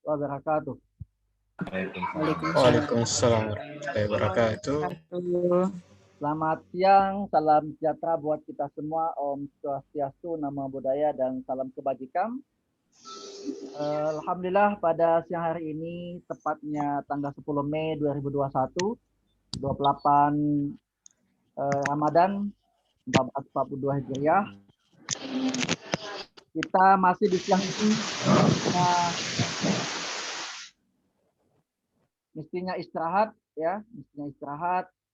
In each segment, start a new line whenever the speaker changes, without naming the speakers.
wabarakatuh.
Waalaikumsalam warahmatullahi wabarakatuh.
Selamat siang, salam sejahtera buat kita semua. Om Swastiastu, Namo Buddhaya, dan salam kebajikan. Alhamdulillah pada siang hari ini, tepatnya tanggal 10 Mei 2021, 28 Ramadan 1442 Hijriah. Kita masih di siang ini mestinya istirahat ya,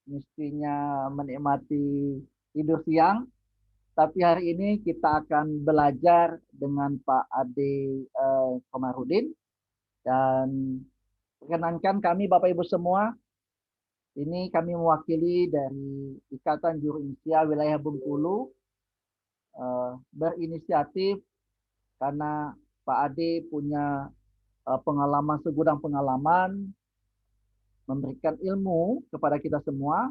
mestinya menikmati tidur siang. Tapi hari ini kita akan belajar dengan Pak Ade Komarudin, dan perkenankan kami Bapak Ibu semua, ini kami mewakili dari Ikatan Juru Insia Wilayah Bengkulu, berinisiatif karena Pak Ade punya pengalaman, segudang pengalaman memberikan ilmu kepada kita semua.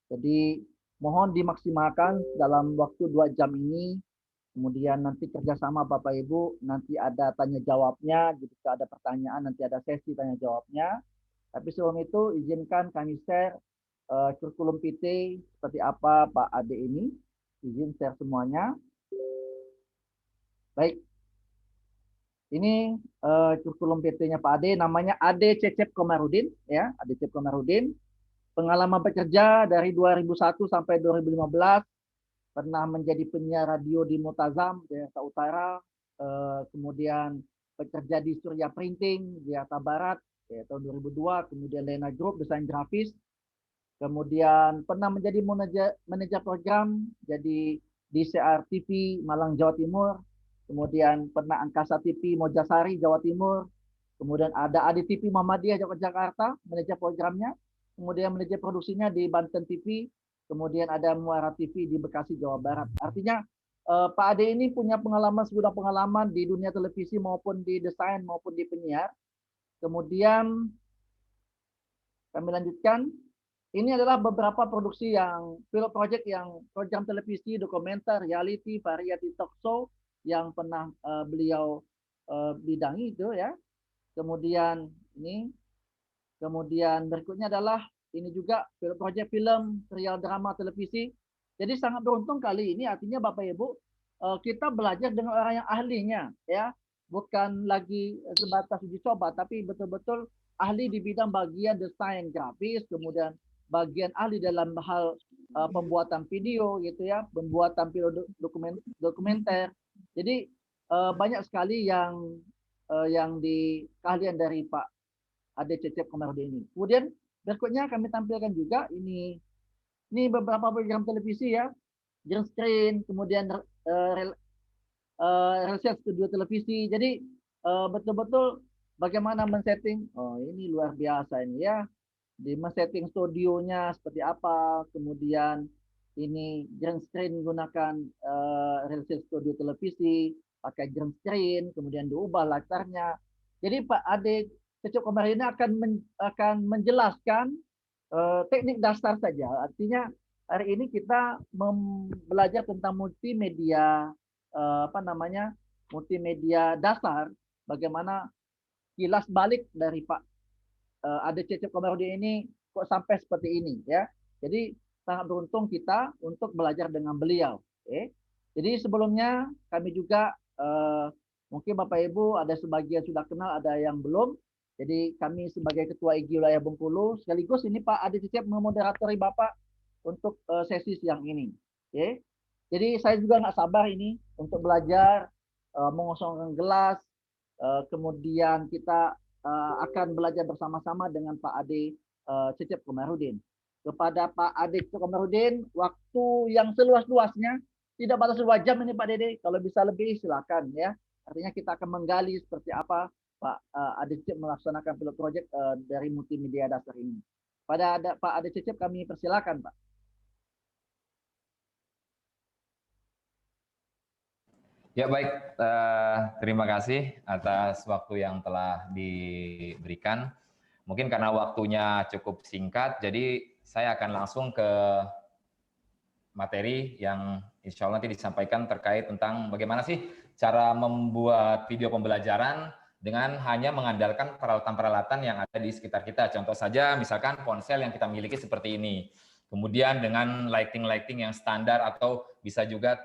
Jadi mohon dimaksimalkan dalam waktu 2 jam ini. Kemudian nanti kerjasama Bapak Ibu, nanti ada tanya jawabnya, jika ada pertanyaan nanti ada sesi tanya jawabnya. Tapi sebelum itu izinkan kami share kurikulum PT seperti apa Pak Ade ini. Izin share semuanya. Baik. Ini kurikulum PT-nya Pak Ade, namanya Ade Cecep Komarudin, ya, Ade Cecep Komarudin. Pengalaman bekerja dari 2001 sampai 2015, pernah menjadi penyiar radio di Multazam, Jakarta Utara, kemudian bekerja di Surya Printing, Jakarta Barat, ya, tahun 2002, kemudian Lena Group, desain grafis, kemudian pernah menjadi manajer program, jadi di CRTV Malang, Jawa Timur, kemudian pernah Angkasa TV Mojasari, Jawa Timur, kemudian ada Adi TV Muhammadiyah, Jakarta, manajer programnya, kemudian manajer produksinya di Banten TV, kemudian ada Muara TV di Bekasi, Jawa Barat. Artinya Pak Ade ini punya pengalaman, segudang pengalaman di dunia televisi maupun di desain maupun di penyiar. Kemudian kami lanjutkan. Ini adalah beberapa produksi yang pilot project, yang program televisi, dokumenter, reality, variety talk show yang pernah beliau bidangi itu ya. Kemudian ini, kemudian berikutnya adalah ini juga pilot project film, serial drama televisi. Jadi sangat beruntung kali ini, artinya Bapak Ibu, kita belajar dengan orang yang ahlinya ya, bukan lagi sebatas uji coba, tapi betul-betul ahli di bidang bagian desain grafis, kemudian bagian ahli dalam hal pembuatan video gitu ya, pembuatan video dokumenter. Jadi banyak sekali yang di keahlian dari Pak Ade Cecep Komarudin ini. Kemudian berikutnya kami tampilkan juga ini beberapa program televisi ya, green screen, kemudian real studio televisi. Jadi betul-betul bagaimana men-setting. Oh, ini luar biasa ini ya. Di men-setting studionya seperti apa, kemudian ini green screen menggunakan real studio televisi, pakai green screen, kemudian diubah latarnya. Jadi Pak Ade Cecep Komarudin ini akan menjelaskan teknik dasar saja. Artinya hari ini kita belajar tentang multimedia, multimedia dasar, bagaimana kilas balik dari Pak Ade Cecep Komarudin ini kok sampai seperti ini ya. Jadi sangat beruntung kita untuk belajar dengan beliau. Okay. Jadi sebelumnya kami juga mungkin Bapak Ibu ada sebagian sudah kenal, ada yang belum. Jadi kami sebagai Ketua IGI Wilayah Bengkulu, sekaligus ini Pak Ade Cecep memoderatori Bapak untuk sesi siang ini. Okay. Jadi saya juga nggak sabar ini untuk belajar mengosongkan gelas, kemudian kita akan belajar bersama-sama dengan Pak Ade Cecep Komarudin. Kepada Pak Ade Cecep Komarudin, waktu yang seluas-luasnya, tidak batas 2 jam ini Pak Dede, kalau bisa lebih silakan ya. Artinya kita akan menggali seperti apa Pak Ade Cecep melaksanakan pilot project dari multimedia dasar ini. Pada Pak Ade Cecep kami persilakan Pak.
Ya baik, terima kasih atas waktu yang telah diberikan. Mungkin karena waktunya cukup singkat, jadi saya akan langsung ke materi yang insya Allah nanti disampaikan terkait tentang bagaimana sih cara membuat video pembelajaran dengan hanya mengandalkan peralatan-peralatan yang ada di sekitar kita. Contoh saja misalkan ponsel yang kita miliki seperti ini. Kemudian dengan lighting-lighting yang standar atau bisa juga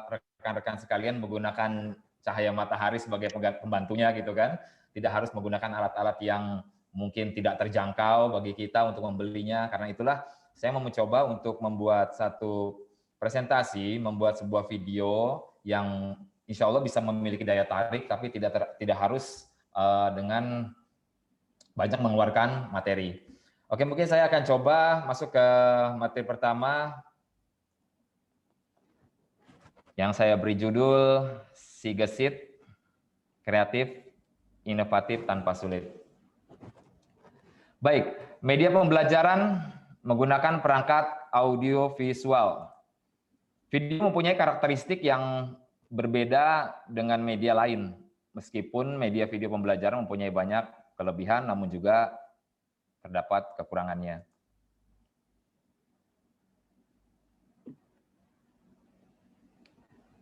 rekan-rekan sekalian menggunakan cahaya matahari sebagai pembantunya gitu kan. Tidak harus menggunakan alat-alat yang mungkin tidak terjangkau bagi kita untuk membelinya. Karena itulah saya mau mencoba untuk membuat satu presentasi, membuat sebuah video yang insya Allah bisa memiliki daya tarik, tapi tidak harus dengan banyak mengeluarkan materi. Oke, mungkin saya akan coba masuk ke materi pertama yang saya beri judul Si Gesit, Kreatif, Inovatif Tanpa Sulit. Baik, media pembelajaran menggunakan perangkat audio visual. Video mempunyai karakteristik yang berbeda dengan media lain. Meskipun media video pembelajaran mempunyai banyak kelebihan, namun juga terdapat kekurangannya.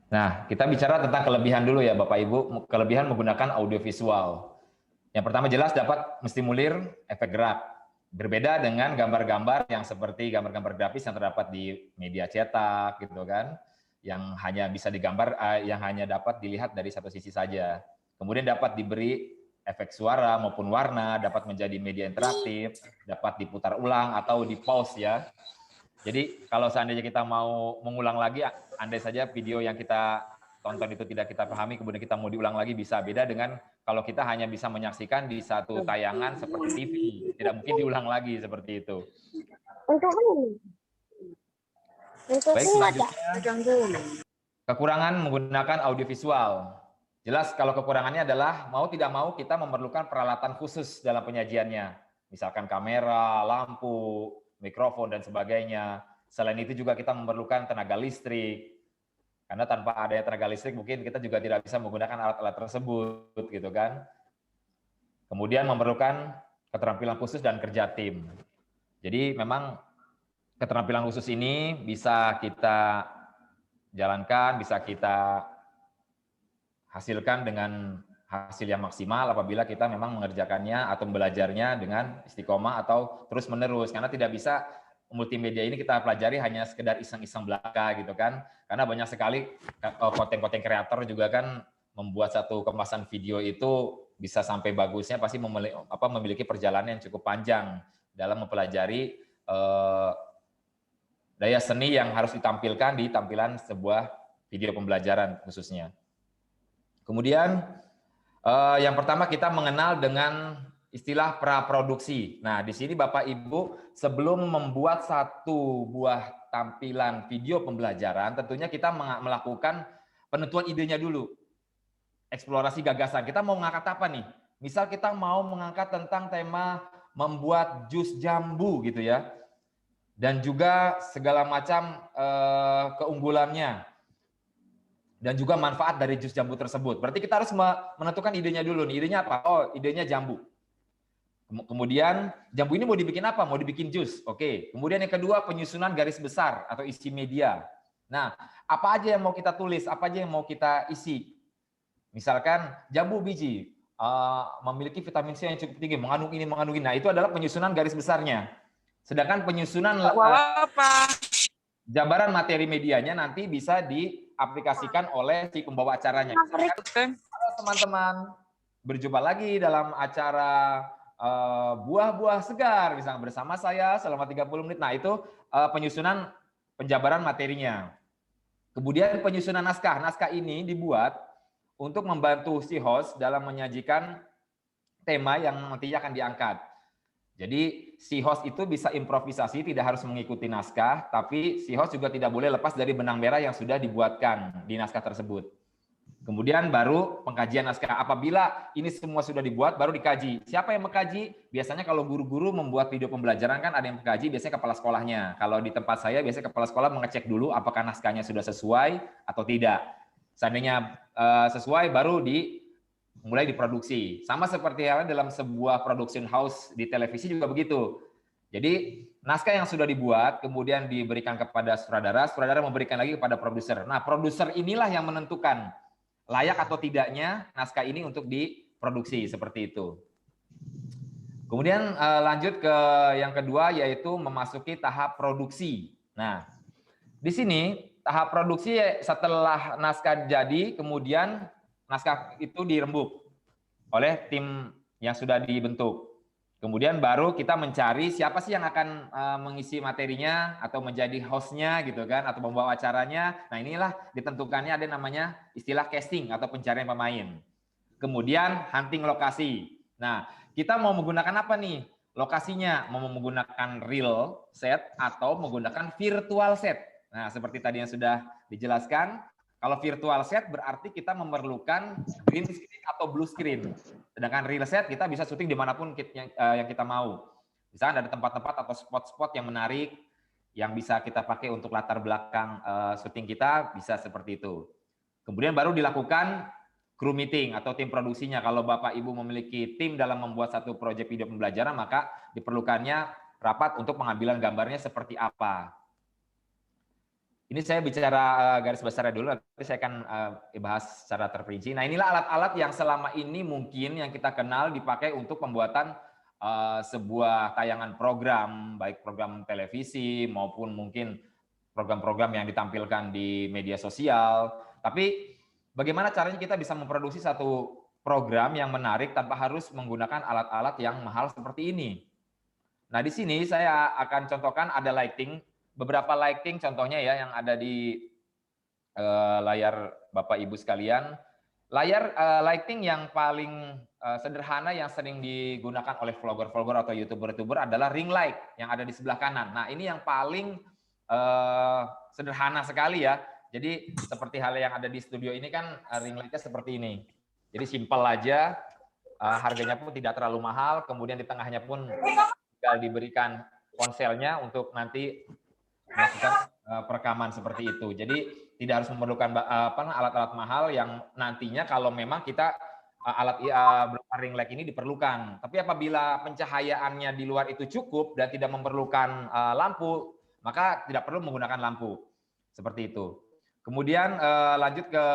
Nah, kita bicara tentang kelebihan dulu ya Bapak Ibu, kelebihan menggunakan audiovisual. Yang pertama jelas dapat menstimulir efek gerak. Berbeda dengan gambar-gambar yang seperti gambar-gambar grafis yang terdapat di media cetak gitu kan, yang hanya bisa digambar, yang hanya dapat dilihat dari satu sisi saja. Kemudian dapat diberi efek suara maupun warna, dapat menjadi media interaktif, dapat diputar ulang atau di pause ya. Jadi kalau seandainya kita mau mengulang lagi, andai saja video yang kita tonton itu tidak kita pahami, kemudian kita mau diulang lagi bisa. Beda dengan kalau kita hanya bisa menyaksikan di satu tayangan seperti TV, tidak mungkin diulang lagi seperti itu. Baik, selanjutnya kekurangan menggunakan audiovisual. Jelas kalau kekurangannya adalah mau tidak mau kita memerlukan peralatan khusus dalam penyajiannya. Misalkan kamera, lampu, mikrofon, dan sebagainya. Selain itu juga kita memerlukan tenaga listrik. Karena tanpa adanya tenaga listrik mungkin kita juga tidak bisa menggunakan alat-alat tersebut gitu kan. Kemudian memerlukan keterampilan khusus dan kerja tim. Jadi memang keterampilan khusus ini bisa kita jalankan, bisa kita hasilkan dengan hasil yang maksimal apabila kita memang mengerjakannya atau belajarnya dengan istiqomah atau terus-menerus. Karena tidak bisa multimedia ini kita pelajari hanya sekedar iseng-iseng belaka gitu kan. Karena banyak sekali konten-konten kreator juga kan membuat satu kemasan video itu bisa sampai bagusnya pasti memiliki perjalanan yang cukup panjang dalam mempelajari daya seni yang harus ditampilkan di tampilan sebuah video pembelajaran khususnya. Kemudian yang pertama kita mengenal dengan istilah praproduksi. Nah, di sini Bapak Ibu sebelum membuat satu buah tampilan video pembelajaran, tentunya kita melakukan penentuan idenya dulu. Eksplorasi gagasan. Kita mau mengangkat apa nih? Misal kita mau mengangkat tentang tema membuat jus jambu gitu ya. Dan juga segala macam keunggulannya. Dan juga manfaat dari jus jambu tersebut. Berarti kita harus menentukan idenya dulu nih. Idenya apa? Oh, idenya jambu. Kemudian jambu ini mau dibikin apa? Mau dibikin jus. Oke. Kemudian yang kedua penyusunan garis besar atau isi media. Nah, apa aja yang mau kita tulis? Apa aja yang mau kita isi? Misalkan jambu biji memiliki vitamin C yang cukup tinggi, mengandung ini, mengandung ini. Nah, itu adalah penyusunan garis besarnya. Sedangkan penyusunan jabaran materi medianya nanti bisa diaplikasikan oleh si pembawa acaranya. Halo teman-teman, berjumpa lagi dalam acara buah-buah segar, misalnya bersama saya selama 30 menit. Nah, itu penyusunan penjabaran materinya. Kemudian penyusunan naskah. Naskah ini dibuat untuk membantu si host dalam menyajikan tema yang nantinya akan diangkat. Jadi si host itu bisa improvisasi, tidak harus mengikuti naskah, tapi si host juga tidak boleh lepas dari benang merah yang sudah dibuatkan di naskah tersebut. Kemudian baru pengkajian naskah. Apabila ini semua sudah dibuat, baru dikaji. Siapa yang mengkaji? Biasanya kalau guru-guru membuat video pembelajaran kan ada yang mengkaji, biasanya kepala sekolahnya. Kalau di tempat saya, biasanya kepala sekolah mengecek dulu apakah naskahnya sudah sesuai atau tidak. Seandainya sesuai, baru mulai diproduksi. Sama seperti halnya dalam sebuah production house di televisi juga begitu. Jadi naskah yang sudah dibuat kemudian diberikan kepada sutradara, sutradara memberikan lagi kepada produser. Nah, produser inilah yang menentukan layak atau tidaknya naskah ini untuk produksi seperti itu. Kemudian lanjut ke yang kedua, yaitu memasuki tahap produksi. Nah, di sini tahap produksi setelah naskah jadi, kemudian naskah itu dirembuk oleh tim yang sudah dibentuk. Kemudian baru kita mencari siapa sih yang akan mengisi materinya atau menjadi hostnya gitu kan, atau membawa acaranya. Nah, inilah ditentukannya ada namanya istilah casting atau pencarian pemain. Kemudian hunting lokasi. Nah, kita mau menggunakan apa nih? Lokasinya mau menggunakan real set atau menggunakan virtual set. Nah, seperti tadi yang sudah dijelaskan, kalau virtual set berarti kita memerlukan green screen atau blue screen. Sedangkan real set kita bisa syuting dimanapun yang kita mau. Misalnya ada tempat-tempat atau spot-spot yang menarik yang bisa kita pakai untuk latar belakang syuting kita, bisa seperti itu. Kemudian baru dilakukan crew meeting atau tim produksinya. Kalau Bapak Ibu memiliki tim dalam membuat satu proyek video pembelajaran, maka diperlukannya rapat untuk pengambilan gambarnya seperti apa. Ini saya bicara garis besarnya dulu, nanti saya akan bahas secara terperinci. Nah, inilah alat-alat yang selama ini mungkin yang kita kenal dipakai untuk pembuatan sebuah tayangan program, baik program televisi maupun mungkin program-program yang ditampilkan di media sosial. Tapi bagaimana caranya kita bisa memproduksi satu program yang menarik tanpa harus menggunakan alat-alat yang mahal seperti ini? Nah, di sini saya akan contohkan ada lighting. Beberapa lighting contohnya ya yang ada di layar Bapak Ibu sekalian. Layar lighting yang paling sederhana yang sering digunakan oleh vlogger-vlogger atau youtuber-youtuber adalah ring light yang ada di sebelah kanan. Nah, ini yang paling sederhana sekali ya. Jadi seperti hal yang ada di studio ini kan ring lightnya seperti ini. Jadi simpel aja, harganya pun tidak terlalu mahal. Kemudian di tengahnya pun tinggal diberikan ponselnya untuk nanti melakukan perekaman seperti itu. Jadi tidak harus memerlukan alat-alat mahal yang nantinya kalau memang kita alat ring light ini diperlukan. Tapi apabila pencahayaannya di luar itu cukup dan tidak memerlukan lampu, maka tidak perlu menggunakan lampu. Seperti itu. Kemudian lanjut ke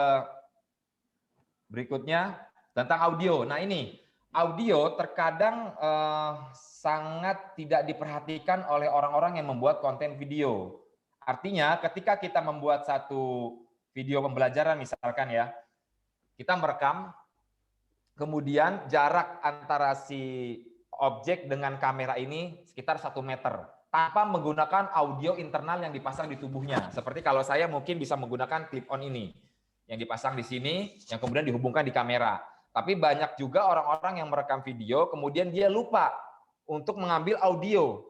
berikutnya tentang audio. Nah, ini audio terkadang sangat tidak diperhatikan oleh orang-orang yang membuat konten video. Artinya ketika kita membuat satu video pembelajaran misalkan ya, kita merekam, kemudian jarak antara si objek dengan kamera ini sekitar 1 meter. Tanpa menggunakan audio internal yang dipasang di tubuhnya. Seperti kalau saya mungkin bisa menggunakan clip-on ini, yang dipasang di sini, yang kemudian dihubungkan di kamera. Tapi banyak juga orang-orang yang merekam video, kemudian dia lupa untuk mengambil audio.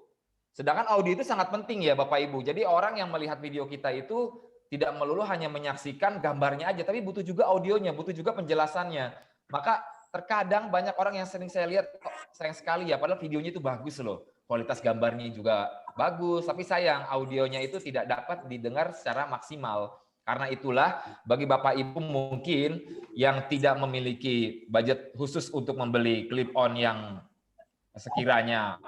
Sedangkan audio itu sangat penting ya Bapak Ibu. Jadi orang yang melihat video kita itu tidak melulu hanya menyaksikan gambarnya aja, tapi butuh juga audionya, butuh juga penjelasannya. Maka terkadang banyak orang yang sering saya lihat, kok sayang sekali ya, padahal videonya itu bagus loh. Kualitas gambarnya juga bagus, tapi sayang audionya itu tidak dapat didengar secara maksimal. Karena itulah bagi Bapak Ibu mungkin yang tidak memiliki budget khusus untuk membeli clip-on yang sekiranya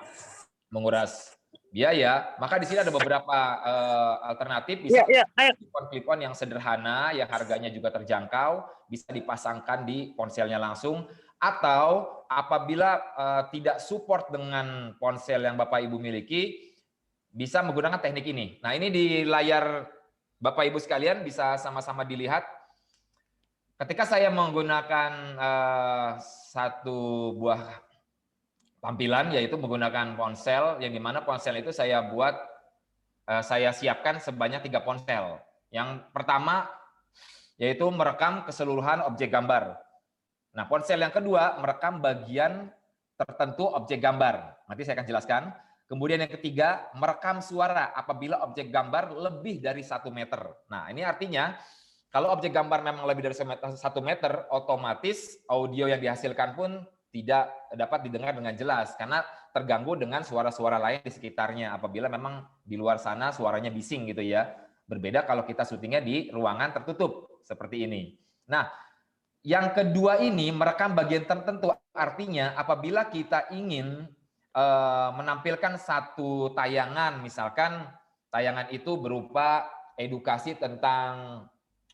menguras biaya, maka di sini ada beberapa alternatif. Bisa clip-on yang sederhana, yang harganya juga terjangkau, bisa dipasangkan di ponselnya langsung, atau apabila tidak support dengan ponsel yang Bapak Ibu miliki, bisa menggunakan teknik ini. Nah, ini di layar Bapak Ibu sekalian bisa sama-sama dilihat. Ketika saya menggunakan satu buah tampilan, yaitu menggunakan ponsel, yang dimana ponsel itu saya siapkan sebanyak 3 ponsel. Yang pertama yaitu merekam keseluruhan objek gambar. Nah, ponsel yang kedua merekam bagian tertentu objek gambar. Nanti saya akan jelaskan. Kemudian yang ketiga merekam suara apabila objek gambar lebih dari 1 meter. Nah, ini artinya kalau objek gambar memang lebih dari 1 meter, otomatis audio yang dihasilkan pun tidak dapat didengar dengan jelas karena terganggu dengan suara-suara lain di sekitarnya apabila memang di luar sana suaranya bising gitu ya. Berbeda kalau kita syutingnya di ruangan tertutup seperti ini. Nah, yang kedua ini merekam bagian tertentu, artinya apabila kita ingin menampilkan satu tayangan, misalkan tayangan itu berupa edukasi tentang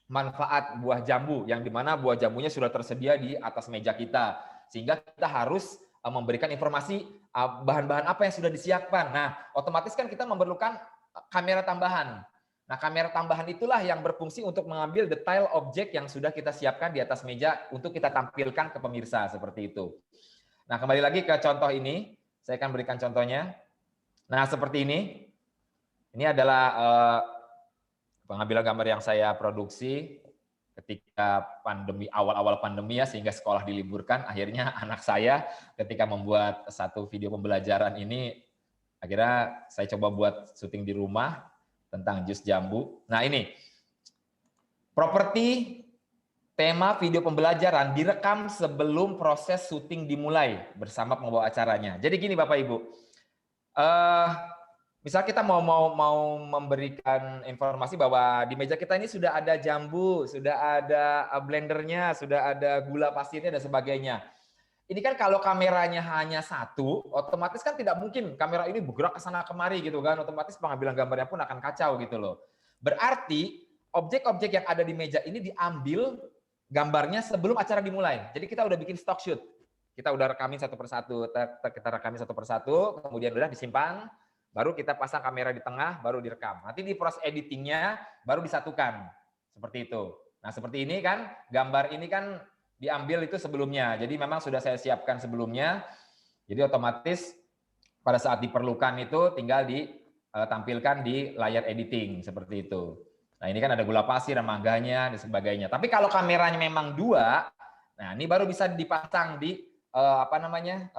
manfaat buah jambu, yang dimana buah jambunya sudah tersedia di atas meja kita. sehingga kita harus memberikan informasi bahan-bahan apa yang sudah disiapkan. Nah, otomatis kan kita memerlukan kamera tambahan. Nah, kamera tambahan itulah yang berfungsi untuk mengambil detail objek yang sudah kita siapkan di atas meja untuk kita tampilkan ke pemirsa seperti itu. Nah, kembali lagi ke contoh ini, saya akan berikan contohnya. Nah, seperti ini. Ini adalah pengambilan gambar yang saya produksi ketika pandemi, awal-awal pandemi ya, sehingga sekolah diliburkan. Akhirnya anak saya ketika membuat satu video pembelajaran ini, akhirnya saya coba buat syuting di rumah tentang jus jambu. Nah ini, properti tema video pembelajaran direkam sebelum proses syuting dimulai bersama pembawa acaranya. Jadi gini Bapak Ibu, misal kita mau memberikan informasi bahwa di meja kita ini sudah ada jambu, sudah ada blendernya, sudah ada gula pasirnya dan sebagainya. Ini kan kalau kameranya hanya satu, otomatis kan tidak mungkin kamera ini bergerak ke sana kemari gitu kan, otomatis pengambilan gambarnya pun akan kacau gitu loh. Berarti objek-objek yang ada di meja ini diambil gambarnya sebelum acara dimulai. Jadi kita udah bikin stock shoot. Kita udah rekamin satu persatu, kita rekamin satu persatu, kemudian udah disimpan. Baru kita pasang kamera di tengah, baru direkam. Nanti di proses editingnya baru disatukan. Seperti itu. Nah seperti ini kan, gambar ini kan diambil itu sebelumnya. Jadi memang sudah saya siapkan sebelumnya. Jadi otomatis pada saat diperlukan itu tinggal ditampilkan di layar editing. Seperti itu. Nah ini kan ada gula pasir, mangganya, dan sebagainya. Tapi kalau kameranya memang dua, nah ini baru bisa dipasang di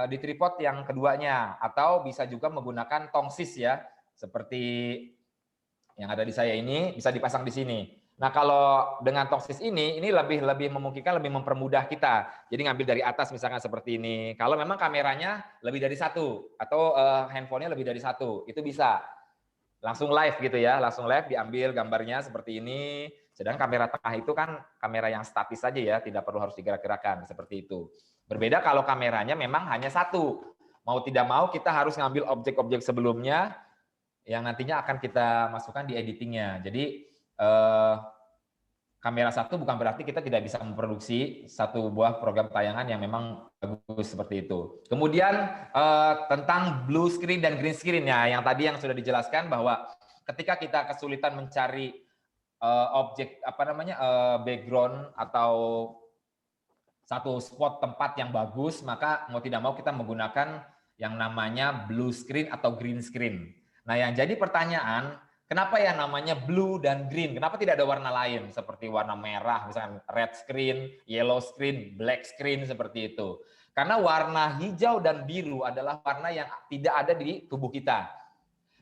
di tripod yang keduanya, atau bisa juga menggunakan tongsis ya, seperti yang ada di saya ini bisa dipasang di sini. Nah kalau dengan tongsis ini lebih memungkinkan, lebih mempermudah kita. Jadi ngambil dari atas misalkan seperti ini. Kalau memang kameranya lebih dari satu atau handphonenya lebih dari satu, itu bisa langsung live gitu ya, langsung live diambil gambarnya seperti ini. Sedangkan kamera tengah itu kan kamera yang statis saja ya, tidak perlu harus digerak-gerakan seperti itu. Berbeda kalau kameranya memang hanya satu. Mau tidak mau kita harus ngambil objek-objek sebelumnya yang nantinya akan kita masukkan di editingnya. Jadi kamera satu bukan berarti kita tidak bisa memproduksi satu buah program tayangan yang memang bagus seperti itu. Kemudian tentang blue screen dan green screen ya, yang tadi yang sudah dijelaskan bahwa ketika kita kesulitan mencari objek background atau satu spot tempat yang bagus, maka mau tidak mau kita menggunakan yang namanya blue screen atau green screen. Nah, yang jadi pertanyaan, kenapa ya namanya blue dan green? Kenapa tidak ada warna lain seperti warna merah, misalkan red screen, yellow screen, black screen seperti itu? Karena warna hijau dan biru adalah warna yang tidak ada di tubuh kita.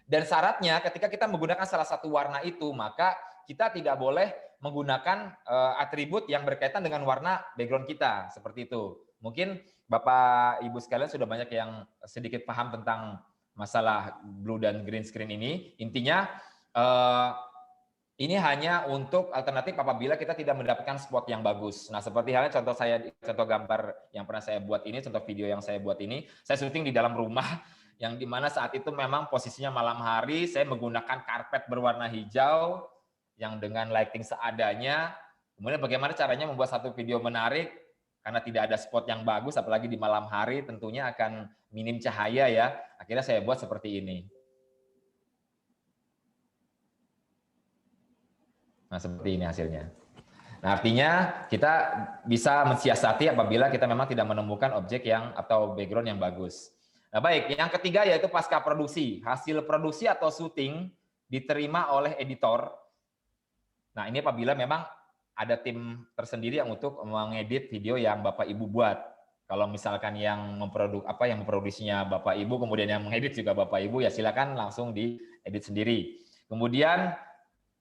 Dan syaratnya ketika kita menggunakan salah satu warna itu, maka kita tidak boleh menggunakan atribut yang berkaitan dengan warna background kita, seperti itu. Mungkin Bapak Ibu sekalian sudah banyak yang sedikit paham tentang masalah blue dan green screen ini. Intinya ini hanya untuk alternatif apabila kita tidak mendapatkan spot yang bagus. Nah, seperti halnya contoh gambar yang pernah saya buat ini, contoh video yang saya buat ini, saya syuting di dalam rumah yang dimana saat itu memang posisinya malam hari, saya menggunakan karpet berwarna hijau yang dengan lighting seadanya. Kemudian bagaimana caranya membuat satu video menarik karena tidak ada spot yang bagus, apalagi di malam hari tentunya akan minim cahaya ya. Akhirnya saya buat seperti ini. Nah, seperti ini hasilnya. Nah, artinya kita bisa mensiasati apabila kita memang tidak menemukan objek yang atau background yang bagus. Nah, baik, yang ketiga yaitu pasca produksi. Hasil produksi atau syuting diterima oleh editor. Nah, ini apabila memang ada tim tersendiri yang untuk mengedit video yang Bapak Ibu buat. Kalau misalkan yang memproduksinya Bapak Ibu, kemudian yang mengedit juga Bapak Ibu, ya silakan langsung diedit sendiri. Kemudian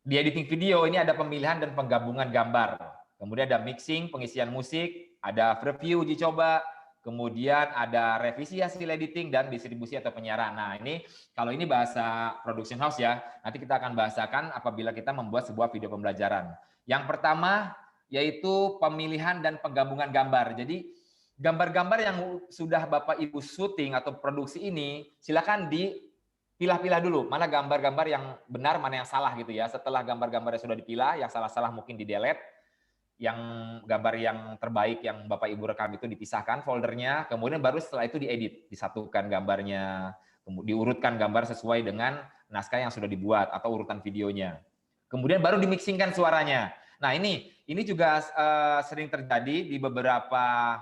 di editing video ini ada pemilihan dan penggabungan gambar. Kemudian ada mixing, pengisian musik, ada preview uji coba, kemudian ada revisi hasil editing dan distribusi atau penyiaran. Nah, ini kalau ini bahasa production house ya. Nanti kita akan bahasakan apabila kita membuat sebuah video pembelajaran. Yang pertama yaitu pemilihan dan penggabungan gambar. Jadi gambar-gambar yang sudah Bapak Ibu syuting atau produksi ini silakan dipilah-pilah dulu. Mana gambar-gambar yang benar, mana yang salah gitu ya. Setelah gambar-gambarnya sudah dipilah, yang salah-salah mungkin di-delete. yang gambar yang terbaik yang Bapak Ibu rekam itu dipisahkan foldernya, kemudian baru setelah itu diedit, disatukan gambarnya, diurutkan gambar sesuai dengan naskah yang sudah dibuat atau urutan videonya. Kemudian baru dimixingkan suaranya. Nah, ini juga sering terjadi di beberapa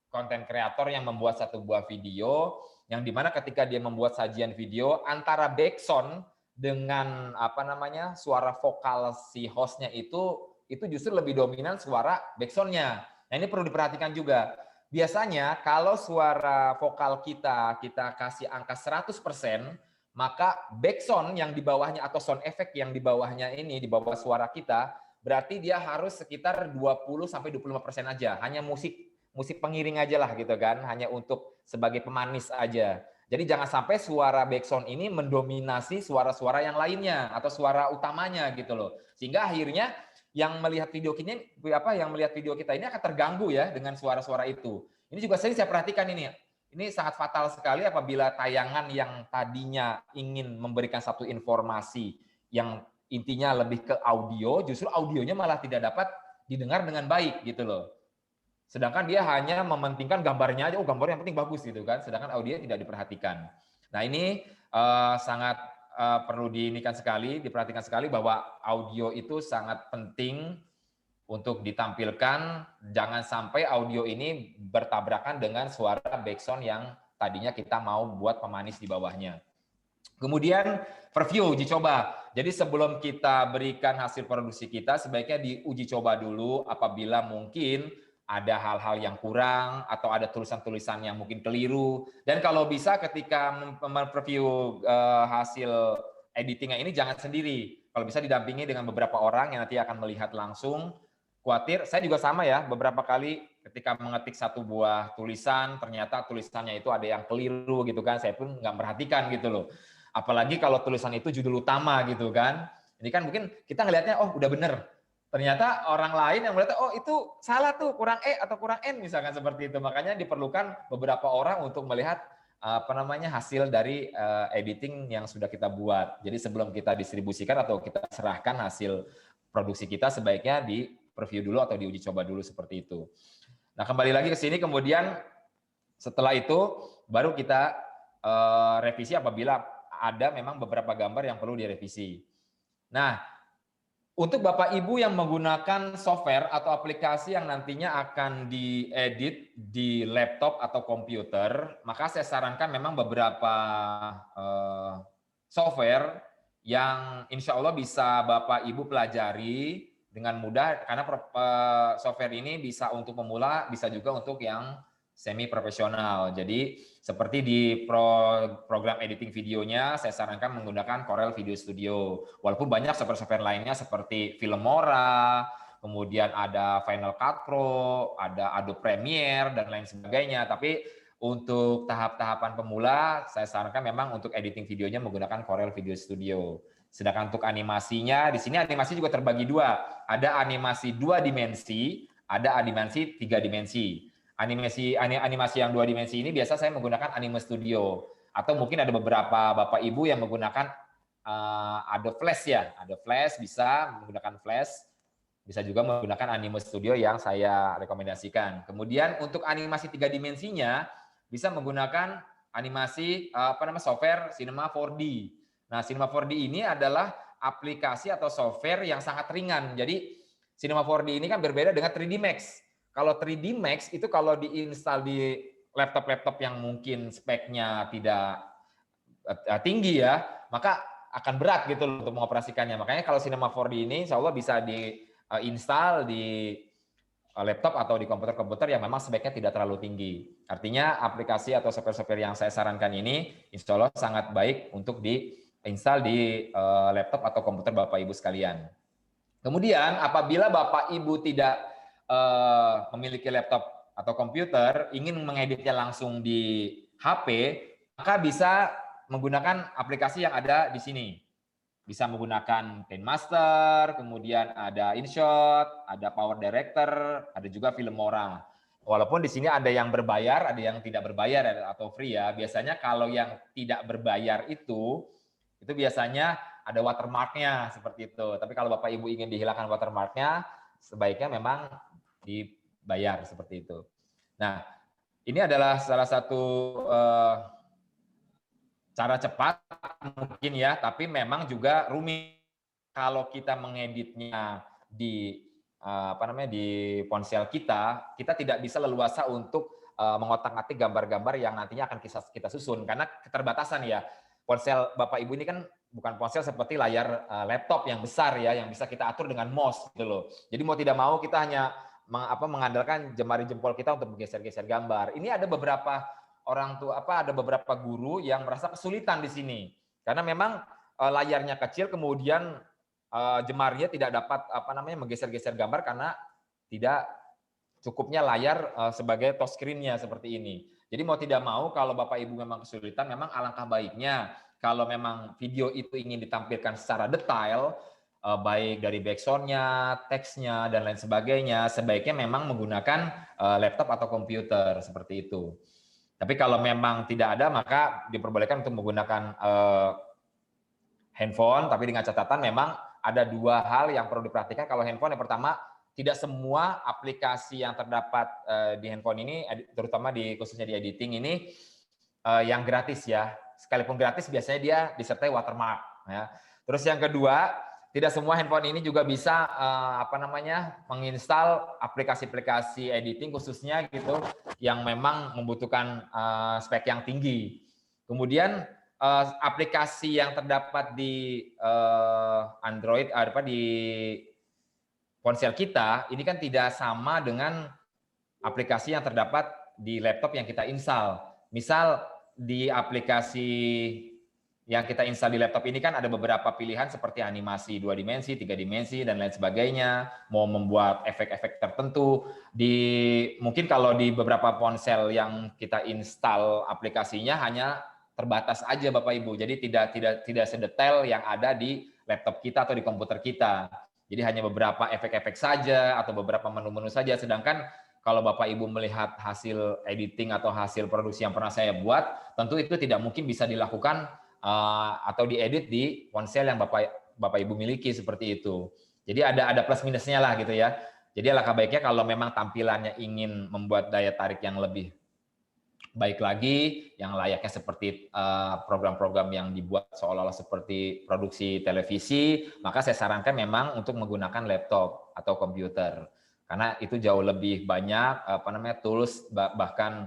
konten kreator yang membuat satu buah video yang dimana ketika dia membuat sajian video antara backsound dengan apa namanya suara vokal si hostnya itu justru lebih dominan suara backsound-nya. Nah, ini perlu diperhatikan juga. Biasanya kalau suara vokal kita kasih angka 100%, maka backsound yang di bawahnya atau sound effect yang di bawahnya ini, di bawah suara kita, berarti dia harus sekitar 20-25% aja. Hanya musik pengiring aja lah gitu kan, hanya untuk sebagai pemanis aja. Jadi jangan sampai suara backsound ini mendominasi suara-suara yang lainnya atau suara utamanya gitu loh. Sehingga akhirnya yang melihat video kita ini akan terganggu ya dengan suara-suara itu. Ini juga sering saya perhatikan ini. Ini sangat fatal sekali apabila tayangan yang tadinya ingin memberikan satu informasi yang intinya lebih ke audio, justru audionya malah tidak dapat didengar dengan baik gitu loh. Sedangkan dia hanya mementingkan gambarnya aja, oh gambarnya yang penting bagus gitu kan, sedangkan audio tidak diperhatikan. Nah ini sangat perlu diperhatikan sekali bahwa audio itu sangat penting untuk ditampilkan, jangan sampai audio ini bertabrakan dengan suara backsound yang tadinya kita mau buat pemanis di bawahnya. Kemudian preview, uji coba. Jadi sebelum kita berikan hasil produksi kita, sebaiknya diuji coba dulu apabila mungkin ada hal-hal yang kurang atau ada tulisan-tulisan yang mungkin keliru. Dan kalau bisa ketika mempreview hasil editingnya ini jangan sendiri. Kalau bisa didampingi dengan beberapa orang yang nanti akan melihat langsung. Khawatir, saya juga sama ya, beberapa kali ketika mengetik satu buah tulisan, ternyata tulisannya itu ada yang keliru gitu kan, saya pun nggak perhatikan gitu loh. Apalagi kalau tulisan itu judul utama gitu kan. Ini kan mungkin kita ngelihatnya, oh udah bener. Ternyata orang lain yang melihat, oh itu salah tuh, kurang E atau kurang N misalkan seperti itu. Makanya diperlukan beberapa orang untuk melihat hasil dari editing yang sudah kita buat. Jadi sebelum kita distribusikan atau kita serahkan hasil produksi kita, sebaiknya di preview dulu atau diuji coba dulu seperti itu. Nah, kembali lagi ke sini, kemudian setelah itu baru kita revisi apabila ada memang beberapa gambar yang perlu direvisi. Nah, untuk Bapak Ibu yang menggunakan software atau aplikasi yang nantinya akan diedit di laptop atau komputer, maka saya sarankan memang beberapa software yang insya Allah bisa Bapak Ibu pelajari dengan mudah, karena software ini bisa untuk pemula, bisa juga untuk yang semi profesional. Jadi seperti di program editing videonya, saya sarankan menggunakan Corel Video Studio. Walaupun banyak software-software lainnya seperti Filmora, kemudian ada Final Cut Pro, ada Adobe Premiere, dan lain sebagainya. Tapi untuk tahap-tahapan pemula, saya sarankan memang untuk editing videonya menggunakan Corel Video Studio. Sedangkan untuk animasinya, di sini animasi juga terbagi dua. Ada animasi 2 dimensi, ada animasi 3 dimensi. Animasi yang 2 dimensi ini biasa saya menggunakan Anime Studio. Atau mungkin ada beberapa Bapak Ibu yang menggunakan Adobe Flash ya. Adobe Flash bisa menggunakan Flash. Bisa juga menggunakan Anime Studio yang saya rekomendasikan. Kemudian untuk animasi 3 dimensinya, bisa menggunakan animasi software Cinema 4D. Nah, Cinema 4D ini adalah aplikasi atau software yang sangat ringan. Jadi, Cinema 4D ini kan berbeda dengan 3D Max. Kalau 3D Max itu kalau diinstal di laptop-laptop yang mungkin speknya tidak tinggi ya, maka akan berat gitu loh untuk mengoperasikannya. Makanya kalau Cinema 4D ini insya Allah bisa diinstal di laptop atau di komputer-komputer yang memang speknya tidak terlalu tinggi. Artinya aplikasi atau software-software yang saya sarankan ini insya Allah sangat baik untuk diinstal di laptop atau komputer Bapak Ibu sekalian. Kemudian apabila Bapak Ibu tidak memiliki laptop atau komputer, ingin mengeditnya langsung di HP, maka bisa menggunakan aplikasi yang ada di sini. Bisa menggunakan KineMaster, kemudian ada InShot, ada Power Director, ada juga Filmora. Walaupun di sini ada yang berbayar, ada yang tidak berbayar atau free ya. Biasanya kalau yang tidak berbayar itu biasanya ada watermarknya seperti itu. Tapi kalau Bapak Ibu ingin dihilangkan watermarknya, sebaiknya memang dibayar seperti itu. Nah, ini adalah salah satu cara cepat mungkin ya, tapi memang juga rumit kalau kita mengeditnya di di ponsel kita tidak bisa leluasa untuk mengotak-atik gambar-gambar yang nantinya akan kita susun karena keterbatasan ya. Ponsel Bapak Ibu ini kan bukan ponsel seperti layar laptop yang besar ya, yang bisa kita atur dengan mouse gitu loh. Jadi mau tidak mau kita hanya mengandalkan jemari jempol kita untuk menggeser-geser gambar. Ini ada beberapa orang tua ada beberapa guru yang merasa kesulitan di sini karena memang layarnya kecil, kemudian jemarinya tidak dapat menggeser-geser gambar karena tidak cukupnya layar sebagai touchscreen-nya seperti ini. Jadi mau tidak mau kalau Bapak Ibu memang kesulitan, memang alangkah baiknya kalau memang video itu ingin ditampilkan secara detail, baik dari background-nya, teksnya, dan lain sebagainya, sebaiknya memang menggunakan laptop atau komputer seperti itu. Tapi kalau memang tidak ada, maka diperbolehkan untuk menggunakan handphone, tapi dengan catatan memang ada dua hal yang perlu diperhatikan kalau handphone. Yang pertama, tidak semua aplikasi yang terdapat di handphone ini, terutama khususnya di editing ini, yang gratis ya. Sekalipun gratis, biasanya dia disertai watermark. Ya. Terus yang kedua, tidak semua handphone ini juga bisa menginstal aplikasi-aplikasi editing khususnya gitu, yang memang membutuhkan spek yang tinggi. Kemudian aplikasi yang terdapat di Android di ponsel kita ini kan tidak sama dengan aplikasi yang terdapat di laptop yang kita install. Misal di aplikasi yang kita install di laptop ini kan ada beberapa pilihan seperti animasi 2 dimensi, 3 dimensi, dan lain sebagainya. Mau membuat efek-efek tertentu. Mungkin kalau di beberapa ponsel yang kita install aplikasinya hanya terbatas aja Bapak Ibu. Jadi tidak sedetail yang ada di laptop kita atau di komputer kita. Jadi hanya beberapa efek-efek saja atau beberapa menu-menu saja. Sedangkan kalau Bapak Ibu melihat hasil editing atau hasil produksi yang pernah saya buat, tentu itu tidak mungkin bisa dilakukan atau diedit di ponsel yang Bapak Ibu miliki seperti itu. Jadi ada plus minusnya lah gitu ya. Jadi alangkah baiknya kalau memang tampilannya ingin membuat daya tarik yang lebih baik lagi, yang layaknya seperti program-program yang dibuat seolah-olah seperti produksi televisi, maka saya sarankan memang untuk menggunakan laptop atau komputer. Karena itu jauh lebih banyak tools, bahkan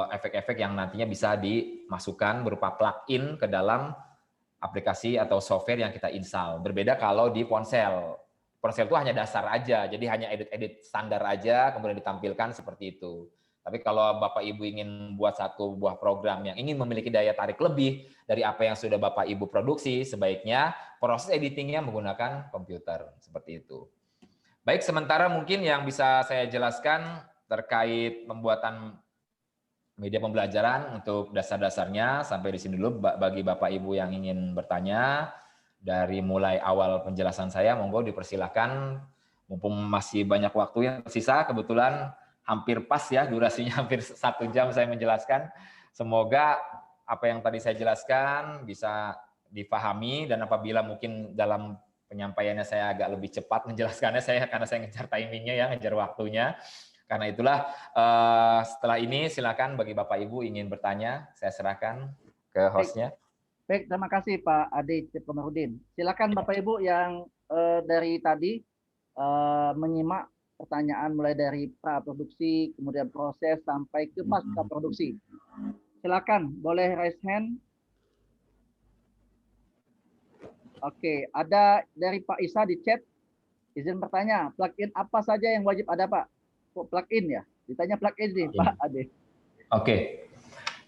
efek-efek yang nantinya bisa dimasukkan berupa plugin ke dalam aplikasi atau software yang kita install. Berbeda kalau di ponsel. Ponsel itu hanya dasar aja, jadi hanya edit-edit standar aja, kemudian ditampilkan seperti itu. Tapi kalau Bapak Ibu ingin buat satu buah program yang ingin memiliki daya tarik lebih dari apa yang sudah Bapak Ibu produksi, sebaiknya proses editingnya menggunakan komputer, seperti itu. Baik, sementara mungkin yang bisa saya jelaskan terkait pembuatan media pembelajaran untuk dasar-dasarnya, sampai di sini dulu bagi Bapak Ibu yang ingin bertanya. Dari mulai awal penjelasan saya, monggo dipersilakan, mumpung masih banyak waktu yang tersisa, kebetulan hampir pas ya, durasinya hampir 1 jam saya menjelaskan. Semoga apa yang tadi saya jelaskan bisa dipahami, dan apabila mungkin dalam penyampaiannya saya agak lebih cepat menjelaskannya, karena saya ngejar timingnya ya, ngejar waktunya. Karena itulah setelah ini silakan bagi Bapak Ibu ingin bertanya, saya serahkan ke hostnya.
Baik, terima kasih Pak Ade Cecep Komarudin. Silakan Bapak Ibu yang dari tadi menyimak pertanyaan mulai dari praproduksi, kemudian proses sampai ke pasca produksi. Silakan, boleh raise hand. Oke, ada dari Pak Isa di chat. Izin bertanya, plugin apa saja yang wajib ada Pak? Kok plugin ya? Ditanya plugin nih Pak Ade.
Oke.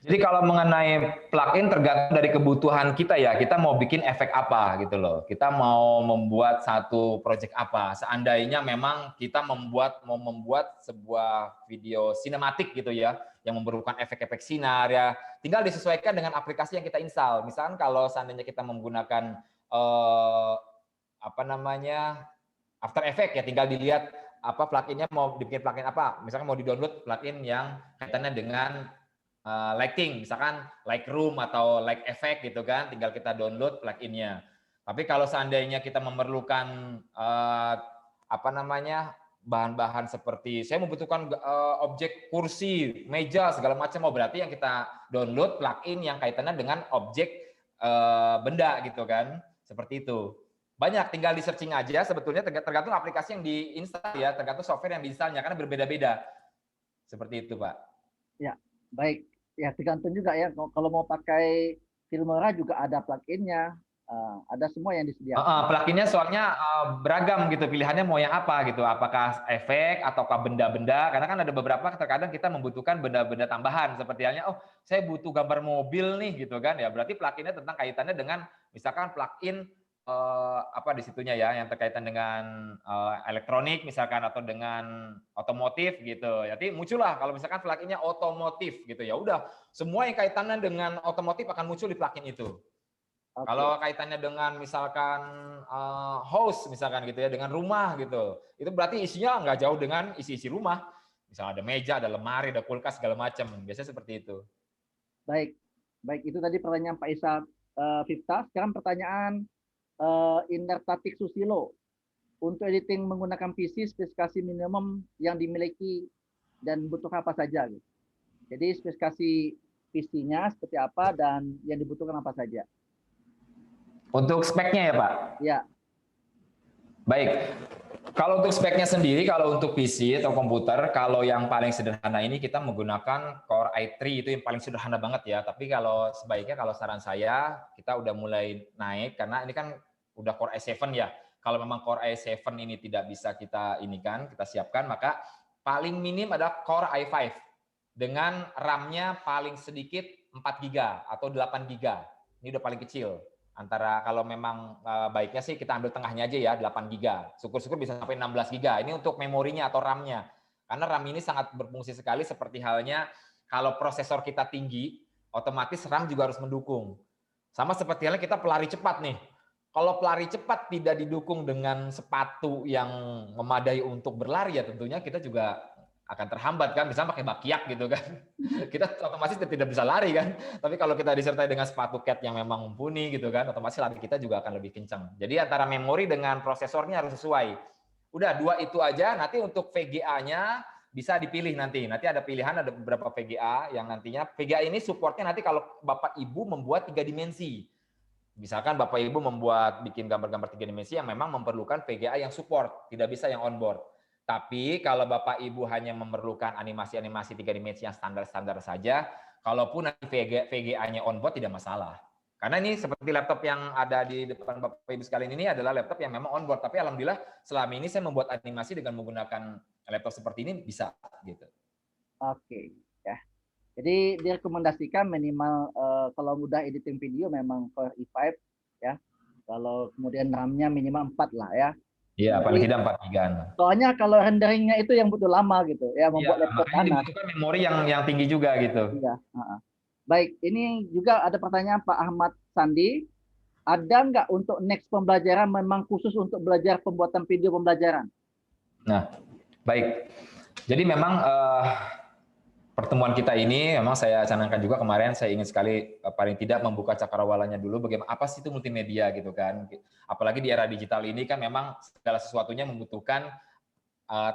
Jadi kalau mengenai plugin tergantung dari kebutuhan kita ya, kita mau bikin efek apa gitu loh. Kita mau membuat satu project apa. Seandainya memang kita mau membuat sebuah video sinematik gitu ya, yang memerlukan efek-efek sinar ya, tinggal disesuaikan dengan aplikasi yang kita install. Misalkan kalau seandainya kita menggunakan After Effects ya, tinggal dilihat pluginnya mau dibikin plugin apa. Misalkan mau di-download plugin yang kaitannya dengan lighting, misalkan Lightroom atau Light Effect gitu kan, tinggal kita download pluginnya. Tapi kalau seandainya kita memerlukan bahan-bahan seperti saya membutuhkan objek kursi, meja, segala macam. Oh, berarti yang kita download plugin yang kaitannya dengan objek benda gitu kan. Seperti itu. Banyak, tinggal di searching aja sebetulnya tergantung aplikasi yang diinstal ya, tergantung software yang diinstalnya karena berbeda-beda. Seperti itu, Pak.
Ya, baik. Ya, tergantung juga ya. Kalau mau pakai Filmora juga ada pluginnya. Ada semua yang disediakan.
Pluginnya soalnya beragam gitu, pilihannya mau yang apa gitu, apakah efek ataukah benda-benda, karena kan ada beberapa terkadang kita membutuhkan benda-benda tambahan, seperti halnya, oh saya butuh gambar mobil nih gitu kan, ya berarti pluginnya tentang kaitannya dengan misalkan plugin apa di situnya ya, yang terkaitan dengan elektronik misalkan atau dengan otomotif gitu, jadi muncullah kalau misalkan pluginnya otomotif gitu, ya udah semua yang kaitannya dengan otomotif akan muncul di plugin itu.
Okay.
Kalau kaitannya dengan misalkan house misalkan gitu ya, dengan rumah gitu, itu berarti isinya nggak jauh dengan isi-isi rumah. Misalnya ada meja, ada lemari, ada kulkas segala macam. Biasanya seperti itu.
Baik, baik itu tadi pertanyaan Pak Isa Vifta. Sekarang pertanyaan Indertatik Susilo. Untuk editing menggunakan PC, spesifikasi minimum yang dimiliki dan butuh apa saja. Gitu. Jadi spesifikasi PC-nya seperti apa dan yang dibutuhkan apa saja.
Untuk speknya ya Pak?
Ya.
Baik, kalau untuk speknya sendiri, kalau untuk PC atau komputer, kalau yang paling sederhana ini kita menggunakan Core i3, itu yang paling sederhana banget ya. Tapi kalau sebaiknya kalau saran saya, kita udah mulai naik, karena ini kan udah Core i7 ya. Kalau memang Core i7 ini tidak bisa kita siapkan, maka paling minim adalah Core i5. Dengan RAM-nya paling sedikit 4 GB atau 8 GB. Ini udah paling kecil. Antara kalau memang baiknya sih kita ambil tengahnya aja ya, 8 GB. Syukur-syukur bisa sampai 16 GB. Ini untuk memorinya atau RAM-nya. Karena RAM ini sangat berfungsi sekali seperti halnya kalau prosesor kita tinggi, otomatis RAM juga harus mendukung. Sama seperti halnya kita pelari cepat nih. Kalau pelari cepat tidak didukung dengan sepatu yang memadai untuk berlari ya tentunya kita juga akan terhambat kan, misalnya pakai bakiak gitu kan, kita otomatis tidak bisa lari kan. Tapi kalau kita disertai dengan sepatu cat yang memang mumpuni gitu kan, otomatis lari kita juga akan lebih kencang. Jadi antara memori dengan prosesornya harus sesuai. Udah dua itu aja. Nanti untuk VGA-nya bisa dipilih nanti. Nanti ada pilihan, ada beberapa VGA yang nantinya VGA ini supportnya nanti kalau Bapak Ibu membuat 3 dimensi. Misalkan Bapak Ibu bikin gambar-gambar 3 dimensi yang memang memerlukan VGA yang support, tidak bisa yang onboard. Tapi kalau Bapak Ibu hanya memerlukan animasi-animasi 3 dimensi yang standar-standar saja, kalaupun nanti VGA-nya onboard tidak masalah. Karena ini seperti laptop yang ada di depan Bapak Ibu sekalian ini adalah laptop yang memang onboard. Tapi alhamdulillah selama ini saya membuat animasi dengan menggunakan laptop seperti ini bisa gitu.
Oke, ya. Jadi direkomendasikan minimal kalau mudah editing video memang Core i5 ya. Kalau kemudian RAM-nya minimal 4 lah ya.
Iya, paling tidak 4 GB.
Soalnya kalau renderingnya itu yang butuh lama gitu, ya membuat laptop panas.
Dibutuhkan memori yang tinggi juga gitu.
Iya. Baik, ini juga ada pertanyaan Pak Ahmad Sandi. Ada nggak untuk next pembelajaran memang khusus untuk belajar pembuatan video pembelajaran?
Nah, baik. Jadi memang pertemuan kita ini memang saya canangkan juga kemarin, saya ingin sekali paling tidak membuka cakrawalanya dulu bagaimana apa sih itu multimedia gitu kan. Apalagi di era digital ini kan memang segala sesuatunya membutuhkan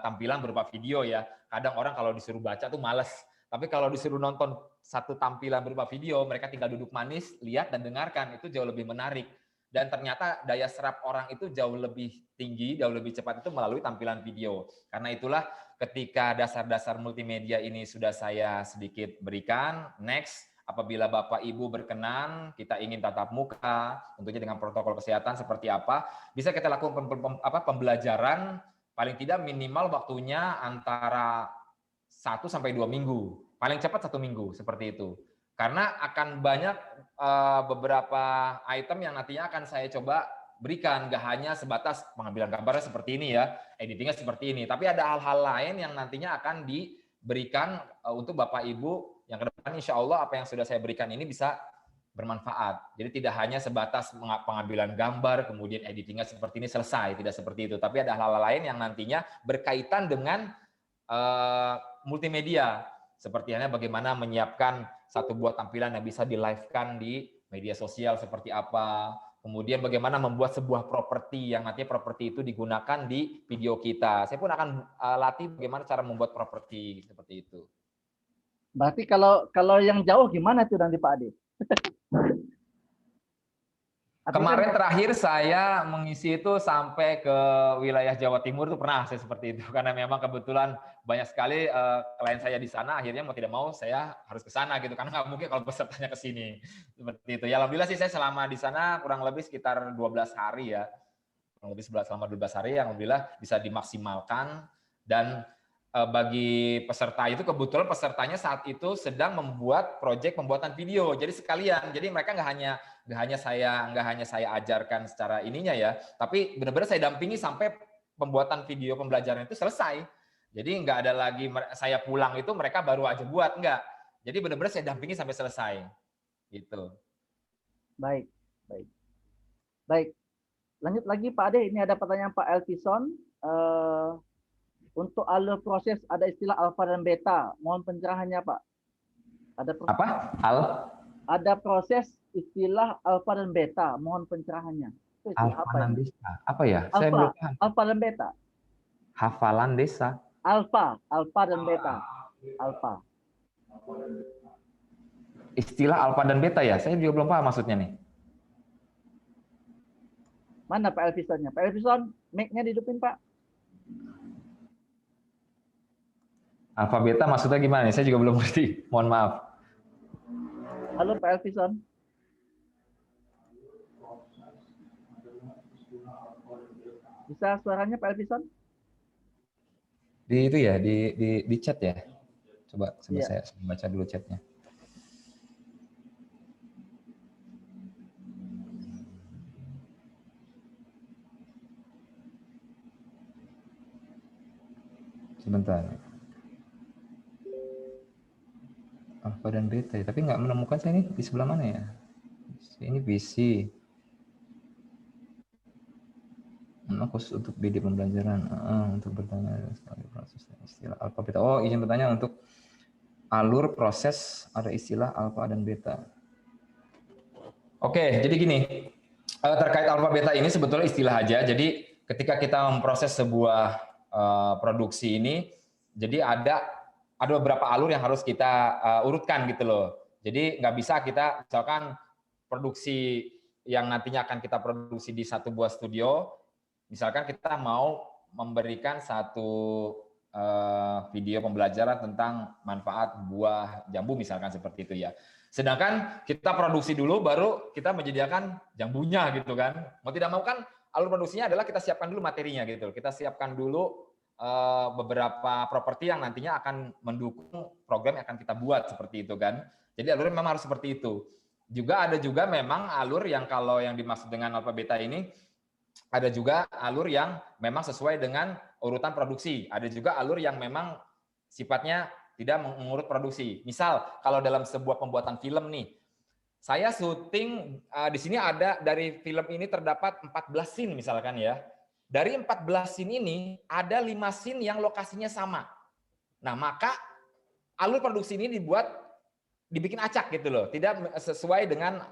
tampilan berupa video ya. Kadang orang kalau disuruh baca tuh males, tapi kalau disuruh nonton satu tampilan berupa video, mereka tinggal duduk manis, lihat dan dengarkan, itu jauh lebih menarik. Dan ternyata daya serap orang itu jauh lebih tinggi, jauh lebih cepat itu melalui tampilan video. Karena itulah ketika dasar-dasar multimedia ini sudah saya sedikit berikan, next apabila Bapak Ibu berkenan, kita ingin tatap muka, tentunya dengan protokol kesehatan seperti apa, bisa kita lakukan pembelajaran paling tidak minimal waktunya antara 1 sampai 2 minggu, paling cepat 1 minggu seperti itu. Karena akan banyak beberapa item yang nantinya akan saya coba berikan, nggak hanya sebatas pengambilan gambarnya seperti ini ya, editingnya seperti ini, tapi ada hal-hal lain yang nantinya akan diberikan untuk Bapak Ibu yang ke depan insya Allah apa yang sudah saya berikan ini bisa bermanfaat. Jadi tidak hanya sebatas pengambilan gambar, kemudian editingnya seperti ini selesai, tidak seperti itu, tapi ada hal-hal lain yang nantinya berkaitan dengan multimedia, seperti halnya bagaimana menyiapkan satu buah tampilan yang bisa di-live-kan di media sosial seperti apa, Kemudian bagaimana membuat sebuah properti yang nantinya properti itu digunakan di video kita. Saya pun akan latih bagaimana cara membuat properti seperti itu.
Berarti kalau yang jauh gimana tuh nanti Pak Ade?
Kemarin terakhir saya mengisi itu sampai ke wilayah Jawa Timur itu pernah saya seperti itu karena memang kebetulan banyak sekali klien saya di sana, akhirnya mau tidak mau saya harus ke sana gitu karena nggak mungkin kalau pesertanya ke sini seperti itu. Ya alhamdulillah sih saya selama di sana kurang lebih sekitar 12 hari ya. Kurang lebih selama 12 hari yang alhamdulillah bisa dimaksimalkan. Dan bagi peserta itu kebetulan pesertanya saat itu sedang membuat proyek pembuatan video. Jadi sekalian, jadi mereka nggak hanya saya ajarkan secara ininya ya, tapi benar-benar saya dampingi sampai pembuatan video pembelajaran itu selesai. Jadi nggak ada lagi saya pulang itu mereka baru aja buat, enggak. Jadi benar-benar saya dampingi sampai selesai. Gitu.
Baik, baik. Baik. Lanjut lagi Pak Ade, ini ada pertanyaan Pak Elvison. Untuk alur proses ada istilah alfa dan beta. Mohon pencerahannya Pak. Ada
apa?
Ada proses istilah alfa dan beta. Mohon pencerahannya.
Alfa dan beta. Apa ya? Saya belum paham.
Alfa dan beta.
Hafalan desa.
Alfa dan beta. Alfa.
Istilah alfa dan beta ya? Saya juga belum paham maksudnya nih.
Mana Pak Elvisonnya? Pak Elvison, mic-nya dihidupin Pak.
Alfa beta maksudnya gimana nih? Saya juga belum ngerti. Mohon maaf.
Halo Pak Elvison. Bisa suaranya Pak Elvison?
Di itu ya, di chat ya. Coba
ya.
Saya baca dulu chatnya. Sebentar. Alfa dan beta ya, tapi nggak menemukan saya ini di sebelah mana ya? Ini BC. Khusus untuk BD pembelajaran, untuk bertanya sekali proses istilah alfa beta. Oh, izin bertanya untuk alur proses ada istilah alfa dan beta. Oke, jadi gini, terkait alfa beta ini sebetulnya istilah aja. Jadi ketika kita memproses sebuah produksi ini, jadi ada beberapa alur yang harus kita urutkan gitu loh. Jadi nggak bisa kita misalkan produksi yang nantinya akan kita produksi di satu buah studio, misalkan kita mau memberikan satu video pembelajaran tentang manfaat buah jambu misalkan seperti itu ya. Sedangkan kita produksi dulu baru kita menyediakan jambunya gitu kan. Mau tidak mau kan alur produksinya adalah kita siapkan dulu materinya gitu. Kita siapkan dulu beberapa properti yang nantinya akan mendukung program yang akan kita buat seperti itu kan. Jadi alurnya memang harus seperti itu. Juga ada juga memang alur yang kalau yang dimaksud dengan alfa beta ini ada juga alur yang memang sesuai dengan urutan produksi. Ada juga alur yang memang sifatnya tidak mengurut produksi. Misal kalau dalam sebuah pembuatan film nih, saya syuting di sini ada dari film ini terdapat 14 scene misalkan ya. Dari 14 scene ini, ada 5 scene yang lokasinya sama. Nah, maka alur produksi ini dibikin acak gitu loh. Tidak sesuai dengan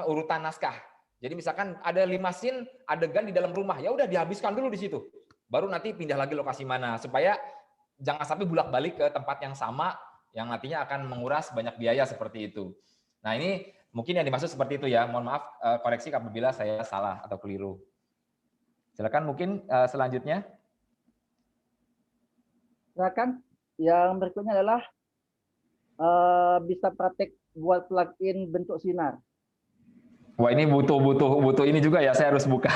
urutan naskah. Jadi misalkan ada 5 scene adegan di dalam rumah, ya udah dihabiskan dulu di situ. Baru nanti pindah lagi lokasi mana. Supaya jangan sampai bolak-balik ke tempat yang sama, yang nantinya akan menguras banyak biaya seperti itu. Nah, ini mungkin yang dimaksud seperti itu ya. Mohon maaf, koreksi apabila saya salah atau keliru. Silakan mungkin selanjutnya.
Silakan. Yang berikutnya adalah bisa praktek buat plugin bentuk sinar.
Wah, ini butuh ini juga ya. Saya harus buka.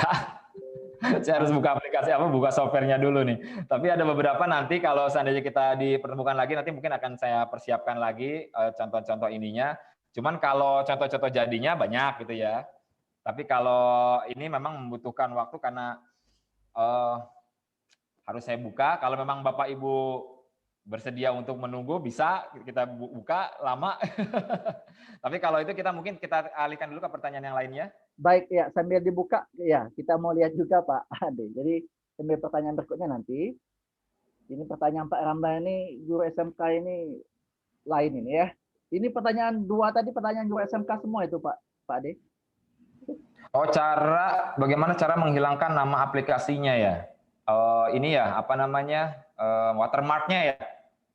Saya harus buka aplikasi buka softwarenya dulu nih. Tapi ada beberapa nanti kalau seandainya kita dipertemukan lagi nanti mungkin akan saya persiapkan lagi contoh-contoh ininya. Cuman kalau contoh-contoh jadinya banyak gitu ya. Tapi kalau ini memang membutuhkan waktu karena harus saya buka. Kalau memang Bapak Ibu bersedia untuk menunggu, bisa kita buka lama. Tapi kalau itu kita alihkan dulu ke pertanyaan yang lainnya.
Baik ya, sambil dibuka ya kita mau lihat juga Pak Ade. Jadi sambil pertanyaan berikutnya nanti. Ini pertanyaan Pak Ramdan ini guru SMK ini lain ini ya. Ini pertanyaan 2 tadi pertanyaan guru SMK semua itu Pak Ade.
Oh, bagaimana cara menghilangkan nama aplikasinya ya? Ini ya, apa namanya, watermarknya ya?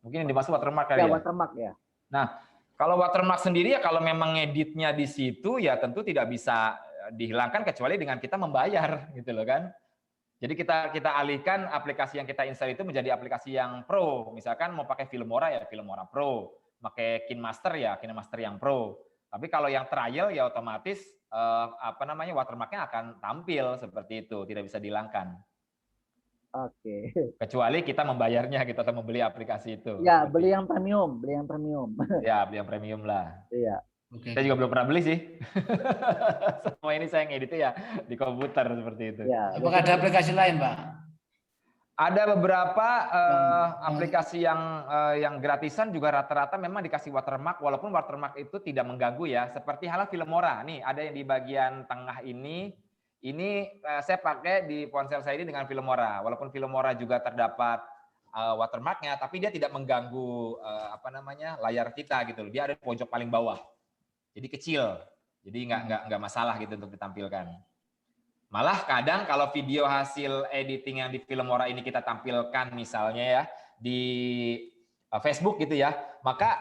Mungkin yang dimaksud watermark kali
Ya,
ya?
watermark ya.
Nah, kalau watermark sendiri ya kalau memang ngeditnya di situ ya tentu tidak bisa dihilangkan kecuali dengan kita membayar gitu loh kan. Jadi kita alihkan aplikasi yang kita install itu menjadi aplikasi yang pro. Misalkan mau pakai Filmora ya Filmora Pro, pakai KineMaster ya KineMaster yang Pro. Tapi kalau yang trial ya otomatis apa namanya watermarknya akan tampil seperti itu, tidak bisa dihilangkan.
Oke.
Kecuali kita membayarnya gitu atau membeli aplikasi itu.
Ya,
Seperti
beli
itu.
yang premium, beli yang premium.
Ya, beli yang premium lah.
Iya.
Saya juga belum pernah beli sih. Semua ini saya ngedit ya di komputer seperti itu.
Ya.
Apakah ada aplikasi lain, Pak?
Ada beberapa aplikasi yang gratisan juga rata-rata memang dikasih watermark, walaupun watermark itu tidak mengganggu ya. Seperti halnya Filmora. Nih, ada yang di bagian tengah ini. Ini saya pakai di ponsel saya ini dengan Filmora. Walaupun Filmora juga terdapat watermarknya, tapi dia tidak mengganggu apa namanya layar kita gitu. Dia ada di pojok paling bawah. Jadi kecil. Jadi nggak masalah gitu untuk ditampilkan. Malah kadang kalau video hasil editing yang di Filmora ini kita tampilkan misalnya ya di Facebook gitu ya, maka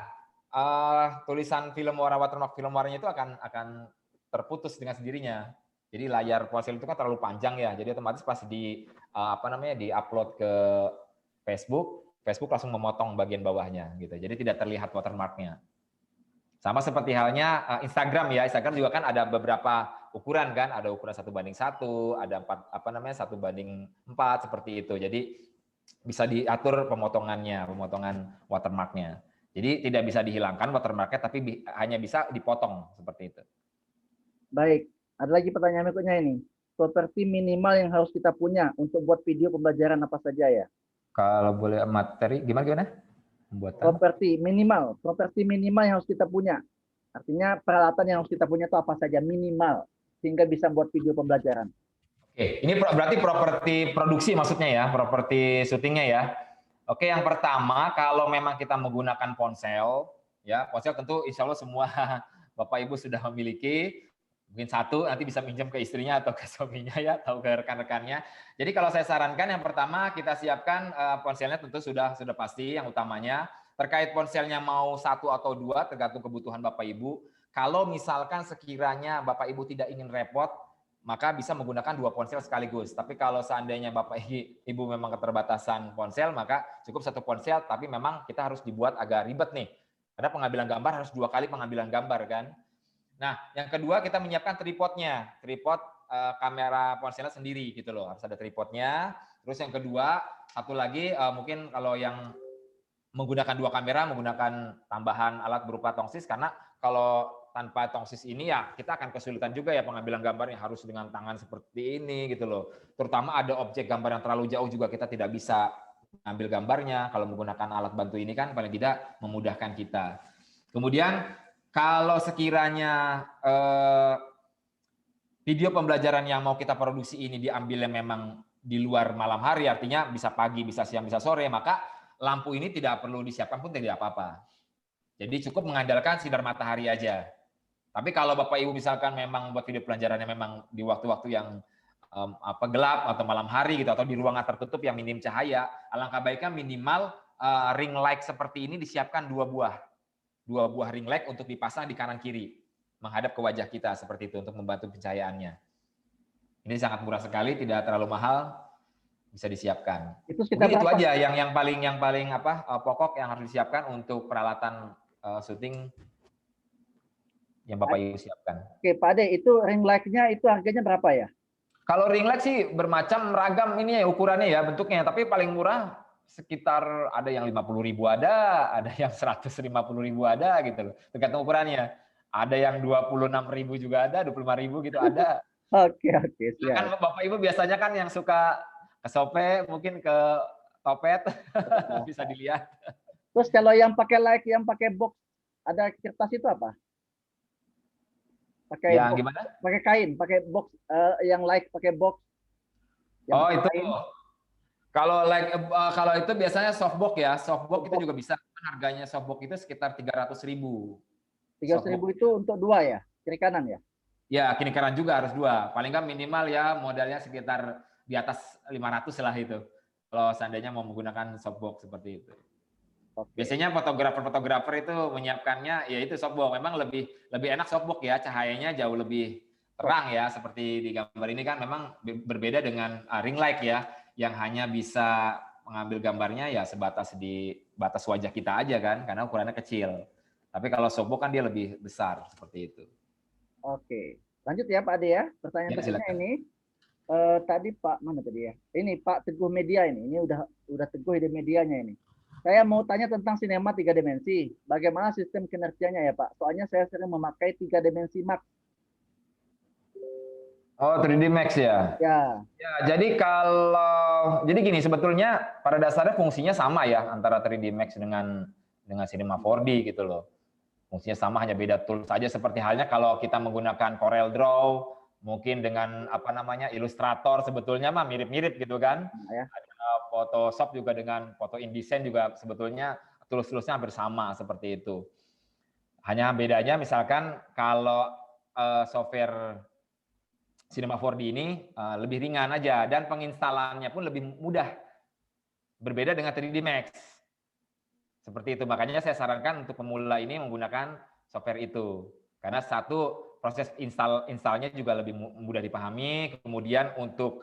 tulisan Filmora watermark Filmoranya itu akan terputus dengan sendirinya. Jadi layar ponsel itu kan terlalu panjang ya, jadi otomatis pas di apa namanya di-upload ke Facebook, Facebook langsung memotong bagian bawahnya gitu. Jadi tidak terlihat watermarknya. Sama seperti halnya Instagram ya, Instagram juga kan ada beberapa ukuran kan, ada ukuran 1:1, ada 1:4 seperti itu. Jadi bisa diatur pemotongan watermarknya. Jadi tidak bisa dihilangkan watermarknya, tapi hanya bisa dipotong seperti itu.
Baik, ada lagi pertanyaan berikutnya ini. Properti minimal yang harus kita punya untuk buat video pembelajaran apa saja ya?
Kalau boleh materi, gimana?
Properti minimal yang harus kita punya. Artinya peralatan yang harus kita punya itu apa saja minimal sehingga bisa buat video pembelajaran.
Oke, ini berarti properti produksi maksudnya ya, properti syutingnya ya. Oke, yang pertama kalau memang kita menggunakan ponsel, ya ponsel tentu insya Allah semua Bapak Ibu sudah memiliki. Mungkin satu nanti bisa minjem ke istrinya atau ke suaminya ya, atau ke rekan-rekannya. Jadi kalau saya sarankan yang pertama kita siapkan ponselnya tentu sudah pasti yang utamanya. Terkait ponselnya mau 1 atau 2 tergantung kebutuhan Bapak Ibu. Kalau misalkan sekiranya Bapak Ibu tidak ingin repot, maka bisa menggunakan 2 ponsel sekaligus. Tapi kalau seandainya Bapak Ibu memang keterbatasan ponsel, maka cukup 1 ponsel, tapi memang kita harus dibuat agak ribet nih. Ada pengambilan gambar harus 2 kali pengambilan gambar kan. Nah, yang kedua kita menyiapkan tripodnya, tripod kamera ponselnya sendiri gitu loh, harus ada tripodnya. Terus yang kedua, satu lagi mungkin kalau yang menggunakan 2 kamera, menggunakan tambahan alat berupa tongsis, karena kalau tanpa tongsis ini ya kita akan kesulitan juga ya pengambilan gambarnya harus dengan tangan seperti ini gitu loh. Terutama ada objek gambar yang terlalu jauh juga kita tidak bisa ambil gambarnya. Kalau menggunakan alat bantu ini kan paling tidak memudahkan kita. Kemudian kalau sekiranya video pembelajaran yang mau kita produksi ini diambilnya memang di luar malam hari, artinya bisa pagi, bisa siang, bisa sore, maka lampu ini tidak perlu disiapkan pun tidak apa-apa. Jadi cukup mengandalkan sinar matahari aja. Tapi kalau Bapak Ibu misalkan memang buat video pelajarannya memang di waktu-waktu yang gelap atau malam hari gitu, atau di ruangan tertutup yang minim cahaya, alangkah baiknya minimal ring light seperti ini disiapkan 2 buah. 2 buah ring light untuk dipasang di kanan kiri, menghadap ke wajah kita seperti itu untuk membantu pencahayaannya. Ini sangat murah sekali, tidak terlalu mahal, bisa disiapkan.
Itu sekitar
itu
berapa?
aja yang paling pokok yang harus disiapkan untuk peralatan syuting yang Bapak Ibu siapkan.
Oke, Pak Ade, itu ring light-nya itu harganya berapa ya?
Kalau ring light sih bermacam ragam ini ya ukurannya ya bentuknya, tapi paling murah sekitar ada yang 50.000 ada yang 150.000 ada gitu loh. Tergantung ukurannya. Ada yang 26.000 juga ada, 25.000 gitu ada.
Oke,
siap. Kan Bapak Ibu biasanya kan yang suka ke sope, mungkin ke topet, bisa dilihat.
Terus kalau yang pakai light, yang pakai box, ada kertas itu apa? Pakai
yang
box,
gimana?
pakai kain, pakai box, yang light pakai box.
Yang itu. Kain. Kalau itu biasanya softbox ya, softbox itu juga bisa. Harganya softbox itu sekitar 300.000.
300.000 itu untuk 2 ya, kiri kanan ya?
Ya, kiri kanan juga harus 2. Paling nggak minimal ya modalnya sekitar di atas 500 lah itu. Kalau seandainya mau menggunakan softbox seperti itu.
Oke.
Biasanya fotografer itu menyiapkannya ya itu softbox. Memang lebih enak softbox ya, cahayanya jauh lebih terang ya, seperti di gambar ini kan memang berbeda dengan ring light ya, yang hanya bisa mengambil gambarnya ya sebatas di batas wajah kita aja kan, karena ukurannya kecil. Tapi kalau softbox kan dia lebih besar seperti itu.
Oke, lanjut ya Pak Ade ya. Pertanyaan
Ya,
berikutnya
silakan.
ini tadi Pak mana tadi ya? Ini Pak Teguh Media ini. Ini udah Teguh ide medianya ini. Saya mau tanya tentang sinema 3 dimensi. Bagaimana sistem kinerjanya ya Pak? Soalnya saya sering memakai 3 dimensi Max.
Oh, 3D Max ya.
Ya,
Ya, jadi gini sebetulnya pada dasarnya fungsinya sama ya antara 3D Max dengan Cinema 4D gitu loh. Fungsinya sama, hanya beda tool saja, seperti halnya kalau kita menggunakan Corel Draw, mungkin dengan apa namanya Illustrator, sebetulnya mah mirip-mirip gitu kan.
nah, ya.
Ada Photoshop juga dengan Photo InDesign juga sebetulnya tools-toolsnya hampir sama seperti itu. Hanya bedanya misalkan kalau software Cinema 4D ini lebih ringan aja dan penginstalannya pun lebih mudah. Berbeda dengan 3D Max. Seperti itu, makanya saya sarankan untuk pemula ini menggunakan software itu. Karena satu, proses installnya juga lebih mudah dipahami, kemudian untuk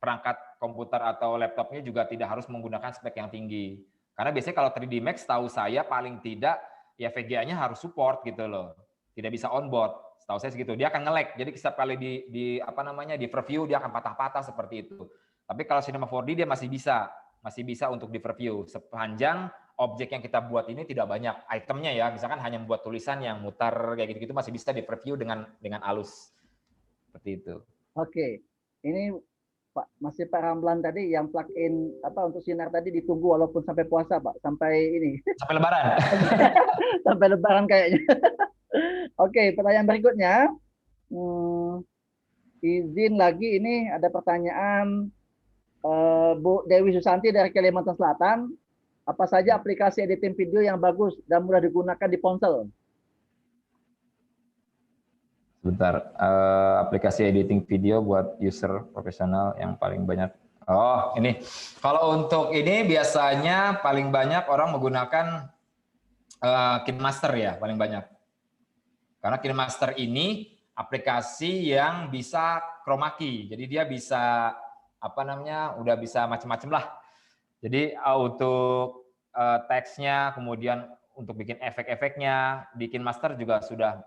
perangkat komputer atau laptopnya juga tidak harus menggunakan spek yang tinggi. Karena biasanya kalau 3D Max tahu saya paling tidak ya VGA-nya harus support gitu loh. Tidak bisa onboard. Setahu saya segitu. Dia akan nge-lag. Jadi setiap kali di preview dia akan patah-patah seperti itu. Tapi kalau Cinema 4D dia masih bisa untuk di preview sepanjang objek yang kita buat ini tidak banyak itemnya ya, misalkan hanya membuat tulisan yang mutar kayak gitu-gitu masih bisa di preview dengan halus seperti itu.
Oke. Ini masih Pak Ramlan tadi yang plugin apa untuk sinar tadi ditunggu walaupun sampai puasa Pak, sampai ini.
Sampai lebaran.
Sampai lebaran kayaknya. Oke, pertanyaan berikutnya. Izin lagi ini ada pertanyaan Bu Dewi Susanti dari Kalimantan Selatan. Apa saja aplikasi editing video yang bagus dan mudah digunakan di ponsel?
Sebentar, aplikasi editing video buat user profesional yang paling banyak. Oh, ini. Kalau untuk ini biasanya paling banyak orang menggunakan KineMaster ya, paling banyak. Karena KineMaster ini aplikasi yang bisa chroma key. Jadi dia bisa udah bisa macam-macam lah. Jadi untuk teksnya, kemudian untuk bikin efek-efeknya, di KineMaster juga sudah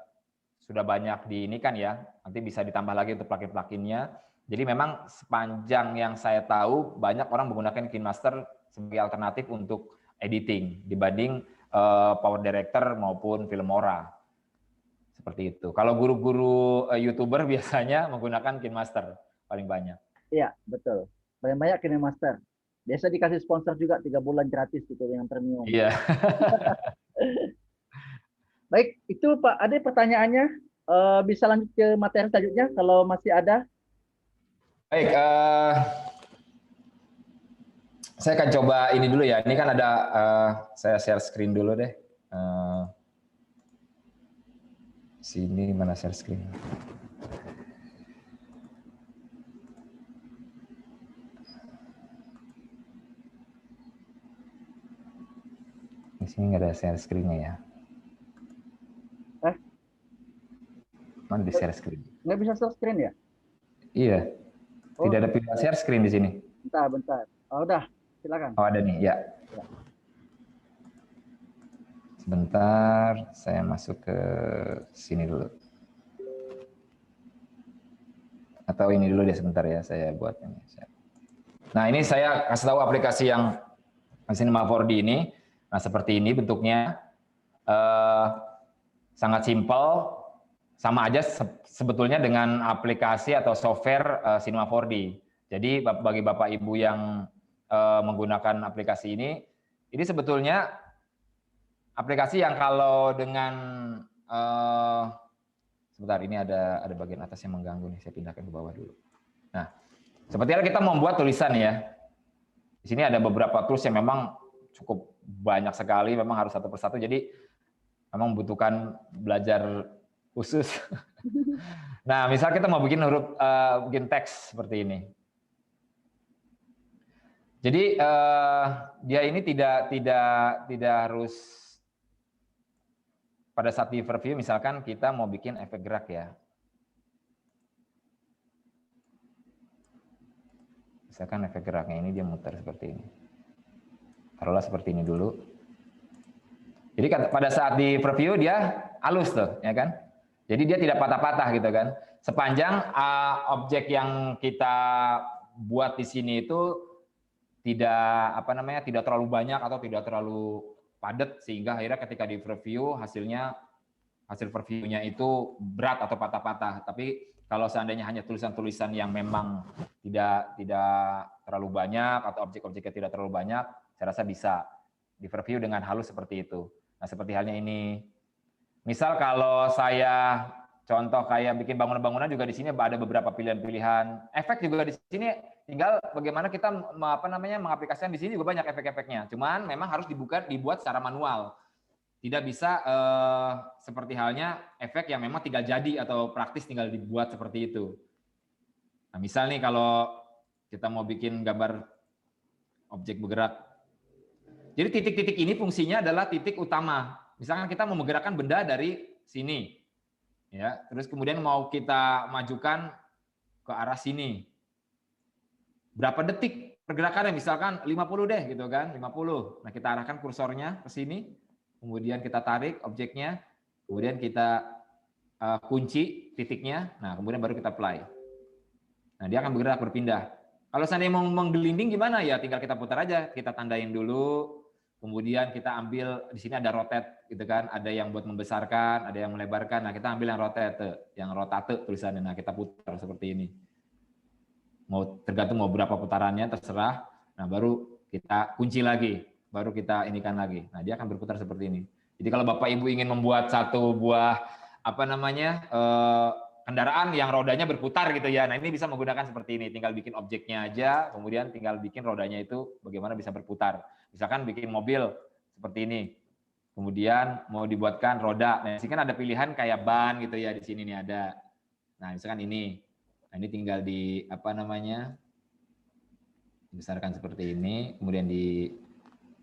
banyak di ini kan ya. Nanti bisa ditambah lagi untuk plugin-pluginnya. Jadi memang sepanjang yang saya tahu banyak orang menggunakan KineMaster sebagai alternatif untuk editing dibanding Power Director maupun Filmora. Seperti itu. Kalau guru-guru YouTuber biasanya menggunakan KineMaster paling banyak.
Iya, betul. Paling banyak KineMaster. Biasa dikasih sponsor juga 3 bulan gratis gitu yang premium.
Iya.
Baik, itu Pak Ade pertanyaannya. Bisa lanjut ke materi selanjutnya kalau masih ada.
Baik, saya akan coba ini dulu ya. Ini kan ada, saya share screen dulu deh. Sini mana share screen? Di sini nggak ada share screen-nya ya. Mana di share screen?
Nggak bisa share screen ya?
Iya. Tidak ada pilihan share screen di sini.
Bentar. Oh, udah, silakan.
Oh, ada nih, ya. Sebentar, saya masuk ke sini dulu. Atau ini dulu deh sebentar ya, saya buat ini. Nah, ini saya kasih tahu aplikasi yang Cinema 4D ini. Nah, seperti ini bentuknya. Sangat simpel, sama aja sebetulnya dengan aplikasi atau software Cinema 4D. Jadi bagi Bapak Ibu yang menggunakan aplikasi ini sebetulnya aplikasi yang kalau dengan sebentar, ini ada bagian atas yang mengganggu nih, saya pindahkan ke bawah dulu. Nah, seperti kita membuat tulisan ya. Di sini ada beberapa tools yang memang cukup banyak sekali, memang harus satu persatu. Jadi memang membutuhkan belajar khusus. Nah, misal kita mau bikin huruf, bikin teks seperti ini. Jadi dia ini tidak harus pada saat di preview, misalkan kita mau bikin efek gerak ya. Misalkan efek geraknya ini dia muter seperti ini. Taruhlah seperti ini dulu. Jadi pada saat di preview dia halus tuh, ya kan? Jadi dia tidak patah-patah gitu kan. Sepanjang objek yang kita buat di sini itu tidak terlalu banyak atau tidak terlalu padat sehingga akhirnya ketika di preview hasil previewnya itu berat atau patah-patah. Tapi kalau seandainya hanya tulisan-tulisan yang memang tidak terlalu banyak atau objek-objeknya tidak terlalu banyak, saya rasa bisa di preview dengan halus seperti itu. Nah, seperti halnya ini. Misal kalau saya contoh kayak bikin bangunan-bangunan juga di sini ada beberapa pilihan-pilihan. Efek juga di sini tinggal bagaimana kita mengaplikasikan di sini juga banyak efek-efeknya. Cuman memang harus dibuat secara manual. Tidak bisa seperti halnya efek yang memang tinggal jadi atau praktis tinggal dibuat seperti itu. Nah, misal nih kalau kita mau bikin gambar objek bergerak. Jadi titik-titik ini fungsinya adalah titik utama. Misalkan kita mau menggerakkan benda dari sini. Ya, terus kemudian mau kita majukan ke arah sini. Berapa detik pergerakannya? Misalkan 50 deh gitu kan, 50. Nah, kita arahkan kursornya ke sini. Kemudian kita tarik objeknya, kemudian kita kunci titiknya, nah kemudian baru kita play. Nah, dia akan bergerak berpindah. Kalau seandainya mau menggelinding gimana ya? Tinggal kita putar aja, kita tandain dulu, kemudian kita ambil di sini ada rotate gitu kan, ada yang buat membesarkan, ada yang melebarkan. Nah, kita ambil yang rotate tulisannya. Nah, kita putar seperti ini. Tergantung mau berapa putarannya terserah. Nah, baru kita kunci lagi. Baru kita inikan lagi. Nah, dia akan berputar seperti ini. Jadi kalau Bapak Ibu ingin membuat satu buah kendaraan yang rodanya berputar gitu ya. Nah, ini bisa menggunakan seperti ini. Tinggal bikin objeknya aja, kemudian tinggal bikin rodanya itu bagaimana bisa berputar. Misalkan bikin mobil seperti ini. Kemudian mau dibuatkan roda. Nah, di sini kan ada pilihan kayak ban gitu ya, di sini nih ada. Nah, misalkan ini. Nah, ini tinggal dibesarkan seperti ini, kemudian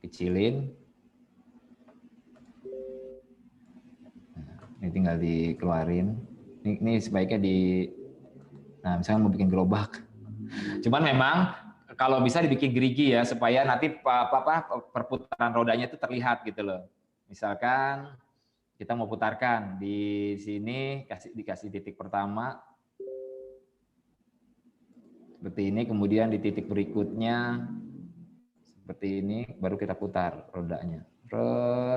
kecilin. Nah, ini tinggal dikeluarin. Ini sebaiknya nah misalnya mau bikin gerobak. Cuman memang kalau bisa dibikin gerigi ya supaya nanti perputaran rodanya itu terlihat gitu loh. Misalkan kita mau putarkan di sini dikasih titik pertama seperti ini, kemudian di titik berikutnya seperti ini, baru kita putar rodanya.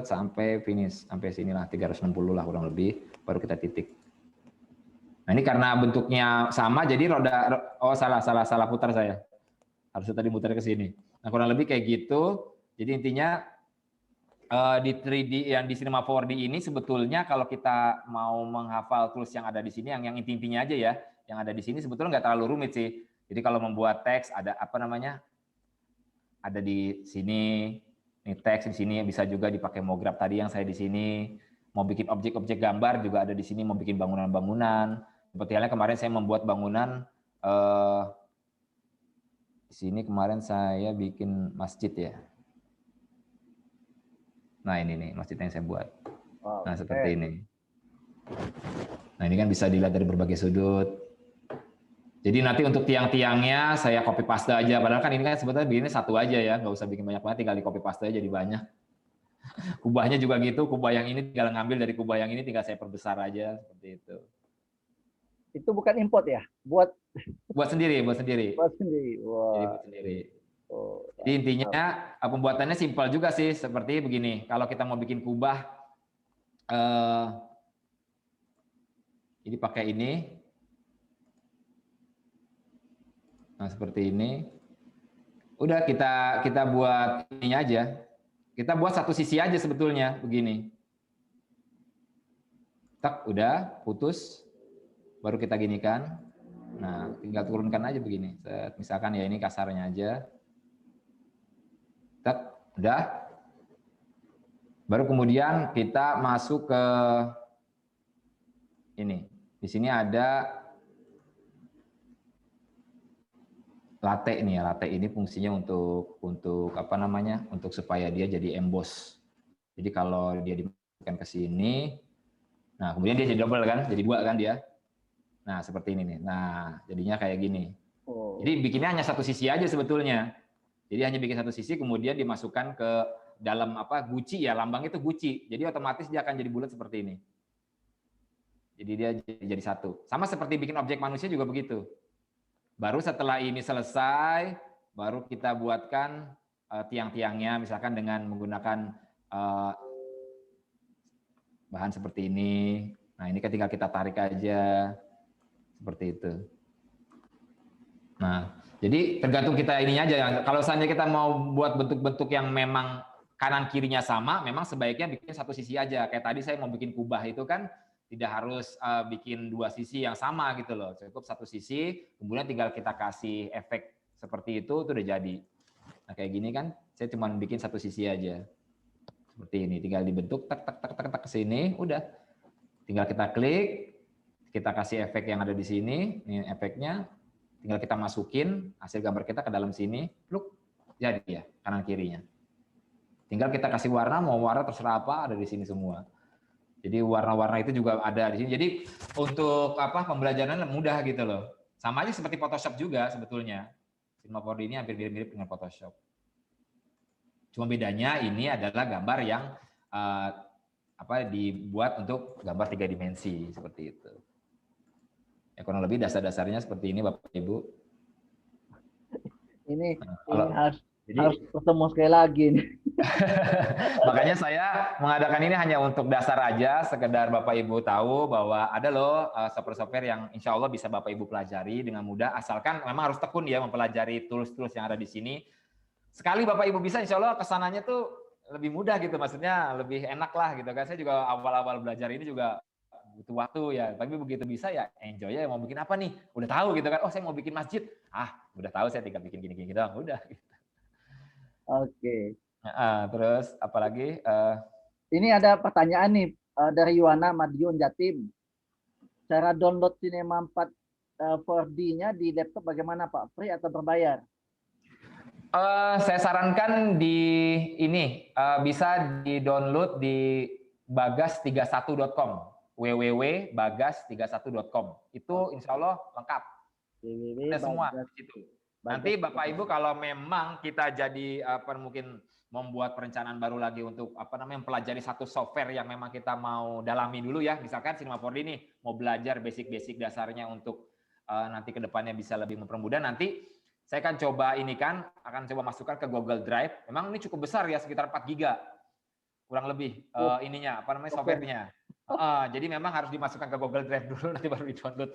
Sampai finish, sampai sinilah 360 lah kurang lebih, baru kita titik. Nah, ini karena bentuknya sama, jadi salah putar saya. Harusnya tadi muter ke sini. Nah, kurang lebih kayak gitu. Jadi intinya di 3D yang di Cinema 4D ini sebetulnya kalau kita mau menghafal tools yang ada di sini, yang inti-intinya aja ya, yang ada di sini sebetulnya nggak terlalu rumit sih. Jadi kalau membuat teks ada ada di sini, ini teks di sini bisa juga dipakai mau grab tadi yang saya di sini, mau bikin objek-objek gambar juga ada di sini, mau bikin bangunan-bangunan. Seperti halnya kemarin saya membuat bangunan di sini kemarin saya bikin masjid ya. Nah, ini nih masjid yang saya buat. Nah, seperti ini. Nah, ini kan bisa dilihat dari berbagai sudut. Jadi nanti untuk tiang-tiangnya saya copy paste aja. Padahal kan ini kan sebetulnya bikinnya satu aja ya, nggak usah bikin banyak-banyak, tinggal di copy paste aja jadi banyak. Kubahnya juga gitu, kubah yang ini tinggal ngambil dari kubah yang ini, tinggal saya perbesar aja seperti itu.
Itu bukan import ya? Buat
sendiri.
Buat sendiri. Wah.
Jadi buat sendiri. Oh, jadi intinya pembuatannya simpel juga sih, seperti begini. Kalau kita mau bikin kubah, ini pakai ini. Nah, seperti ini. Udah kita buat ininya aja. Kita buat satu sisi aja sebetulnya begini. Tak, udah putus. Baru kita ginikan. Nah, tinggal turunkan aja begini. Misalkan ya ini kasarnya aja. Tak, udah. Baru kemudian kita masuk ke ini. Di sini ada latte nih ya. Latte ini fungsinya untuk apa namanya? Untuk supaya dia jadi emboss. Jadi kalau dia dimasukin ke sini, nah kemudian dia jadi double kan, jadi 2 kan dia. Nah, seperti ini nih. Nah, jadinya kayak gini.
Oh.
Jadi bikinnya hanya satu sisi aja sebetulnya. Jadi hanya bikin satu sisi, kemudian dimasukkan ke dalam apa guci ya, lambang itu guci. Jadi otomatis dia akan jadi bulat seperti ini. Jadi dia jadi satu. Sama seperti bikin objek manusia juga begitu. Baru setelah ini selesai, baru kita buatkan tiang-tiangnya, misalkan dengan menggunakan bahan seperti ini. Nah, ini ketika kita tarik aja seperti itu. Nah, jadi tergantung kita ininya aja. Kalau misalnya kita mau buat bentuk-bentuk yang memang kanan kirinya sama, memang sebaiknya bikin satu sisi aja. Kayak tadi saya mau bikin kubah itu kan tidak harus bikin 2 sisi yang sama gitu loh. Cukup satu sisi, kemudian tinggal kita kasih efek seperti itu udah jadi. Nah, kayak gini kan saya cuma bikin satu sisi aja. Seperti ini, tinggal dibentuk tak tak tak tak tak ke sini, udah. Tinggal kita klik, kita kasih efek yang ada di sini, ini efeknya. Tinggal kita masukin hasil gambar kita ke dalam sini, pluk, jadi ya kanan kirinya. Tinggal kita kasih warna, mau warna terserah apa ada di sini semua. Jadi warna-warna itu juga ada di sini. Jadi untuk apa pembelajaran mudah gitu loh. Sama aja seperti Photoshop juga sebetulnya. Cinema 4D ini hampir mirip-mirip dengan Photoshop. Cuma bedanya ini adalah gambar yang apa dibuat untuk gambar 3 dimensi seperti itu. Ya, kurang lebih dasar-dasarnya seperti ini Bapak Ibu.
Ini
jadi,
harus ketemu sekali lagi nih.
Makanya saya mengadakan ini hanya untuk dasar aja, sekedar Bapak Ibu tahu bahwa ada loh software-software yang insya Allah bisa Bapak Ibu pelajari dengan mudah, asalkan memang harus tekun ya mempelajari tools-tools yang ada di sini. Sekali Bapak Ibu bisa, insya Allah kesananya tuh lebih mudah gitu, maksudnya lebih enak lah gitu kan. Saya juga awal-awal belajar ini juga butuh waktu ya, tapi begitu bisa ya enjoy ya, mau bikin apa nih, udah tahu gitu kan, oh saya mau bikin masjid, udah tahu saya tinggal bikin gini-gini doang, udah gitu.
Oke.
Terus apalagi?
Ini ada pertanyaan nih dari Yuwana Madiun Jatim. Cara download Cinema 4 4D-nya di laptop bagaimana Pak? Free atau berbayar?
Saya sarankan di ini bisa di-download di bagas31.com. www.bagas31.com. Itu insya Allah lengkap. Ada semua di situ. Nanti Bapak Ibu kalau memang kita jadi mungkin membuat perencanaan baru lagi untuk mempelajari satu software yang memang kita mau dalami dulu ya, misalkan Cinema 4D ini mau belajar basic-basic dasarnya untuk nanti kedepannya bisa lebih mempermudah. Nanti saya akan coba akan coba masukkan ke Google Drive. Memang ini cukup besar ya, sekitar 4 GB kurang lebih softwarenya. Jadi memang harus dimasukkan ke Google Drive dulu, nanti baru di-download.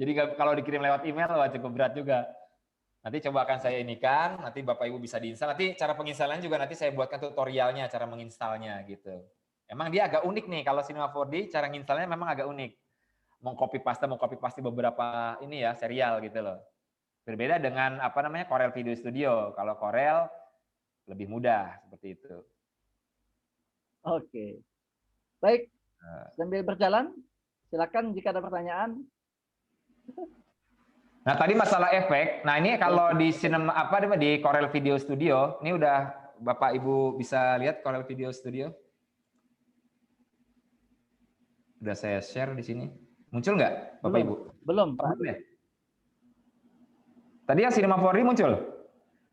Jadi kalau dikirim lewat email, cukup berat juga. Nanti coba akan saya nanti Bapak Ibu bisa diinstal. Nanti cara penginstalannya juga nanti saya buatkan tutorialnya, cara menginstalnya gitu. Emang dia agak unik nih, kalau Cinema 4D, cara menginstalnya memang agak unik. Mau copy paste beberapa serial gitu loh. Berbeda dengan Corel Video Studio. Kalau Corel lebih mudah seperti itu.
Oke. Baik. Sambil berjalan, silakan jika ada pertanyaan.
Nah, tadi masalah efek. Nah, ini kalau di di Corel Video Studio, ini udah Bapak Ibu bisa lihat Corel Video Studio. Udah saya share di sini. Muncul nggak, Bapak Ibu?
Belum, Pak.
Belum ya? Tadi yang Cinema 4D muncul?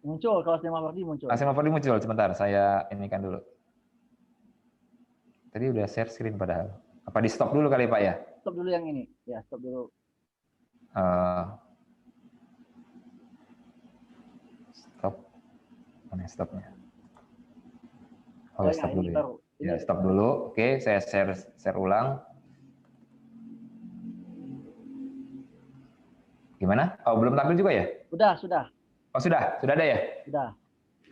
Muncul, kalau Cinema 4D muncul.
Cinema 4D muncul, sebentar, saya inikan dulu. Tadi udah share screen padahal. Apa di stop dulu kali Pak ya?
Stop dulu yang ini. Ya, stop dulu.
Stop. Mana stopnya? Stop dulu ya. Ya, stop dulu. Oke, saya share ulang. Gimana? Oh, belum tampil juga ya?
Sudah.
Oh, sudah ada ya?
Sudah.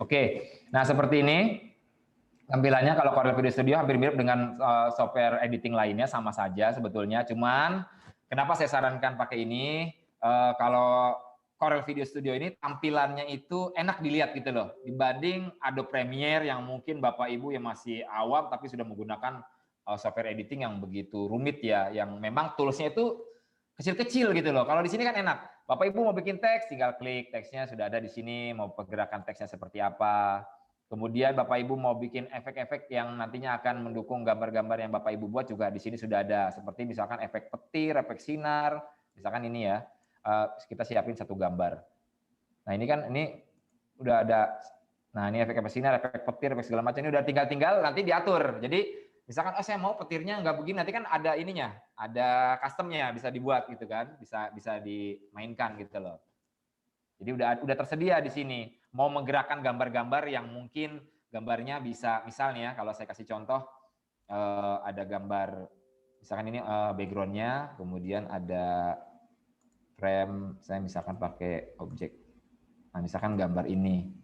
Oke. Nah, seperti ini tampilannya. Kalau Corel Video Studio hampir mirip dengan software editing lainnya, sama saja sebetulnya. Cuman kenapa saya sarankan pakai ini? Kalau Corel Video Studio ini tampilannya itu enak dilihat gitu loh, dibanding Adobe Premiere yang mungkin Bapak Ibu yang masih awam tapi sudah menggunakan software editing yang begitu rumit ya, yang memang toolsnya itu kecil-kecil gitu loh. Kalau di sini kan enak. Bapak Ibu mau bikin teks, tinggal klik teksnya sudah ada di sini. Mau pergerakan teksnya seperti apa. Kemudian Bapak Ibu mau bikin efek-efek yang nantinya akan mendukung gambar-gambar yang Bapak Ibu buat juga di sini sudah ada. Seperti misalkan efek petir, efek sinar. Misalkan ini ya, kita siapin satu gambar. Nah ini kan ini udah ada. Nah ini efek sinar, efek petir, efek segala macam ini udah tinggal nanti diatur. Jadi misalkan saya mau petirnya nggak begini, nanti kan ada ininya, ada customnya bisa dibuat gitu kan, bisa dimainkan gitu loh. Jadi udah tersedia di sini. Mau menggerakkan gambar-gambar yang mungkin gambarnya bisa, misalnya kalau saya kasih contoh ada gambar, misalkan ini backgroundnya, kemudian ada frame, saya misalkan pakai objek. Nah misalkan gambar ini.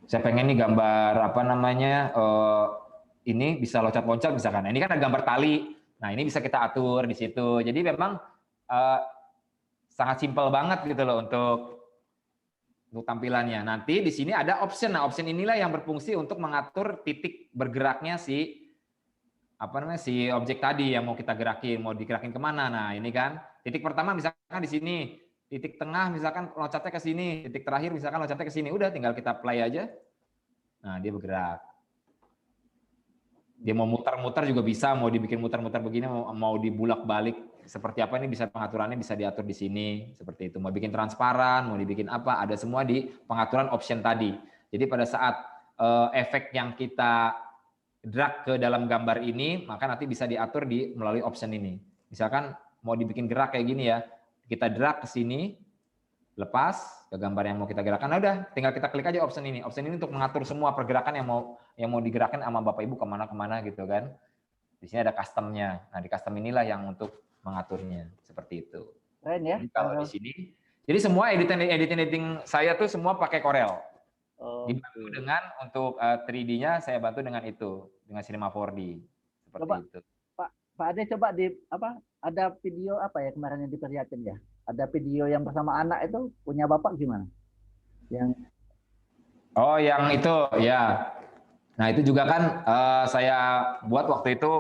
Saya pengen nih gambar apa namanya ini bisa loncat-loncat misalkan. Nah, ini kan ada gambar tali. Nah ini bisa kita atur di situ. Jadi memang sangat simpel banget gitu loh untuk tampilannya. Nanti di sini ada option. Nah option inilah yang berfungsi untuk mengatur titik bergeraknya si objek tadi yang mau kita gerakin, mau digerakin kemana. Nah ini kan titik pertama misalkan di sini. Titik tengah misalkan loncatnya ke sini, titik terakhir misalkan loncatnya ke sini, udah tinggal kita play aja. Nah, dia bergerak. Dia mau muter-muter juga bisa, mau dibikin muter-muter begini, mau dibulak-balik seperti apa ini bisa pengaturannya bisa diatur di sini seperti itu. Mau bikin transparan, mau dibikin apa, ada semua di pengaturan option tadi. Jadi pada saat efek yang kita drag ke dalam gambar ini, maka nanti bisa diatur melalui option ini. Misalkan mau dibikin gerak kayak gini ya, kita drag ke sini, lepas ke gambar yang mau kita gerakan. Nah udah, tinggal kita klik aja option ini. Option ini untuk mengatur semua pergerakan yang mau digerakkan sama Bapak Ibu kemana-kemana gitu kan. Di sini ada customnya. Nah di custom inilah yang untuk mengaturnya seperti itu.
Keren ya.
Jadi kalau di sini, jadi semua editing saya tuh semua pakai Corel. Dibantu dengan untuk 3D-nya saya bantu dengan itu, dengan Cinema 4D seperti
coba,
itu.
Pak Ade coba ada video apa ya kemarin yang diperlihatkan ya? Ada video yang bersama anak itu punya Bapak gimana? Yang
yang itu ya. Nah, itu juga kan saya buat waktu itu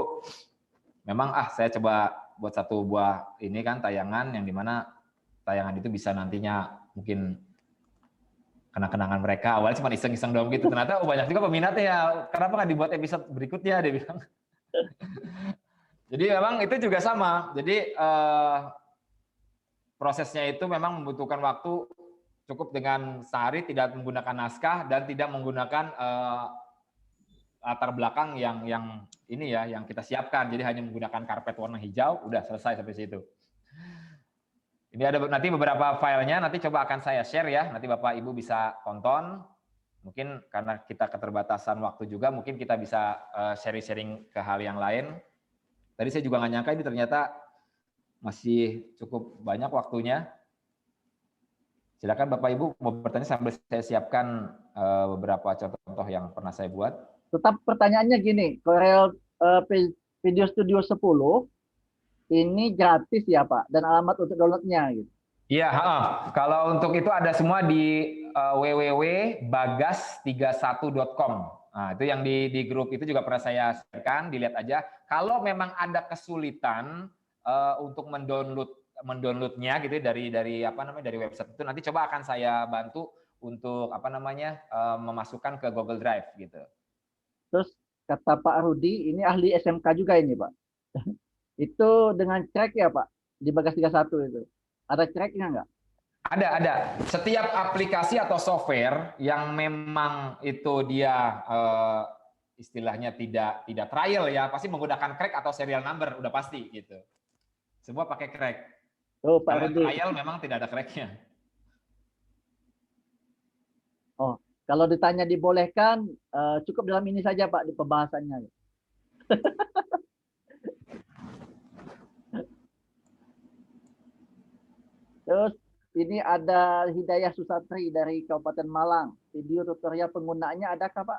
memang saya coba buat satu buah ini kan tayangan yang dimana tayangan itu bisa nantinya mungkin kenang-kenangan mereka. Awalnya cuma iseng-iseng doang gitu. Ternyata banyak juga peminatnya ya. Kenapa nggak dibuat episode berikutnya, dia bilang. Jadi memang itu juga sama. Jadi prosesnya itu memang membutuhkan waktu cukup dengan sehari, tidak menggunakan naskah dan tidak menggunakan latar belakang yang ini ya, yang kita siapkan. Jadi hanya menggunakan karpet warna hijau, udah selesai sampai situ. Ini ada nanti beberapa filenya, nanti coba akan saya share ya. Nanti Bapak Ibu bisa tonton. Mungkin karena kita keterbatasan waktu juga, mungkin kita bisa sharing-sharing ke hal yang lain. Tadi saya juga nggak nyangka ini ternyata masih cukup banyak waktunya. Silakan Bapak Ibu mau bertanya sambil saya siapkan beberapa contoh-contoh yang pernah saya buat.
Tetap pertanyaannya gini, Corel Video Studio 10 ini gratis ya Pak, dan alamat untuk downloadnya gitu.
Iya, kalau untuk itu ada semua di www.bagas31.com. Nah, itu yang di grup itu juga pernah saya share-kan, dilihat aja. Kalau memang ada kesulitan untuk mendownloadnya gitu dari dari website itu, nanti coba akan saya bantu untuk memasukkan ke Google Drive gitu.
Terus kata Pak Rudi, ini ahli SMK juga ini Pak. Itu dengan track ya Pak, di Bagas 31 itu. Ada tracknya nggak?
Ada. Setiap aplikasi atau software yang memang itu dia istilahnya tidak trial ya, pasti menggunakan crack atau serial number, udah pasti gitu. Semua pakai crack.
Oh, Pak
Kalau
Rudi.
trial memang tidak ada cracknya.
Oh, kalau ditanya dibolehkan, cukup dalam ini saja Pak di pembahasannya. Terus ini ada Hidayah Susatri dari Kabupaten Malang. Video tutorial penggunaannya adakah Pak?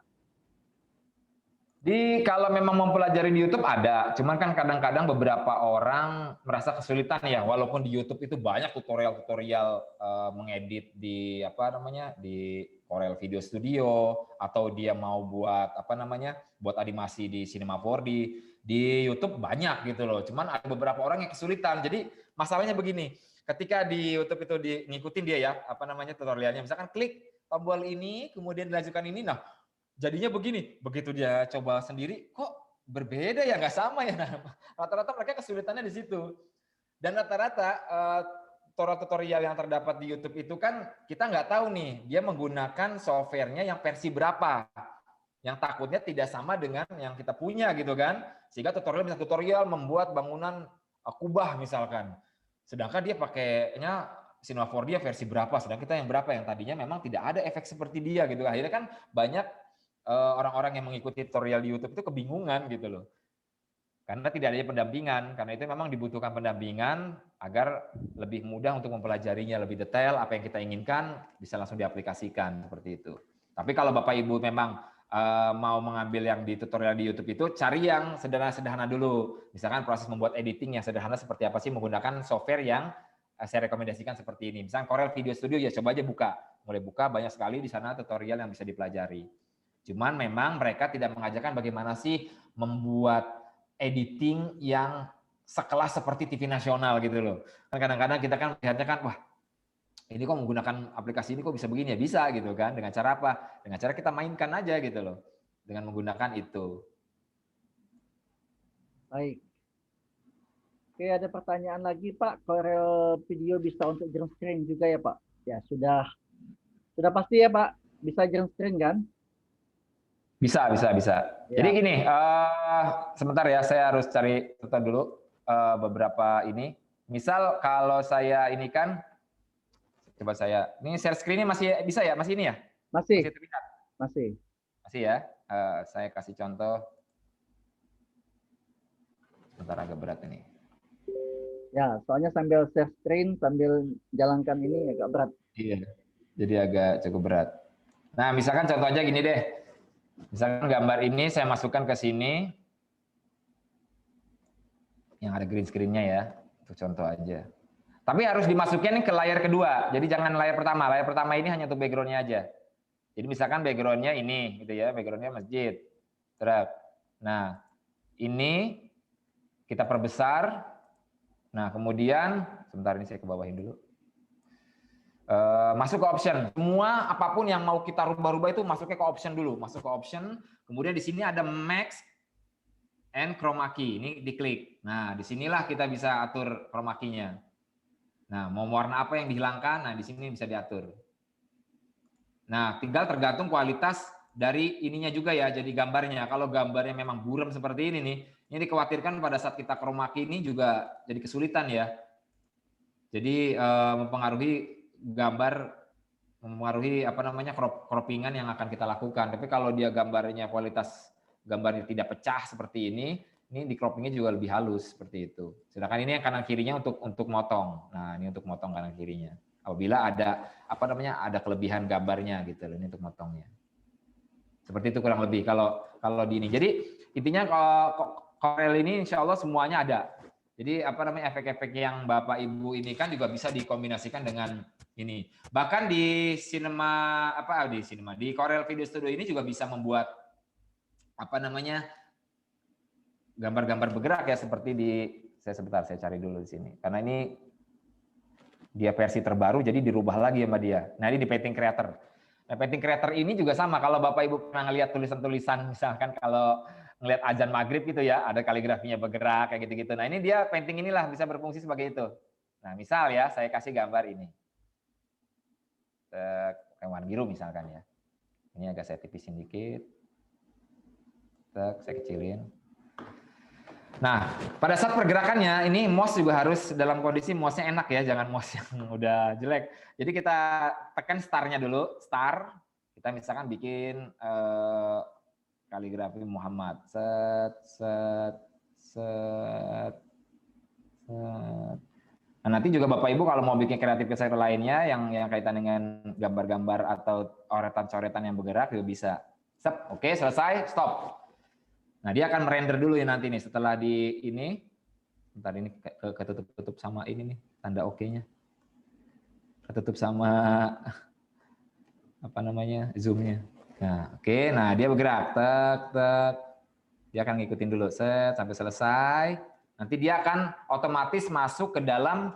Kalau memang mempelajari di YouTube ada, cuman kan kadang-kadang beberapa orang merasa kesulitan ya, walaupun di YouTube itu banyak tutorial-tutorial mengedit di di Corel Video Studio, atau dia mau buat buat animasi di Cinema 4D, di YouTube banyak gitu loh. Cuman ada beberapa orang yang kesulitan. Jadi masalahnya begini, ketika di YouTube itu ngikutin dia ya, tutorialnya, misalkan klik tombol ini, kemudian dilanjutkan ini, nah jadinya begini, begitu dia coba sendiri, kok berbeda ya, nggak sama ya. Nah, rata-rata mereka kesulitannya di situ. Dan rata-rata tutorial yang terdapat di YouTube itu kan kita nggak tahu nih, dia menggunakan softwarenya yang versi berapa. Yang takutnya tidak sama dengan yang kita punya gitu kan. Sehingga tutorial membuat bangunan kubah misalkan. Sedangkan dia pakainya Cinema 4D versi berapa, sedangkan kita yang berapa, yang tadinya memang tidak ada efek seperti dia gitu. Akhirnya kan banyak orang-orang yang mengikuti tutorial di YouTube itu kebingungan gitu loh. Karena tidak ada pendampingan, karena itu memang dibutuhkan pendampingan agar lebih mudah untuk mempelajarinya lebih detail, apa yang kita inginkan bisa langsung diaplikasikan seperti itu. Tapi kalau Bapak Ibu memang mau mengambil yang di tutorial di YouTube itu, cari yang sederhana-sederhana dulu. Misalkan proses membuat editing yang sederhana seperti apa sih, menggunakan software yang saya rekomendasikan seperti ini. Misalkan Corel Video Studio, ya coba aja buka. Mulai buka, banyak sekali di sana tutorial yang bisa dipelajari. Cuman memang mereka tidak mengajarkan bagaimana sih membuat editing yang sekelas seperti TV nasional gitu loh. Kadang-kadang kita kan melihatnya kan, wah ini kok menggunakan aplikasi ini kok bisa begini ya? Bisa gitu kan. Dengan cara apa? Dengan cara kita mainkan aja gitu loh. Dengan menggunakan itu.
Baik. Oke, ada pertanyaan lagi Pak. Corel Video bisa untuk green screen juga ya Pak? Ya sudah pasti ya Pak. Bisa green screen kan?
Bisa. Ya. Jadi gini, sebentar ya, saya harus cari dulu beberapa ini. Misal kalau saya ini kan, coba saya, ini share screen-nya masih bisa ya? Masih ini ya?
Masih.
Masih terlihat?
Masih
ya. Saya kasih contoh. Sebentar, agak berat ini.
Ya, soalnya sambil share screen, sambil jalankan ini agak berat.
Iya, jadi agak cukup berat. Nah, misalkan contoh aja gini deh. Misalkan gambar ini saya masukkan ke sini, yang ada green screen-nya ya, untuk contoh aja. Tapi harus dimasukin ke layar kedua, jadi jangan layar pertama. Layar pertama ini hanya untuk background-nya aja. Jadi misalkan background-nya ini, gitu ya, background-nya masjid. Terus, nah ini kita perbesar. Nah kemudian, sebentar ini saya ke bawahin dulu. Masuk ke option. Semua apapun yang mau kita rubah-rubah itu masuknya ke option dulu. Masuk ke option. Kemudian di sini ada max and chroma key. Ini diklik. Nah, disinilah kita bisa atur chroma key-nya. Nah, mau warna apa yang dihilangkan? Nah, di sini bisa diatur. Nah, tinggal tergantung kualitas dari ininya juga ya. Jadi gambarnya. Kalau gambarnya memang buram seperti ini nih, ini dikhawatirkan pada saat kita chroma key ini juga jadi kesulitan ya. Jadi mempengaruhi gambar, mempengaruhi croppingan yang akan kita lakukan. Tapi kalau dia gambarnya kualitas gambarnya tidak pecah seperti ini di croppingnya juga lebih halus seperti itu. Sedangkan ini yang kanan kirinya untuk motong. Nah ini untuk motong kanan kirinya. Apabila ada ada kelebihan gambarnya gitu, ini untuk motongnya. Seperti itu kurang lebih kalau di ini. Jadi intinya Corel ini insya Allah semuanya ada. Jadi efek-efek yang Bapak Ibu ini kan juga bisa dikombinasikan dengan ini. Bahkan di di Corel Video Studio ini juga bisa membuat gambar-gambar bergerak ya, seperti saya cari dulu di sini. Karena ini dia versi terbaru jadi dirubah lagi sama dia. Nah, ini di Painting Creator. Nah, Painting Creator ini juga sama, kalau Bapak Ibu pernah ngelihat tulisan-tulisan misalkan kalau ngelihat azan maghrib gitu ya, ada kaligrafinya bergerak kayak gitu-gitu. Nah, ini dia painting inilah bisa berfungsi sebagai itu. Nah, misal ya, saya kasih gambar ini. Kayak warna biru misalkan ya. Ini agak saya tipisin dikit. Saya kecilin. Nah, pada saat pergerakannya, ini mouse juga harus dalam kondisi mouse-nya enak ya, jangan mouse yang udah jelek. Jadi kita tekan start-nya dulu, start. Kita misalkan bikin kaligrafi Muhammad. Nah, nanti juga Bapak Ibu kalau mau bikin kreatif desainer lainnya yang kaitan dengan gambar-gambar atau coretan-coretan yang bergerak juga bisa. Oke, selesai, stop. Nah, dia akan merender dulu ya nanti nih setelah di ini. Bentar ini ketutup sama ini nih, tanda oke-nya. Ketutup sama apa namanya? Zoom-nya. Nah, oke. Nah, dia bergerak. Tek tek. Dia akan ngikutin dulu set sampai selesai. Nanti dia akan otomatis masuk ke dalam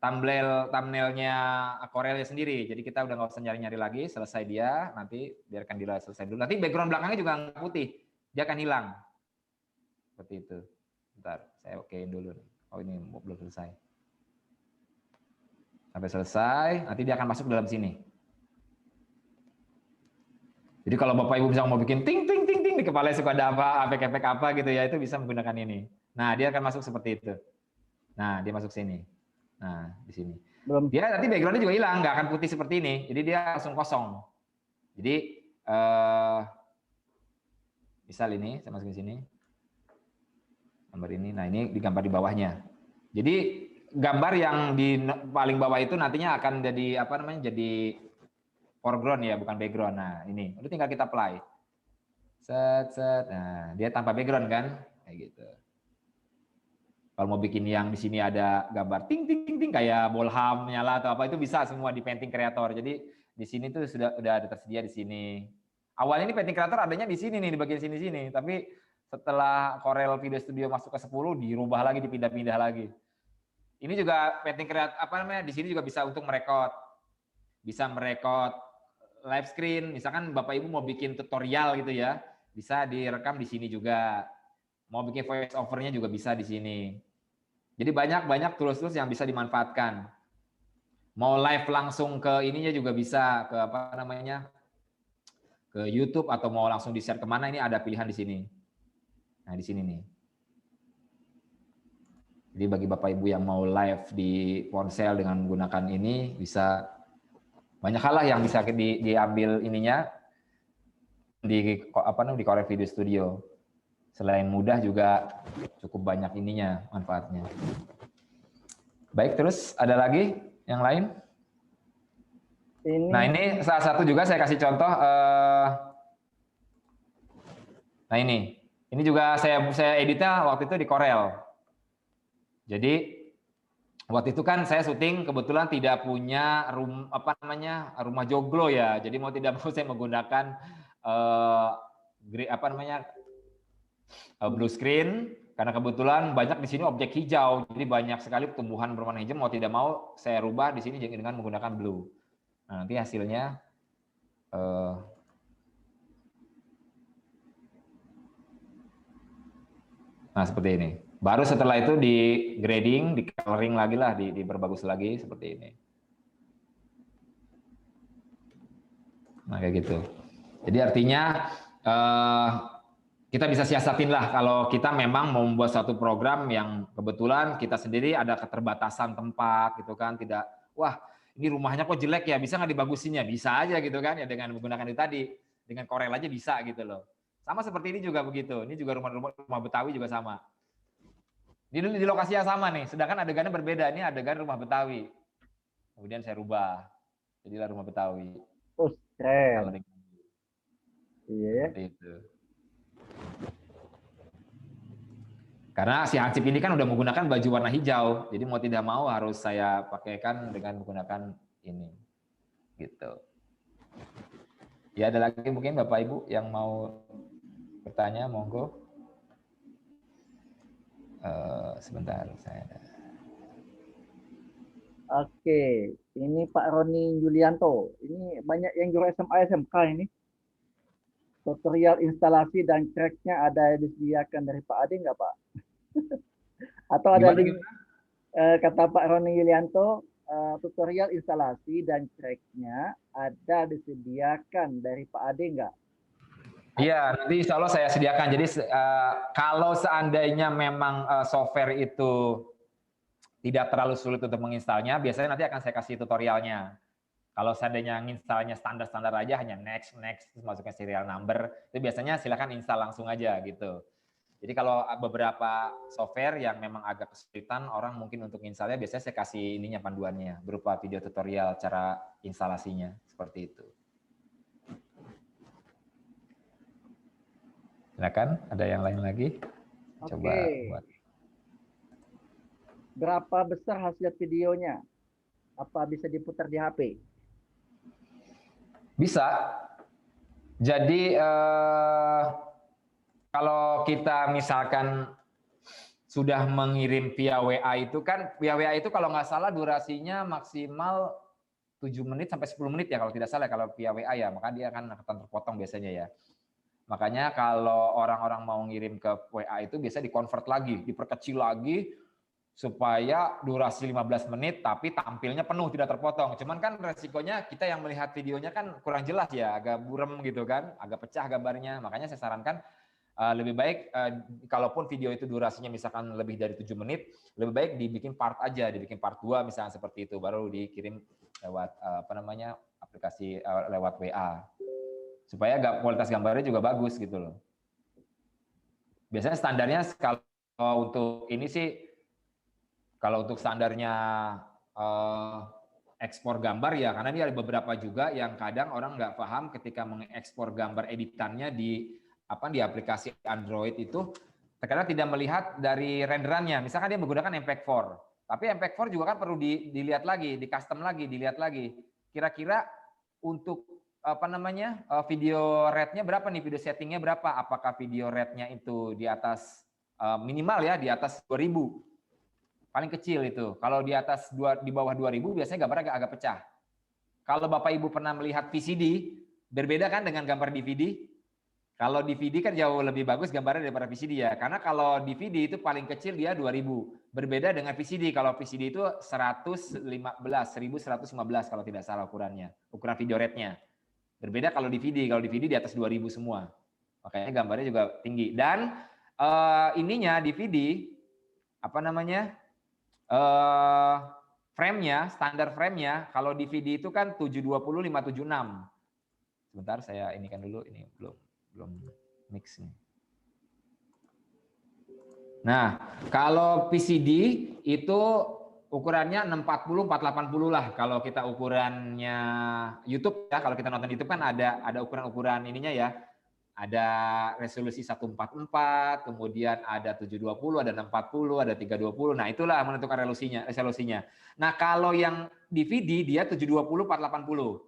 thumbnailnya Corelnya sendiri. Jadi kita udah nggak usah nyari-nyari lagi. Selesai dia, nanti biarkan dia selesai dulu. Nanti background belakangnya juga nggak putih, dia akan hilang. Seperti itu. Bentar, saya okein dulu. Oh ini belum selesai. Sampai selesai, nanti dia akan masuk dalam sini. Jadi kalau Bapak Ibu bisa mau bikin ting ting ting ting di kepala suka ada apa, efek-efek apa gitu ya, itu bisa menggunakan ini. Nah, dia akan masuk seperti itu. Nah, dia masuk sini. Nah, di sini.
Belum.
Dia nanti background-nya juga hilang, nggak akan putih seperti ini. Jadi dia langsung kosong. Jadi misal ini, saya masukin sini. Gambar ini, nah ini digambar di bawahnya. Jadi gambar yang di paling bawah itu nantinya akan jadi apa namanya? Jadi foreground ya, bukan background. Nah, ini udah tinggal kita apply. Set set. Nah, dia tanpa background kan? Kayak gitu. Kalau mau bikin yang di sini ada gambar ting ting ting ting kayak bolham nyala atau apa itu bisa semua di Painting Creator. Jadi di sini tuh udah ada tersedia di sini. Awalnya ini Painting Creator adanya di sini nih di bagian sini-sini, tapi setelah Corel Video Studio masuk ke 10 dirubah lagi, dipindah-pindah lagi. Ini juga Painting Creator apa namanya? Di sini juga bisa untuk merekod. Bisa merekod live screen, misalkan Bapak Ibu mau bikin tutorial gitu ya, bisa direkam di sini juga. Mau bikin voice over-nya juga bisa di sini. Jadi banyak tools-tools yang bisa dimanfaatkan. Mau live langsung ke ininya juga bisa, ke apa namanya, ke YouTube atau mau langsung di-share kemana, ini ada pilihan di sini. Nah, di sini nih. Jadi bagi Bapak Ibu yang mau live di ponsel dengan menggunakan ini, bisa banyak hal lah yang bisa diambil ininya di apa namanya di Corel Video Studio. Selain mudah juga cukup banyak ininya manfaatnya. Baik, terus ada lagi yang lain? Nah ini salah satu juga saya kasih contoh. Nah ini juga saya editnya waktu itu di Corel. Jadi waktu itu kan saya syuting kebetulan tidak punya rumah joglo ya. Jadi mau tidak mau saya menggunakan blue screen karena kebetulan banyak di sini objek hijau. Jadi banyak sekali tumbuhan berwarna hijau, mau tidak mau saya rubah di sini dengan menggunakan blue. Nah, nanti hasilnya nah seperti ini. Baru setelah itu di grading, di coloring lagi lah, diperbagus lagi seperti ini. Nah kayak gitu. Jadi artinya kita bisa siasatin lah kalau kita memang mau membuat satu program yang kebetulan kita sendiri ada keterbatasan tempat gitu kan, tidak, wah ini rumahnya kok jelek ya, bisa nggak dibagusinnya? Bisa aja gitu kan ya, dengan menggunakan itu tadi, dengan Corel aja bisa gitu loh. Sama seperti ini juga begitu, ini juga rumah Betawi juga sama. Di lokasi yang sama nih, sedangkan adegannya berbeda, ini adegan rumah Betawi. Kemudian saya rubah, jadilah rumah Betawi.
Oh, keren. Iya.
Seperti itu. Karena si Hansip ini kan udah menggunakan baju warna hijau, jadi mau tidak mau harus saya pakaikan dengan menggunakan ini, gitu. Ya ada lagi mungkin Bapak Ibu yang mau bertanya, monggo. Sebentar saya.
Oke, ini Pak Roni Yulianto. Ini banyak yang juara SMA SMK ini. Tutorial instalasi dan tracknya ada disediakan dari Pak Ade nggak Pak? Atau ada link, kata Pak Roni Yulianto, tutorial instalasi dan tracknya ada disediakan dari Pak Ade nggak?
Iya, nanti insya Allah saya sediakan. Jadi kalau seandainya memang software itu tidak terlalu sulit untuk menginstalnya, biasanya nanti akan saya kasih tutorialnya. Kalau seandainya nginstalnya standar-standar aja, hanya next, terus masukkan serial number, itu biasanya silakan install langsung aja gitu. Jadi kalau beberapa software yang memang agak kesulitan, orang mungkin untuk installnya, biasanya saya kasih ininya panduannya, berupa video tutorial cara instalasinya, seperti itu. Silakan, ada yang lain lagi? Coba
Oke.
buat.
Berapa besar hasil videonya? Apa bisa diputar di HP?
Bisa. Jadi kalau kita misalkan sudah mengirim via WA itu kan, via WA itu kalau nggak salah durasinya maksimal 7 menit sampai 10 menit ya kalau tidak salah kalau via WA ya, maka dia akan terpotong biasanya ya. Makanya kalau orang-orang mau ngirim ke WA itu biasa di-convert lagi, diperkecil lagi supaya durasi 15 menit tapi tampilnya penuh tidak terpotong. Cuman kan resikonya kita yang melihat videonya kan kurang jelas ya, agak burem gitu kan, agak pecah gambarnya. Makanya saya sarankan lebih baik kalaupun video itu durasinya misalkan lebih dari 7 menit, lebih baik dibikin part aja, dibikin part 2 misalnya seperti itu, baru dikirim lewat apa namanya aplikasi lewat WA. Supaya kualitas gambarnya juga bagus gitu loh. Biasanya standarnya kalau untuk ini sih, kalau untuk standarnya ekspor gambar ya, karena ini ada beberapa juga yang kadang orang nggak paham ketika mengekspor gambar editannya di aplikasi Android itu, terkadang tidak melihat dari renderannya. Misalkan dia menggunakan MPEG-4, tapi MPEG-4 juga kan perlu dilihat lagi, di custom lagi, dilihat lagi. Kira-kira untuk video rate-nya berapa nih, video settingnya berapa? Apakah video rate-nya itu di atas minimal ya, di atas 2000. Paling kecil itu. Kalau di atas di bawah 2000 biasanya gambarnya agak pecah. Kalau Bapak Ibu pernah melihat VCD, berbeda kan dengan gambar DVD? Kalau DVD kan jauh lebih bagus gambarnya daripada VCD ya. Karena kalau DVD itu paling kecil dia 2000. Berbeda dengan VCD. Kalau VCD itu 1115 kalau tidak salah ukurannya. Ukuran video rate-nya. Berbeda kalau DVD. Kalau DVD di atas 2000 semua. Makanya gambarnya juga tinggi. Dan ininya DVD frame-nya, standar frame-nya, kalau DVD itu kan 720 576. Sebentar saya ini kan dulu, ini belum mix nih. Nah, kalau VCD itu ukurannya 640 480 lah kalau kita ukurannya YouTube ya. Kalau kita nonton YouTube kan ada ukuran-ukuran ininya ya. Ada resolusi 144, kemudian ada 720, ada 640, ada 320. Nah, itulah menentukan resolusinya. Nah, kalau yang DVD dia 720 480.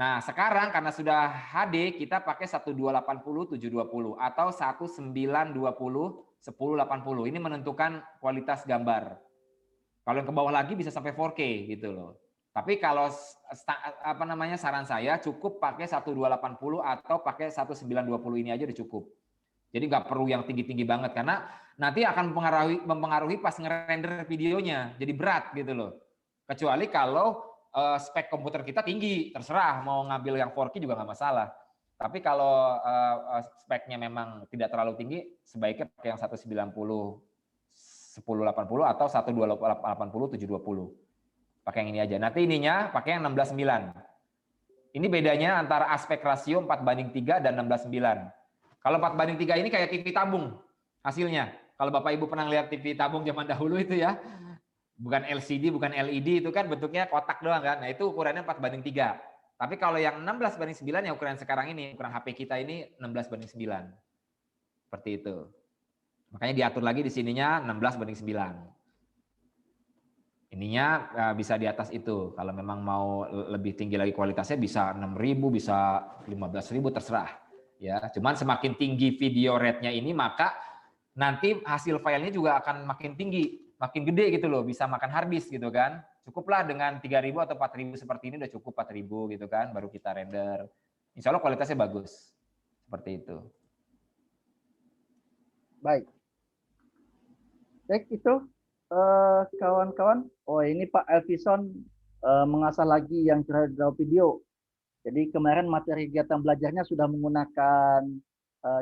Nah, sekarang karena sudah HD kita pakai 1280 720 atau 1920 1080. Ini menentukan kualitas gambar. Kalau yang ke bawah lagi bisa sampai 4K gitu loh. Tapi kalau saran saya cukup pakai 1280 atau pakai 1920 ini aja udah cukup. Jadi nggak perlu yang tinggi-tinggi banget karena nanti akan mempengaruhi pas ngerender videonya. Jadi berat gitu loh. Kecuali kalau spek komputer kita tinggi, terserah mau ngambil yang 4K juga nggak masalah. Tapi kalau speknya memang tidak terlalu tinggi, sebaiknya pakai yang 190 1080 atau 1280 720. Pakai yang ini aja. Nanti ininya pakai yang 16:9. Ini bedanya antara aspek rasio 4:3 dan 16:9. Kalau 4:3 ini kayak TV tabung hasilnya. Kalau Bapak Ibu pernah lihat TV tabung zaman dahulu itu ya, bukan LCD, bukan LED, itu kan bentuknya kotak doang kan. Nah itu ukurannya 4:3. Tapi kalau yang 16:9 yang ukuran sekarang ini, ukuran HP kita ini 16:9. Seperti itu. Makanya diatur lagi di sininya 16:9. Ininya bisa di atas itu. Kalau memang mau lebih tinggi lagi kualitasnya bisa 6.000, bisa 15.000 terserah. Ya, cuman semakin tinggi video rate-nya ini maka nanti hasil filenya juga akan makin tinggi, makin gede gitu loh, bisa makan hard disk gitu kan. Cukuplah dengan 3.000 atau 4.000 seperti ini udah cukup 4.000 gitu kan, baru kita render. Insya Allah kualitasnya bagus. Seperti itu.
Baik. Baik itu kawan-kawan. Oh ini Pak Elvison mengasah lagi yang Corel Video. Jadi kemarin materi kegiatan belajarnya sudah menggunakan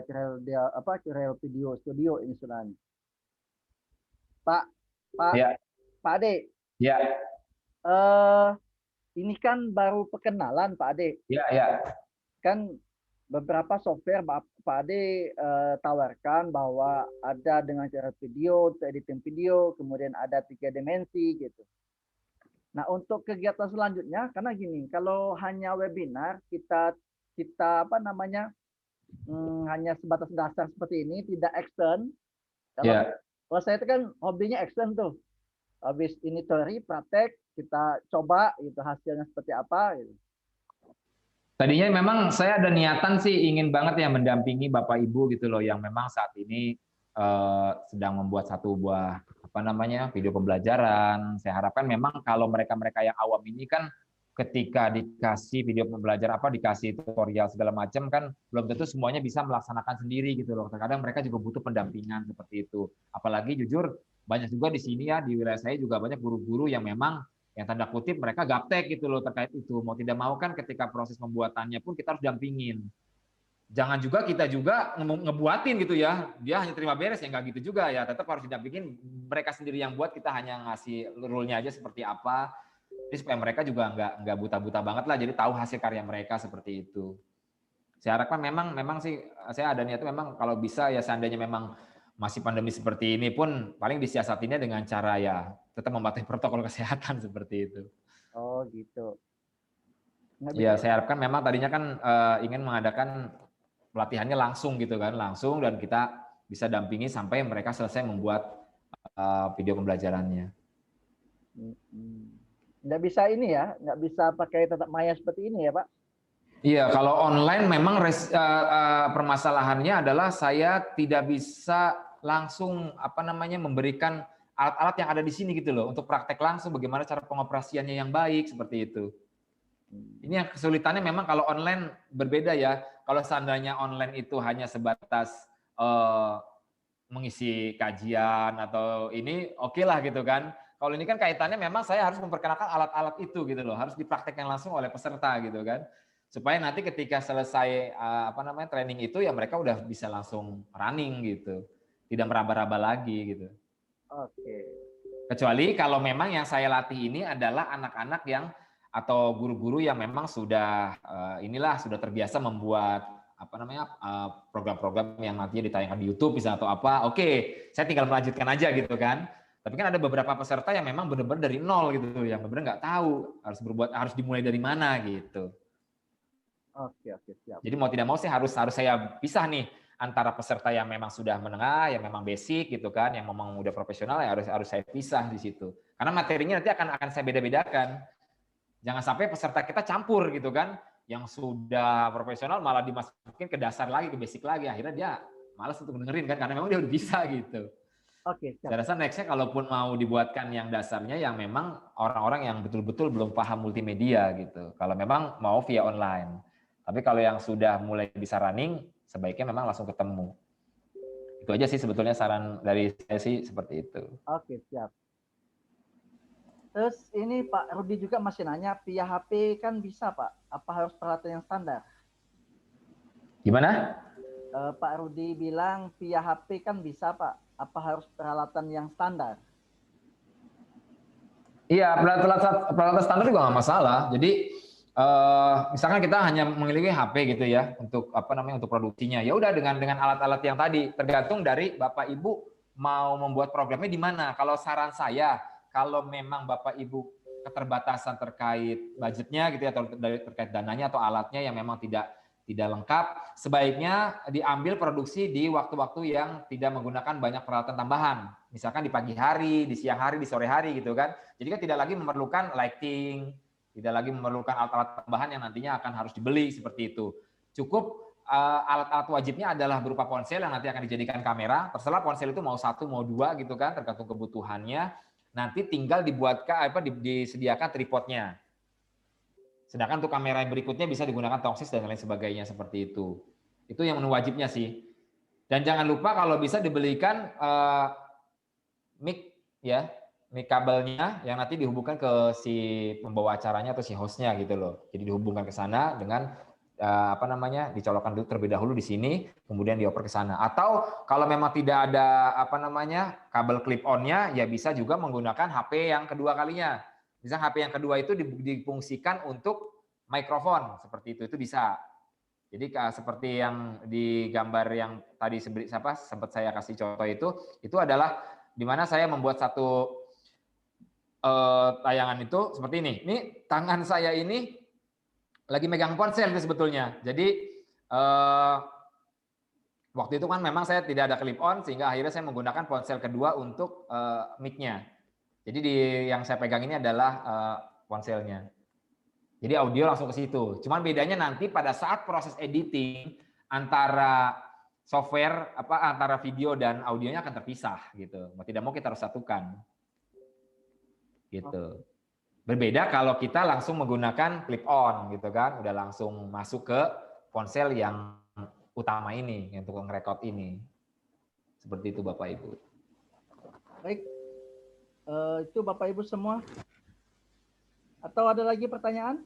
Corel Video Studio ini sebenarnya. Pak
Ya.
Pak Ade.
Ya.
Ini kan baru perkenalan Pak Ade.
Ya, ya.
Kan beberapa software Pak Ade tawarkan bahwa ada dengan cara video, editing video, kemudian ada 3 dimensi gitu. Nah, untuk kegiatan selanjutnya karena gini, kalau hanya webinar kita hanya sebatas dasar seperti ini, tidak extend.
Ya.
Kalau saya itu kan hobinya extend tuh. Habis ini teori, praktek, kita coba gitu hasilnya seperti apa gitu.
Tadinya memang saya ada niatan sih ingin banget ya mendampingi Bapak Ibu gitu loh yang memang saat ini sedang membuat satu buah apa namanya video pembelajaran. Saya harapkan memang kalau mereka-mereka yang awam ini kan ketika dikasih video pembelajaran apa dikasih tutorial segala macam kan belum tentu semuanya bisa melaksanakan sendiri gitu loh. Terkadang mereka juga butuh pendampingan seperti itu. Apalagi jujur banyak juga di sini ya di wilayah saya juga banyak guru-guru yang memang yang tanda kutip mereka gaptek gitu loh terkait itu. Mau tidak mau kan ketika proses pembuatannya pun kita harus dampingin. Jangan juga kita juga ngebuatin gitu ya. Dia hanya terima beres ya nggak gitu juga ya. Tetap harus didampingin. Mereka sendiri yang buat kita hanya ngasih rule-nya aja seperti apa. Jadi supaya mereka juga nggak buta-buta banget lah. Jadi tahu hasil karya mereka seperti itu. Saya harapkan memang sih saya ada niat memang kalau bisa ya seandainya memang masih pandemi seperti ini pun paling disiasatinya dengan cara ya tetap mematuhi protokol kesehatan seperti itu.
Oh gitu.
Ya saya harapkan memang tadinya kan ingin mengadakan pelatihannya langsung gitu kan, langsung dan kita bisa dampingi sampai mereka selesai membuat video pembelajarannya.
Nggak bisa ini ya, nggak bisa pakai tatap maya seperti ini ya Pak?
Iya, kalau online memang permasalahannya adalah saya tidak bisa langsung apa namanya memberikan alat-alat yang ada di sini gitu loh untuk praktek langsung bagaimana cara pengoperasiannya yang baik seperti itu. Ini yang kesulitannya memang kalau online berbeda ya. Kalau seandainya online itu hanya sebatas mengisi kajian atau ini oke lah gitu kan. Kalau ini kan kaitannya memang saya harus memperkenalkan alat-alat itu gitu loh, harus dipraktekkan langsung oleh peserta gitu kan. Supaya nanti ketika selesai apa namanya training itu ya mereka udah bisa langsung running gitu. Tidak meraba-raba lagi gitu.
Oke.
Kecuali kalau memang yang saya latih ini adalah anak-anak yang atau guru-guru yang memang sudah sudah terbiasa membuat apa namanya program-program yang nantinya ditayangkan di YouTube bisa atau apa. Oke, saya tinggal melanjutkan aja gitu kan. Tapi kan ada beberapa peserta yang memang benar-benar dari nol gitu, yang benar-benar nggak tahu harus dimulai dari mana gitu.
Oke, siap.
Jadi mau tidak mau sih harus saya pisah nih antara peserta yang memang sudah menengah, yang memang basic gitu kan, yang memang udah profesional ya harus saya pisah di situ. Karena materinya nanti akan saya beda-bedakan. Jangan sampai peserta kita campur gitu kan, yang sudah profesional malah dimasukin ke dasar lagi, ke basic lagi, akhirnya dia malas untuk dengerin kan, karena memang dia udah bisa gitu.
Oke, siap.
Saya rasa nextnya kalaupun mau dibuatkan yang dasarnya yang memang orang-orang yang betul-betul belum paham multimedia gitu. Kalau memang mau via online. Tapi kalau yang sudah mulai bisa running, sebaiknya memang langsung ketemu. Itu aja sih sebetulnya saran dari saya sih seperti itu.
Oke, siap. Terus ini Pak Rudi juga masih nanya, via HP kan bisa Pak? Apa harus peralatan yang standar?
Gimana?
Pak Rudi bilang via HP kan bisa Pak? Apa harus peralatan yang standar?
Iya, peralatan standar juga nggak masalah. Jadi misalkan kita hanya memiliki HP gitu ya untuk apa namanya untuk produksinya. Ya udah dengan alat-alat yang tadi tergantung dari Bapak Ibu mau membuat programnya di mana. Kalau saran saya kalau memang Bapak Ibu keterbatasan terkait budgetnya gitu ya atau terkait dananya atau alatnya yang memang tidak lengkap, sebaiknya diambil produksi di waktu-waktu yang tidak menggunakan banyak peralatan tambahan. Misalkan di pagi hari, di siang hari, di sore hari gitu kan. Jadi kan tidak lagi memerlukan lighting, tidak lagi memerlukan alat-alat tambahan yang nantinya akan harus dibeli seperti itu. Cukup alat-alat wajibnya adalah berupa ponsel yang nanti akan dijadikan kamera. Terserah ponsel itu mau satu, mau dua gitu kan, tergantung kebutuhannya. Nanti tinggal disediakan tripodnya. Sedangkan untuk kamera yang berikutnya bisa digunakan tongsis dan lain sebagainya seperti itu. Itu yang menu wajibnya sih. Dan jangan lupa kalau bisa dibelikan mic ya, mic kabelnya yang nanti dihubungkan ke si pembawa acaranya atau si hostnya gitu loh. Jadi dihubungkan ke sana dengan dicolokkan dulu terlebih dahulu di sini, kemudian dioper ke sana. Atau kalau memang tidak ada kabel clip on-nya, ya bisa juga menggunakan HP yang kedua kalinya. Misalnya HP yang kedua itu difungsikan untuk mikrofon seperti itu bisa. Jadi seperti yang di gambar yang tadi sempat saya kasih contoh itu adalah di mana saya membuat satu tayangan itu seperti ini. Ini tangan saya ini lagi megang ponsel itu sebetulnya. Jadi waktu itu kan memang saya tidak ada clip on sehingga akhirnya saya menggunakan ponsel kedua untuk mic-nya. Jadi yang saya pegang ini adalah ponselnya. Jadi audio langsung ke situ. Cuman bedanya nanti pada saat proses editing antara software antara video dan audionya akan terpisah gitu. Mau tidak mau kita harus satukan. Gitu. Berbeda kalau kita langsung menggunakan clip on gitu kan, udah langsung masuk ke ponsel yang utama ini, yang untuk ngerekord ini. Seperti itu Bapak Ibu.
Baik. Itu Bapak Ibu semua. Atau ada lagi pertanyaan?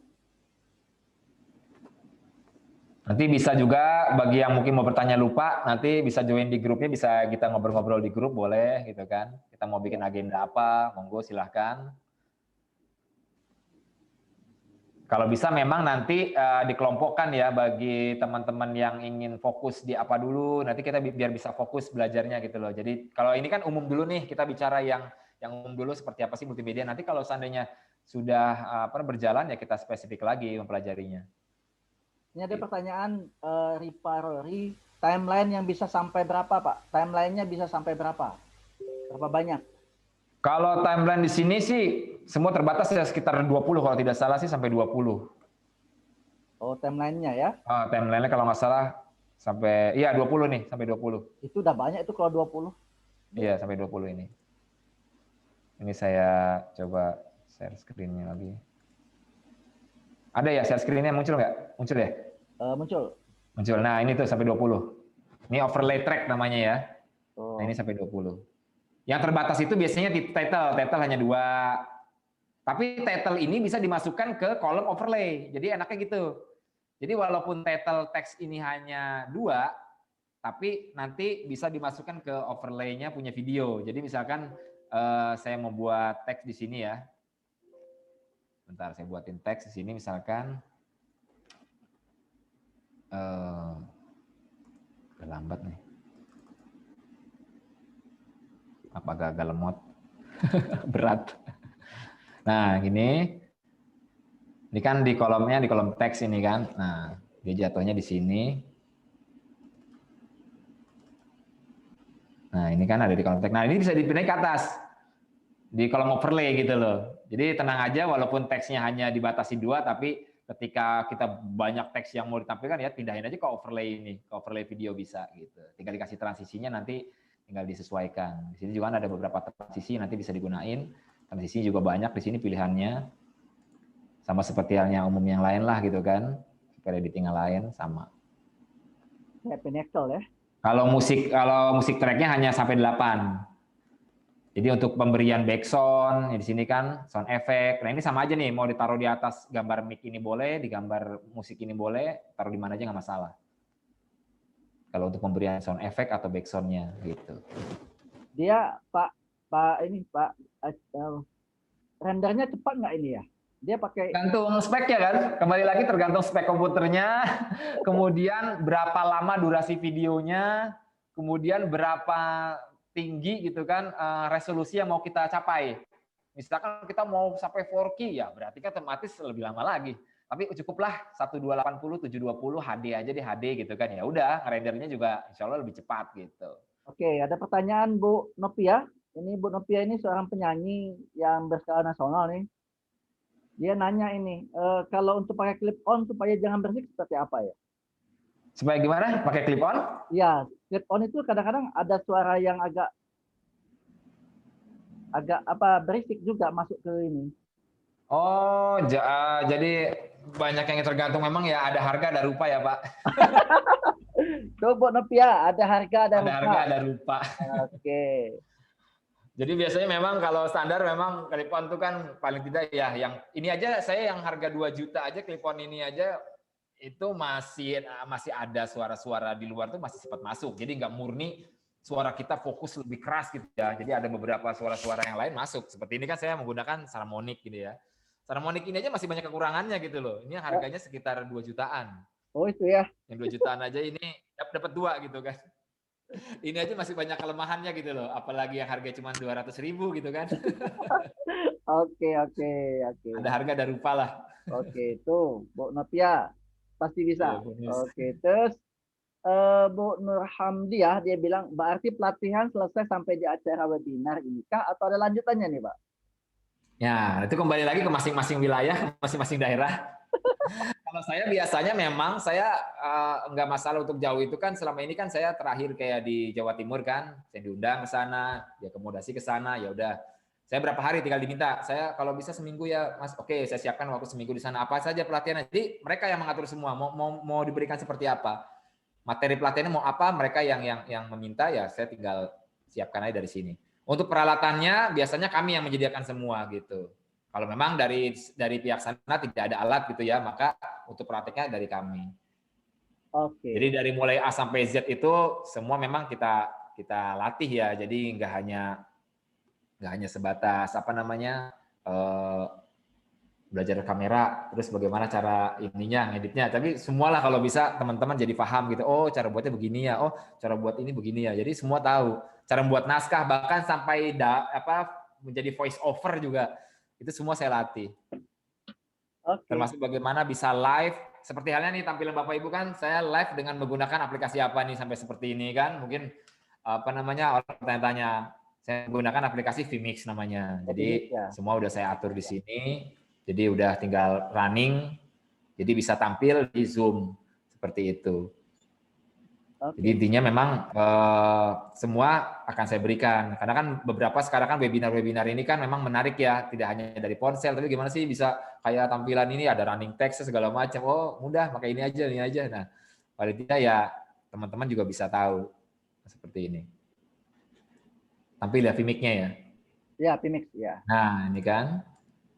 Nanti bisa juga bagi yang mungkin mau bertanya lupa, nanti bisa join di grupnya, bisa kita ngobrol-ngobrol di grup boleh gitu kan. Kita mau bikin agenda apa, monggo silahkan. Kalau bisa memang nanti dikelompokkan ya bagi teman-teman yang ingin fokus di apa dulu, nanti kita biar bisa fokus belajarnya gitu loh. Jadi kalau ini kan umum dulu nih, kita bicara yang umum dulu seperti apa sih multimedia. Nanti kalau seandainya sudah berjalan ya kita spesifik lagi mempelajarinya.
Ini ada pertanyaan Ripa Rory, timeline yang bisa sampai berapa Pak? Timelinenya bisa sampai berapa? Berapa banyak?
Kalau timeline di sini sih semua terbatas ya sekitar 20 kalau tidak salah sih sampai 20.
Oh, timelinenya ya?
Timelinenya kalau nggak salah sampai, iya 20 nih, sampai 20.
Itu udah banyak itu kalau 20.
Iya, sampai 20 ini. Ini saya coba share screen-nya lagi. Ada ya share screen-nya muncul nggak? Muncul ya?
Muncul.
Muncul. Nah, ini tuh sampai 20. Ini overlay track namanya ya.
Oh.
Nah, ini sampai 20. Yang terbatas itu biasanya di title. Title hanya 2. Tapi title ini bisa dimasukkan ke kolom overlay. Jadi enaknya gitu. Jadi walaupun title teks ini hanya 2, tapi nanti bisa dimasukkan ke overlay-nya punya video. Jadi misalkan saya mau buat teks di sini ya. Bentar, saya buatin teks di sini misalkan. Udah lambat nih. Apa gagal lemot? Berat. Nah, gini. Ini kan di kolomnya, di kolom teks ini kan. Nah, dia jatuhnya di sini. Nah, ini kan ada di kolom teks. Nah, ini bisa dipindahin ke atas. Di kolom overlay gitu loh. Jadi tenang aja walaupun teksnya hanya dibatasi 2, tapi ketika kita banyak teks yang mau ditampilkan ya pindahin aja ke overlay ini, ke overlay video bisa gitu. Tinggal dikasih transisinya nanti tinggal disesuaikan. Di sini juga ada beberapa transisi nanti bisa digunain. Transisi juga banyak di sini pilihannya. Sama seperti halnya umum yang lain lah gitu kan. Supaya editing yang lain sama.
Kayak Pinnacle ya.
Kalau musik tracknya hanya sampai 8. Jadi untuk pemberian background, ya di sini kan sound effect. Nah ini sama aja nih, mau ditaruh di atas gambar mic ini boleh, di gambar musik ini boleh, taruh di mana aja nggak masalah. Kalau untuk pemberian sound effect atau background-nya gitu.
Dia Pak rendernya cepat nggak ini ya? Dia pakai
Tergantung speknya kan, kembali lagi tergantung spek komputernya, kemudian berapa lama durasi videonya, kemudian berapa tinggi gitu kan resolusi yang mau kita capai. Misalkan kita mau sampai 4K ya berarti kan otomatis lebih lama lagi. Tapi cukuplah 1280 720 HD aja di HD gitu kan. Ya udah rendernya juga insya Allah lebih cepat gitu.
Oke, ada pertanyaan Bu Novia. Ini Bu Novia ini seorang penyanyi yang berskala nasional nih. Dia nanya ini, kalau untuk pakai clip on supaya jangan berisik seperti apa ya?
Supaya gimana? Pakai clip on?
Ya, clip on itu kadang-kadang ada suara yang agak berisik juga masuk ke ini.
Oh, jadi banyak yang tergantung memang ya ada harga ada rupa ya Pak.
Tuh Bu Novia, ada harga ada rupa.
Ada harga ada rupa.
Oke.
Jadi biasanya memang kalau standar memang clip on itu kan paling tidak ya yang ini aja saya yang harga 2 juta aja clip on ini aja itu masih ada suara-suara di luar tuh masih sempat masuk. Jadi nggak murni suara kita fokus lebih keras gitu ya. Jadi ada beberapa suara-suara yang lain masuk. Seperti ini kan saya menggunakan Saramonic gitu ya. Saramonic ini aja masih banyak kekurangannya gitu loh. Ini harganya sekitar 2 jutaan.
Oh itu ya.
Yang 2 jutaan aja ini dapat 2 gitu kan. Ini aja masih banyak kelemahannya gitu loh. Apalagi yang harga cuma 200.000 gitu kan.
Oke.
Ada harga ada rupa lah.
Oke, itu Bu Novia pasti bisa.
Ya,
Oke, terus Bu Nur Hamdiah, dia bilang, berarti pelatihan selesai sampai di acara webinar ini kah? Atau ada lanjutannya nih, Pak?
Ya, itu kembali lagi ke masing-masing wilayah, masing-masing daerah. Kalau saya biasanya memang saya nggak masalah untuk jauh itu kan selama ini kan saya terakhir kayak di Jawa Timur kan, saya diundang ke sana, diakomodasi ke sana, ya udah. Saya berapa hari tinggal diminta, saya kalau bisa seminggu ya Mas, oke saya siapkan waktu seminggu di sana, apa saja pelatihan. Jadi mereka yang mengatur semua, mau diberikan seperti apa. Materi pelatihannya mau apa, mereka yang meminta ya saya tinggal siapkan aja dari sini. Untuk peralatannya biasanya kami yang menyediakan semua gitu. Kalau memang dari pihak sana tidak ada alat gitu ya, maka untuk prakteknya dari kami.
Oke.
Jadi dari mulai A sampai Z itu semua memang kita latih ya. Jadi nggak hanya sebatas apa namanya belajar kamera, terus bagaimana cara ininya ngeditnya. Tapi semualah kalau bisa teman-teman jadi paham gitu. Oh cara buatnya begini ya. Oh cara buat ini begini ya. Jadi semua tahu cara membuat naskah bahkan sampai menjadi voice over juga itu semua saya latih.
Oke.
Termasuk bagaimana bisa live, seperti halnya nih tampilan Bapak Ibu kan, saya live dengan menggunakan aplikasi apa nih sampai seperti ini kan, mungkin apa namanya orang tanya-tanya, saya menggunakan aplikasi Vmix namanya.
Vmix
Jadi
ya.
semua udah saya atur di sini, jadi udah tinggal running, jadi bisa tampil di Zoom seperti itu. Jadi
Oke.
intinya memang semua akan saya berikan. Karena kan beberapa sekarang kan webinar-webinar ini kan memang menarik ya, tidak hanya dari ponsel, tapi gimana sih bisa kayak tampilan ini ada running text segala macam. Oh mudah, pakai ini aja, ini aja. Nah, paling tidak ya teman-teman juga bisa tahu seperti ini. Tampil ya Vmix-nya ya.
Ya, Vmix ya.
Nah ini kan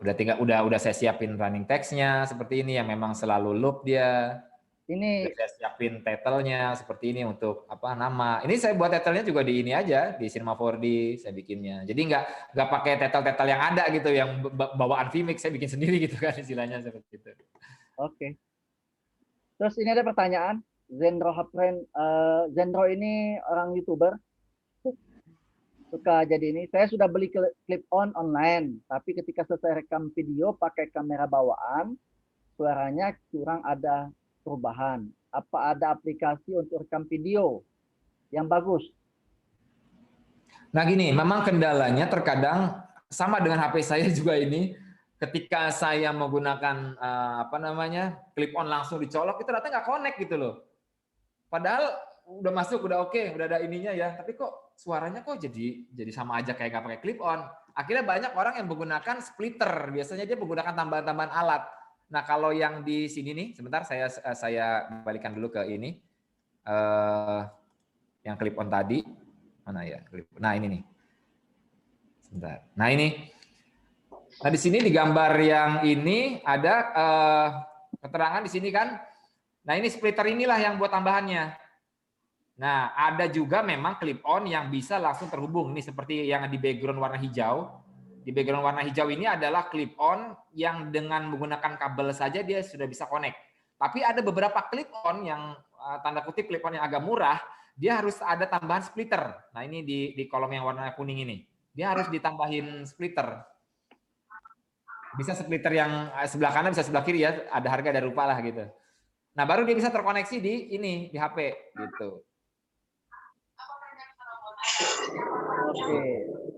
udah saya siapin running text-nya seperti ini yang memang selalu loop dia.
Ini
Udah saya siapin title-nya seperti ini untuk apa nama. Ini saya buat title-nya juga di ini aja di Cinema 4D saya bikinnya. Jadi nggak pakai title-title yang ada gitu yang bawaan Vmix, saya bikin sendiri gitu kan istilahnya seperti itu.
oke. Terus ini ada pertanyaan. Zendro Hapren, Zendro ini orang YouTuber, suka jadi ini. Saya sudah beli clip on online, tapi ketika selesai rekam video pakai kamera bawaan, suaranya kurang ada perubahan. Apa ada aplikasi untuk rekam video yang bagus?
Nah gini, memang kendalanya terkadang sama dengan HP saya juga ini. Ketika saya menggunakan apa namanya clip on langsung dicolok, itu ternyata nggak connect gitu loh. Padahal udah masuk, udah oke, udah ada ininya ya. Tapi kok suaranya kok jadi sama aja kayak nggak pakai clip on. Akhirnya banyak orang yang menggunakan splitter. Biasanya dia menggunakan tambahan-tambahan alat. Nah kalau yang di sini nih, sebentar saya balikan dulu ke ini. Yang clip on tadi mana ya? Nah ini nih. Sebentar. Nah ini. Nah di sini di gambar yang ini ada keterangan di sini kan. Nah ini splitter inilah yang buat tambahannya. Nah, ada juga memang clip on yang bisa langsung terhubung. Ini seperti yang di background warna hijau. Di background warna hijau ini adalah clip on yang dengan menggunakan kabel saja dia sudah bisa connect. Tapi ada beberapa clip on yang tanda kutip clip on yang agak murah, dia harus ada tambahan splitter. Nah, ini di kolom yang warna kuning ini. Dia harus ditambahin splitter. Bisa splitter yang sebelah kanan, bisa sebelah kiri ya, ada harga ada rupa lah gitu. Nah, baru dia bisa terkoneksi di ini, di HP gitu.
Oke.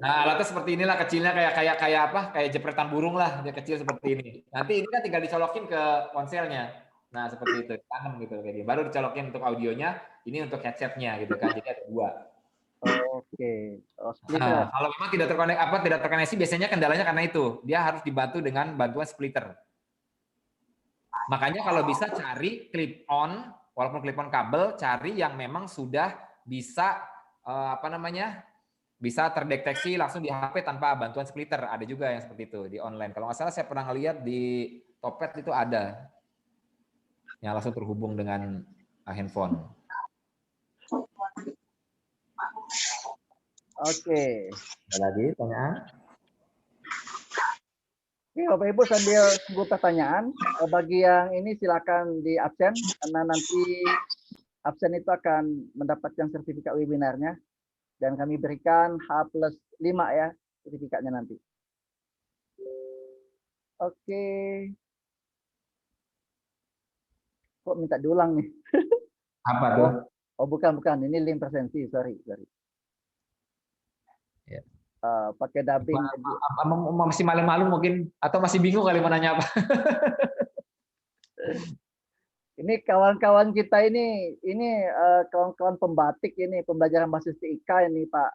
Nah, alatnya seperti inilah kecilnya kayak apa? Kayak jepretan burung lah, dia kecil seperti ini. Nanti ini kan tinggal dicolokin ke ponselnya. Nah, seperti itu, tanam gitu kayak gini. Baru dicolokin untuk audionya, ini untuk headsetnya gitu kan. Jadi ada dua.
Oke. Oh, splitter.
Nah, kalau memang tidak terkoneksi biasanya kendalanya karena itu. Dia harus dibantu dengan bantuan splitter. Makanya kalau bisa cari clip on, walaupun clip on kabel, cari yang memang sudah bisa apa namanya? Bisa terdeteksi langsung di HP tanpa bantuan splitter. Ada juga yang seperti itu di online. Kalau nggak salah saya pernah lihat di Topet itu ada yang langsung terhubung dengan handphone.
Oke.
Ada lagi pertanyaan?
Oke, Bapak Ibu sambil tunggu pertanyaan, bagi yang ini silakan di absen karena nanti absen itu akan mendapatkan sertifikat webinarnya dan kami berikan H+5 ya sertifikatnya nanti. Oke. Kok minta diulang nih?
Apa tuh?
Oh bukan, ini link presensi, sorry.
Ya.
Pakai dubbing.
Masih malu-malu mungkin, atau masih bingung kali mau nanya apa?
Ini kawan-kawan kita ini kawan-kawan pembatik ini, pembelajaran basis TIK ini Pak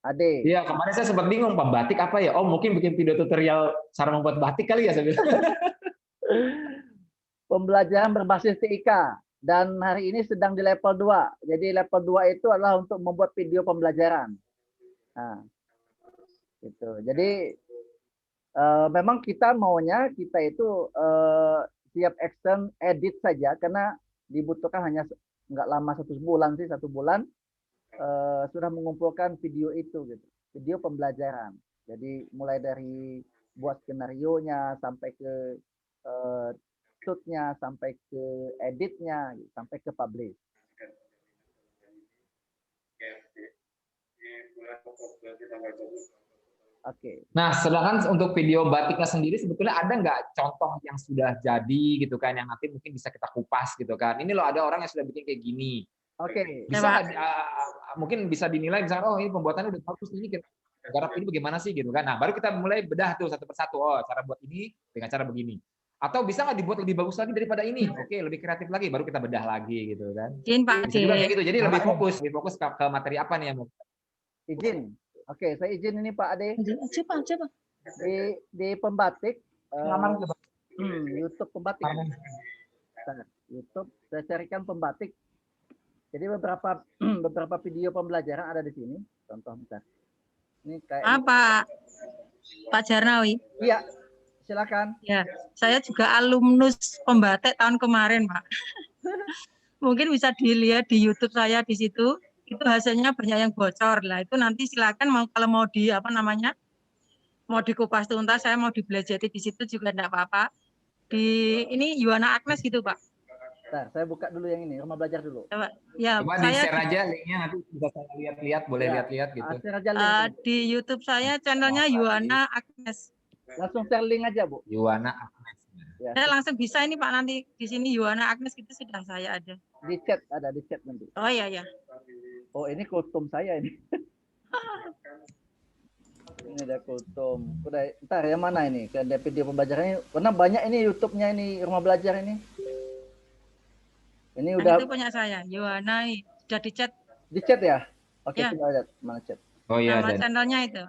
Ade.
Iya, kemarin saya sempat bingung, pembatik apa ya? Oh, mungkin bikin video tutorial cara membuat batik kali ya, saya bilang.
Pembelajaran berbasis TIK dan hari ini sedang di level 2. Jadi level 2 itu adalah untuk membuat video pembelajaran. Nah, gitu. Jadi memang kita maunya kita itu siap action edit saja karena dibutuhkan hanya nggak lama 1 bulan sih, 1 bulan sudah mengumpulkan video itu gitu. Video pembelajaran. Jadi mulai dari buat skenario-nya sampai ke shoot-nya, sampai ke editnya, sampai ke publish. Oke.
Nah, sedangkan untuk video batiknya sendiri sebetulnya ada nggak contoh yang sudah jadi gitu kan, yang nanti mungkin bisa kita kupas gitu kan? Ini loh ada orang yang sudah bikin kayak gini.
Oke.
Bisa mungkin bisa dinilai misalnya, oh ini pembuatannya udah bagus ini, garap ini bagaimana sih gitu kan? Nah, baru kita mulai bedah tuh satu persatu. Oh, cara buat ini dengan cara begini. Atau bisa nggak dibuat lebih bagus lagi daripada ini? Oke, lebih kreatif lagi, baru kita bedah lagi gitu kan?
Izin Pak
Bisa juga kayak gitu. Jadi lebih fokus ke materi apa nih yang mau?
Izin. Oke, saya izin ini Pak Ade.
Coba.
Di pembatik YouTube pembatik. YouTube saya carikan pembatik. Jadi beberapa video pembelajaran ada di sini. Contoh bentar. Ini kayak
apa? Pak Jarnawi.
Iya. Silakan.
Ya, saya juga alumnus pembatik tahun kemarin, Pak. Mungkin bisa dilihat di YouTube saya di situ. Itu hasilnya banyak yang bocor lah. Itu nanti silakan kalau mau mau dikupas tuntas, saya mau dibelajari di situ juga enggak apa-apa. Ini Yuwana Agnes gitu, Pak.
Bentar, saya buka dulu yang ini, rumah belajar dulu.
Coba, ya,
coba
saya
di-share aja linknya, nanti bisa saya lihat-lihat, boleh lihat-lihat gitu.
Share aja link.
Di YouTube saya channelnya Yuwana Agnes.
Langsung share link aja, Bu.
Yuwana Agnes.
Ya.
Saya langsung bisa ini Pak, nanti di sini Yuwana Agnes itu sudah saya ada.
Di chat nanti.
Oh iya.
Oh, ini kultum saya ini. Ini ada kultum. Udah, ntar yang mana ini? Ada video pembelajarannya. Karena banyak ini YouTube-nya ini, rumah belajar ini. Ini udah.
Itu punya saya, Yuwana, sudah di chat.
Di chat ya? Oke,
ya.
coba lihat mana chat.
Oh iya.
Nama channelnya itu.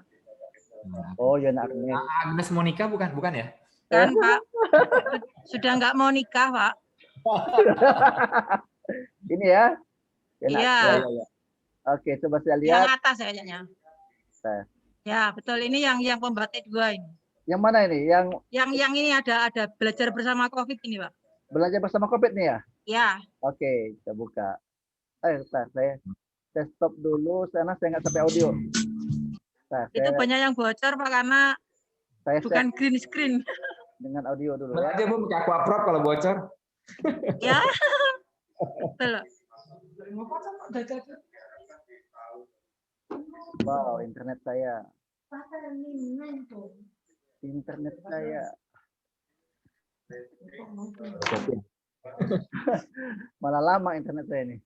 Oh, Yuwana Agnes.
Agnes Monica bukan ya?
Kan Pak, sudah nggak mau nikah Pak.
Ini ya?
Iya.
Oke, coba saya lihat.
Yang atas kayaknya. Ya betul, ini yang pembatik 2 ini.
Yang mana ini?
Yang ini ada belajar bersama COVID ini Pak.
Belajar bersama COVID nih ya?
Ya.
Oke, kita buka. Bentar, saya stop dulu, saya nggak sampai audio.
Itu banyak yang bocor Pak karena bukan green screen.
Dengan audio dulu.
Aja Bu, pakai Aquaprop kalau bocor.
Ya. Betul.
Wow, internet saya. Malah lama internet saya ini.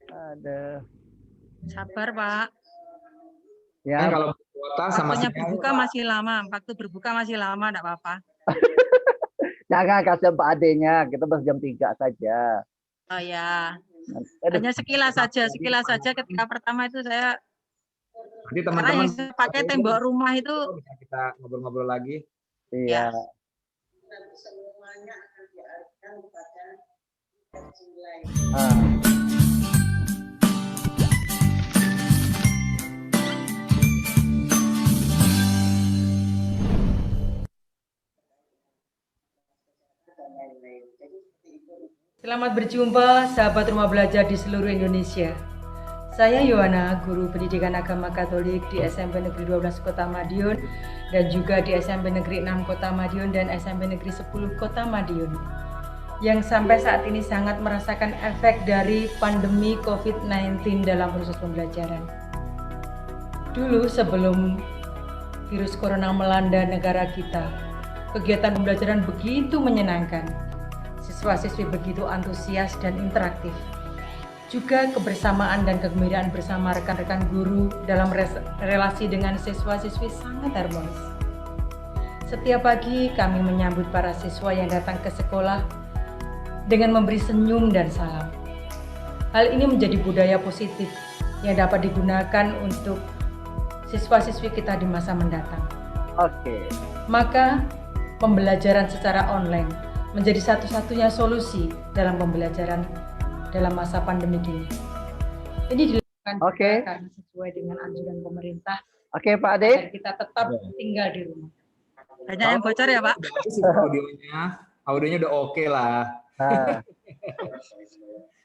Ada.
Sabar Pak.
Ya, kalau kuota sama
waktu berbuka masih lama, enggak apa-apa.
Jangan kasihan Pak Adenya, kita baru jam 3 saja.
Oh ya. Hanya sekilas saja ketika pertama itu saya
nanti teman-teman
pakai tembok rumah itu
bisa kita ngobrol-ngobrol lagi.
Iya.
Selamat berjumpa sahabat rumah belajar di seluruh Indonesia. Saya Yuwana, guru pendidikan agama Katolik di SMP Negeri 12 Kota Madiun dan juga di SMP Negeri 6 Kota Madiun dan SMP Negeri 10 Kota Madiun, yang sampai saat ini sangat merasakan efek dari pandemi COVID-19 dalam proses pembelajaran. Dulu sebelum virus corona melanda negara kita, kegiatan pembelajaran begitu menyenangkan. siswa-siswi begitu antusias dan interaktif. Juga kebersamaan dan kegembiraan bersama rekan-rekan guru dalam relasi dengan siswa-siswi sangat harmonis. Setiap pagi kami menyambut para siswa yang datang ke sekolah dengan memberi senyum dan salam. Hal ini menjadi budaya positif yang dapat digunakan untuk siswa-siswi kita di masa mendatang.
Oke.
Maka pembelajaran secara online menjadi satu-satunya solusi dalam pembelajaran dalam masa pandemi ini. Ini dilakukan karena sesuai dengan anjuran pemerintah.
Oke, Pak Ade.
Agar kita tetap tinggal di rumah.
Banyak yang bocor ya, Pak?
Audionya udah oke lah.
Nah.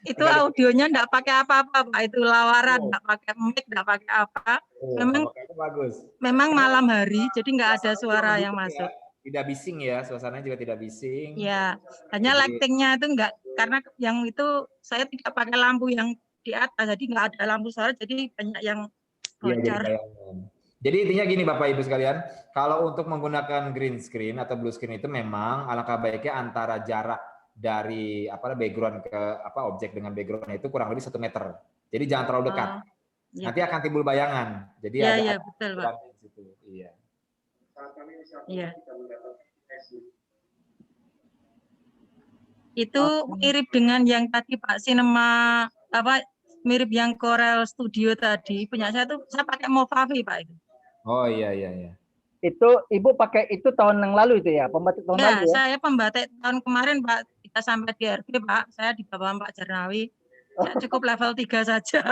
Itu audionya enggak pakai apa-apa, Pak. Itu lawaran, enggak pakai mic, enggak pakai apa. Memang malam hari, jadi enggak ada suara yang masuk.
Tidak bising ya, suasananya juga tidak bising.
Ya, hanya lighting-nya itu enggak, karena yang itu saya tidak pakai lampu yang di atas, jadi enggak ada lampu solar, jadi banyak yang bocor.
Jadi intinya gini Bapak Ibu sekalian, kalau untuk menggunakan green screen atau blue screen itu memang alangkah baiknya antara jarak dari background ke objek dengan background itu kurang lebih 1 meter. Jadi jangan terlalu dekat. Nanti akan timbul bayangan. Jadi
ada betul, Pak.
Iya.
Iya. Itu mirip dengan yang tadi Pak Sinema mirip yang Corel Studio tadi. Punya saya tuh saya pakai Movavi, Pak itu.
Oh iya.
Itu Ibu pakai itu tahun yang lalu itu ya, pembatik tahun lalu ya?
Saya pembatik tahun kemarin, Pak. Kita sampai di RB, Pak. Saya di bawah Pak Jarnawi. Saya cukup level 3 saja.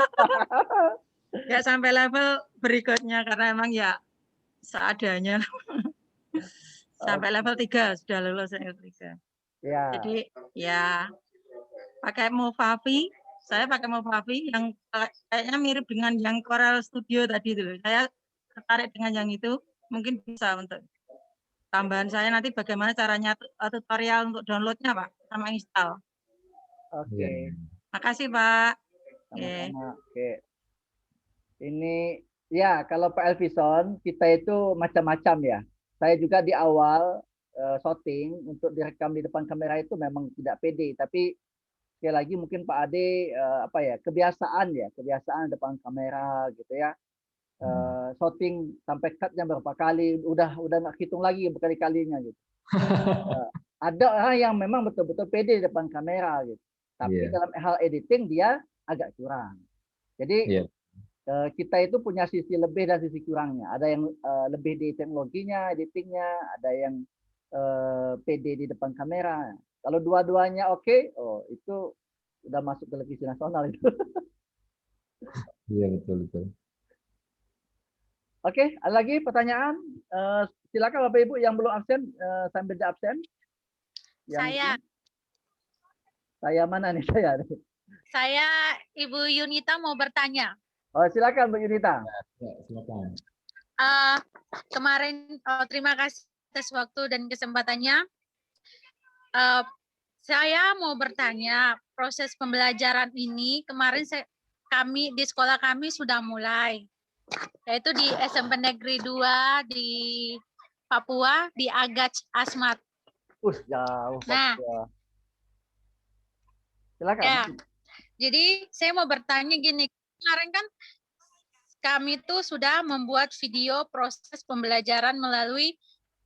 Ya sampai level berikutnya karena emang ya seadanya. Sampai level 3 sudah lulus level 3.
Ya.
Jadi ya pakai Movavi. Saya pakai Movavi yang kayaknya mirip dengan yang Corel Studio tadi dulu. Saya tertarik dengan yang itu, mungkin bisa untuk tambahan saya nanti bagaimana caranya tutorial untuk downloadnya Pak, sama install.
Oke.
Makasih Pak.
Sama-sama. Oke. Ini ya kalau Pak Elvison kita itu macam-macam ya. Saya juga di awal shooting untuk direkam di depan kamera itu memang tidak pede, tapi sekali lagi mungkin Pak Ade kebiasaan depan kamera gitu ya. Shooting sampai cutnya berapa kali, udah nggak hitung lagi berkali-kalinya gitu. Ada orang yang memang betul-betul pede di depan kamera gitu, tapi dalam hal editing dia agak kurang. Jadi kita itu punya sisi lebih dan sisi kurangnya. Ada yang lebih di teknologinya, editingnya, ada yang pede di depan kamera. Kalau dua-duanya oke, itu udah masuk televisi nasional itu.
Iya betul.
Oke, ada lagi pertanyaan? Silakan Bapak Ibu yang belum absen sambil di absen. Saya mana nih saya?
Saya Ibu Yunita mau bertanya.
Oh, silakan Bu Yunita.
Ya, silakan.
Kemarin terima kasih atas waktu dan kesempatannya. Saya mau bertanya, proses pembelajaran ini kemarin kami di sekolah kami sudah mulai. Yaitu di SMP Negeri 2 di Papua, di Agats Asmat.
Jauh.
Nah,
silakan.
Ya, jadi saya mau bertanya gini, kemarin kan kami tuh sudah membuat video proses pembelajaran melalui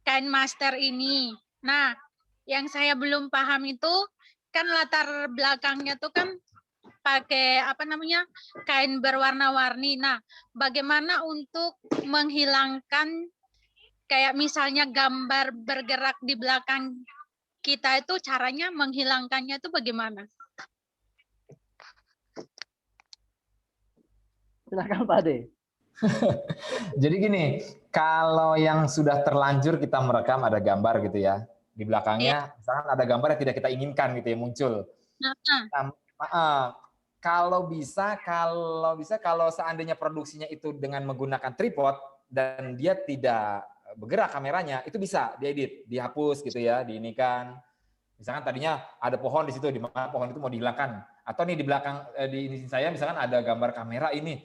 KineMaster ini. Nah, yang saya belum paham itu kan latar belakangnya tuh kan pakai kain berwarna-warni. Nah, bagaimana untuk menghilangkan kayak misalnya gambar bergerak di belakang kita itu caranya menghilangkannya itu bagaimana?
Silakan Pak Ade.
Jadi gini, kalau yang sudah terlanjur kita merekam ada gambar gitu ya, di belakangnya misalkan ada gambar yang tidak kita inginkan gitu ya muncul. Kalau seandainya produksinya itu dengan menggunakan tripod dan dia tidak bergerak kameranya, itu bisa diedit, dihapus gitu ya, diinikan. Misalkan tadinya ada pohon di situ, di mana pohon itu mau dihilangkan. Atau nih di belakang di saya misalkan ada gambar kamera ini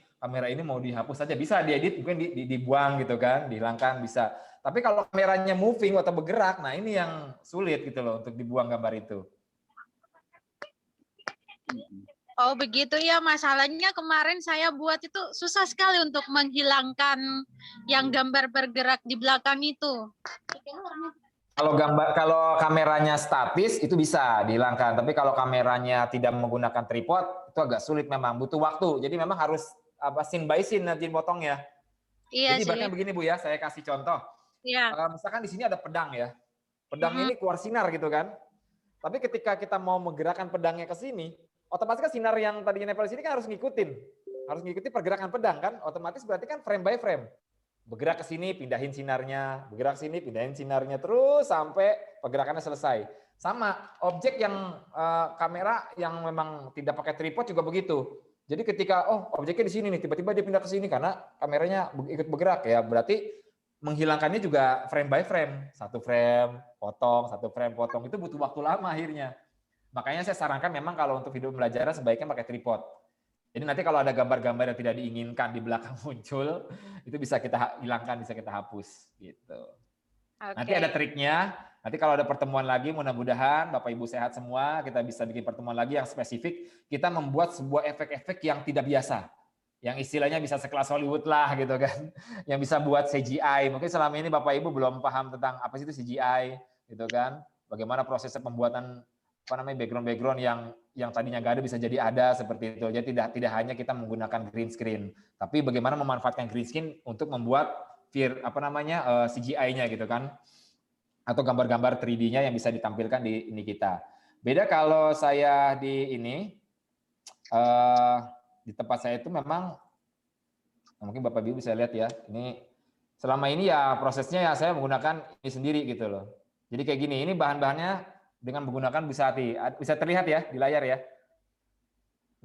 mau dihapus saja, bisa diedit, mungkin dibuang gitu kan, dihilangkan bisa. Tapi kalau kameranya moving atau bergerak, nah ini yang sulit gitu loh untuk dibuang gambar itu.
Oh begitu ya, masalahnya kemarin saya buat itu susah sekali untuk menghilangkan yang gambar bergerak di belakang itu.
Kalau kameranya statis itu bisa dihilangkan, tapi kalau kameranya tidak menggunakan tripod itu agak sulit, memang butuh waktu. Jadi memang harus scene by scene nanti potongnya.
Iya
Jadi
sih.
ibaratnya begini Bu ya, saya kasih contoh.
Iya.
Misalkan di sini ada pedang ya. Pedang ini keluar sinar gitu kan. Tapi ketika kita mau menggerakkan pedangnya ke sini, otomatis kan sinar yang tadinya nempel di sini kan harus ngikutin. Harus ngikuti pergerakan pedang kan, otomatis berarti kan frame by frame. Bergerak ke sini, pindahin sinarnya, bergerak ke sini, pindahin sinarnya, terus sampai pergerakannya selesai. Sama, objek yang kamera yang memang tidak pakai tripod juga begitu. Jadi ketika, objeknya di sini nih, tiba-tiba dia pindah ke sini karena kameranya ikut bergerak ya, berarti menghilangkannya juga frame by frame. Satu frame, potong, itu butuh waktu lama akhirnya. Makanya saya sarankan memang kalau untuk video pembelajaran sebaiknya pakai tripod. Jadi nanti kalau ada gambar-gambar yang tidak diinginkan di belakang muncul, itu bisa kita hilangkan, bisa kita hapus gitu. Okay. Nanti ada triknya. Nanti kalau ada pertemuan lagi, mudah-mudahan Bapak Ibu sehat semua, kita bisa bikin pertemuan lagi yang spesifik. Kita membuat sebuah efek-efek yang tidak biasa. Yang istilahnya bisa sekelas Hollywood lah gitu kan. Yang bisa buat CGI. Mungkin selama ini Bapak Ibu belum paham tentang apa sih itu CGI gitu kan. Bagaimana prosesnya pembuatan background yang tadinya nggak ada bisa jadi ada seperti itu. Jadi tidak hanya kita menggunakan green screen, tapi bagaimana memanfaatkan green screen untuk membuat CGI-nya gitu kan, atau gambar-gambar 3D-nya yang bisa ditampilkan di ini kita. Beda kalau saya di tempat saya itu memang, mungkin Bapak Ibu bisa lihat ya, ini selama ini ya prosesnya ya saya menggunakan ini sendiri gitu loh. Jadi kayak gini, ini bahan-bahannya dengan menggunakan busa hati. Bisa terlihat ya di layar ya.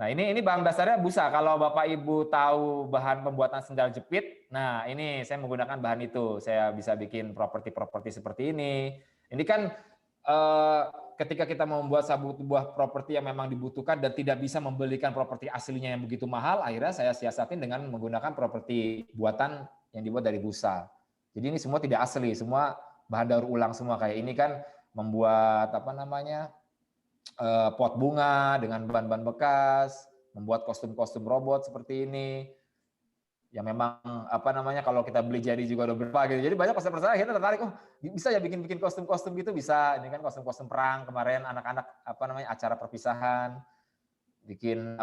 Nah ini bahan dasarnya busa. Kalau Bapak Ibu tahu bahan pembuatan sendal jepit, nah ini saya menggunakan bahan itu. Saya bisa bikin properti-properti seperti ini. Ini kan ketika kita membuat sebuah properti yang memang dibutuhkan dan tidak bisa membelikan properti aslinya yang begitu mahal, akhirnya saya siasatin dengan menggunakan properti buatan yang dibuat dari busa. Jadi ini semua tidak asli, semua bahan daur ulang semua. Kayak ini kan membuat pot bunga dengan bahan-bahan bekas, membuat kostum-kostum robot seperti ini. Yang memang kalau kita beli jadi juga udah berapa gitu. Jadi banyak peserta akhirnya tertarik, bisa ya bikin kostum-kostum gitu bisa. Ini kan kostum-kostum perang kemarin anak-anak acara perpisahan. Bikin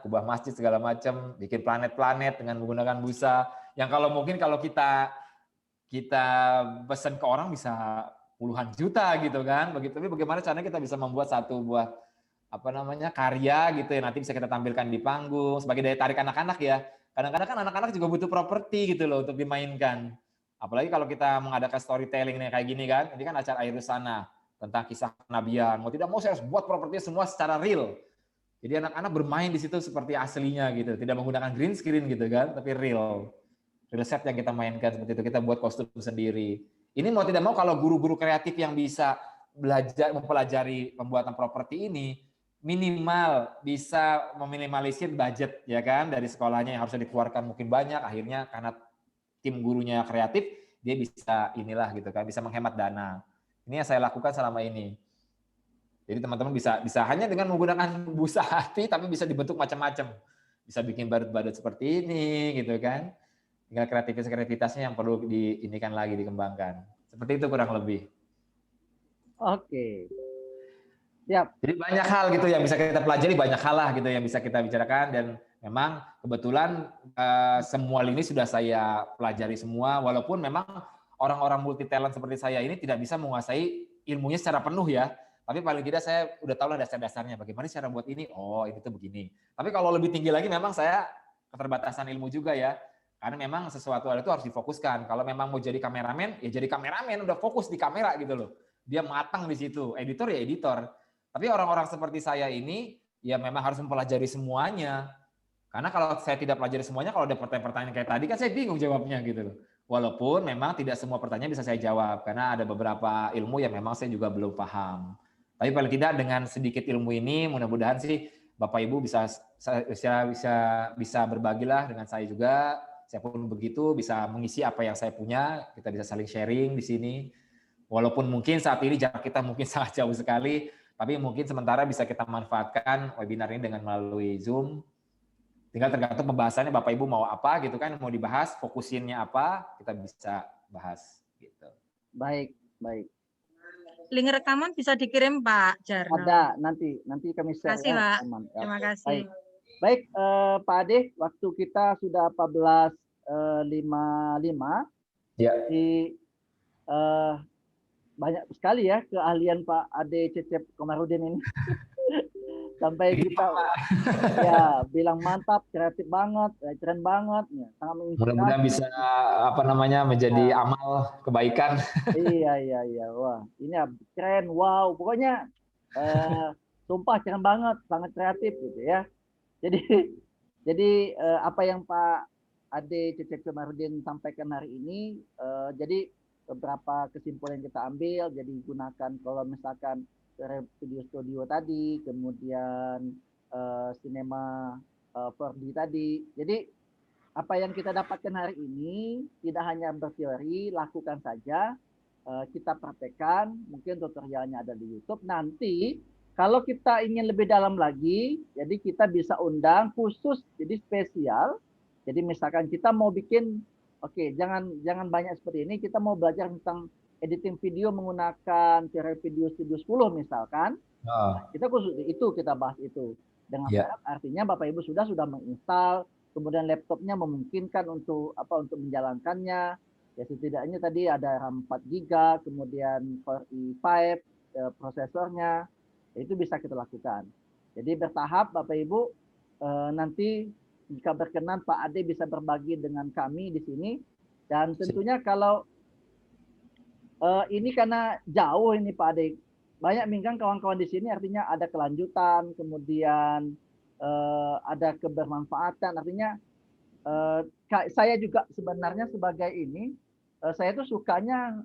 kubah masjid segala macam, bikin planet-planet dengan menggunakan busa. Yang kalau kita pesan ke orang bisa puluhan juta gitu kan. Begitu, tapi bagaimana caranya kita bisa membuat satu buah karya gitu ya, nanti bisa kita tampilkan di panggung sebagai daya tarik anak-anak ya. Kadang-kadang kan anak-anak juga butuh properti gitu loh untuk dimainkan. Apalagi kalau kita mengadakan storytelling kayak gini kan. Ini kan acara Airusana tentang kisah kenabian. Mau tidak mau saya harus buat properti semua secara real. Jadi anak-anak bermain di situ seperti aslinya gitu. Tidak menggunakan green screen gitu kan, tapi real set yang kita mainkan seperti itu. Kita buat kostum sendiri. Ini mau tidak mau kalau guru-guru kreatif yang bisa belajar mempelajari pembuatan properti ini, minimal bisa meminimalisir budget ya kan dari sekolahnya yang harusnya dikeluarkan mungkin banyak, akhirnya karena tim gurunya kreatif dia bisa gitu kan, bisa menghemat dana. Ini yang saya lakukan selama ini. Jadi teman-teman bisa hanya dengan menggunakan busa hati tapi bisa dibentuk macam-macam. Bisa bikin badut-badut seperti ini gitu kan. Tinggal kreativitasnya yang perlu dikembangkan. Seperti itu kurang lebih.
Oke. Siap.
Jadi banyak hal gitu yang bisa kita pelajari, banyak hal lah gitu yang bisa kita bicarakan, dan memang kebetulan semua lini sudah saya pelajari semua, walaupun memang orang-orang multi talent seperti saya ini tidak bisa menguasai ilmunya secara penuh ya. Tapi paling tidak saya udah tahu lah dasar-dasarnya, bagaimana cara buat ini, ini tuh begini. Tapi kalau lebih tinggi lagi memang saya keterbatasan ilmu juga ya. Karena memang sesuatu hal itu harus difokuskan. Kalau memang mau jadi kameramen, ya jadi kameramen, udah fokus di kamera gitu loh. Dia matang di situ. Editor ya editor. Tapi orang-orang seperti saya ini, ya memang harus mempelajari semuanya. Karena kalau saya tidak pelajari semuanya, kalau ada pertanyaan-pertanyaan kayak tadi, kan saya bingung jawabnya gitu loh. Walaupun memang tidak semua pertanyaan bisa saya jawab. Karena ada beberapa ilmu yang memang saya juga belum paham. Tapi paling tidak dengan sedikit ilmu ini, mudah-mudahan sih Bapak Ibu bisa berbagilah dengan saya juga. Saya pun begitu, bisa mengisi apa yang saya punya, kita bisa saling sharing di sini. Walaupun mungkin saat ini jarak kita mungkin sangat jauh sekali, Tapi mungkin sementara bisa kita manfaatkan webinar ini dengan melalui Zoom. Tinggal tergantung pembahasannya Bapak Ibu mau apa gitu kan, mau dibahas, fokusinnya apa, kita bisa bahas gitu.
Baik, baik.
Link rekaman bisa dikirim Pak Jarno.
Ada, nanti kami share.
Terima kasih,
ya,
Pak.
teman. Ya.
Terima kasih.
Baik, baik Pak Ade, waktu kita sudah 14.55.
Ya.
Jadi banyak sekali ya keahlian Pak Ade Cecep Komarudin ini. Sampai kita ya bilang mantap, kreatif banget, keren banget, ya, sangat menginspirasi.
Mudah-mudahan bisa menjadi amal kebaikan.
Iya. Wah, ini keren, wow. Pokoknya sumpah keren banget, sangat kreatif gitu ya. Jadi apa yang Pak Ade Cecep Komarudin sampaikan hari ini, jadi beberapa kesimpulan yang kita ambil, jadi gunakan kalau misalkan video studio tadi, kemudian sinema 4D tadi. Jadi apa yang kita dapatkan hari ini tidak hanya berteori, lakukan saja, kita praktekkan, mungkin tutorialnya ada di YouTube. Nanti kalau kita ingin lebih dalam lagi, jadi kita bisa undang khusus, jadi spesial. Jadi misalkan kita mau bikin, oke, jangan banyak seperti ini, kita mau belajar tentang editing video menggunakan Premiere Video Studio 10 misalkan, kita khusus itu kita bahas itu. Dengan artinya Bapak Ibu sudah menginstal, kemudian laptopnya memungkinkan untuk menjalankannya. Ya setidaknya tadi ada RAM 4 GB, kemudian Core i5 prosesornya, itu bisa kita lakukan. Jadi bertahap Bapak Ibu, nanti jika berkenan Pak Ade bisa berbagi dengan kami di sini, dan tentunya kalau ini karena jauh ini Pak Ade, banyak minggang kawan-kawan di sini, artinya ada kelanjutan, kemudian ada kebermanfaatan, artinya saya juga sebenarnya sebagai ini, saya tuh sukanya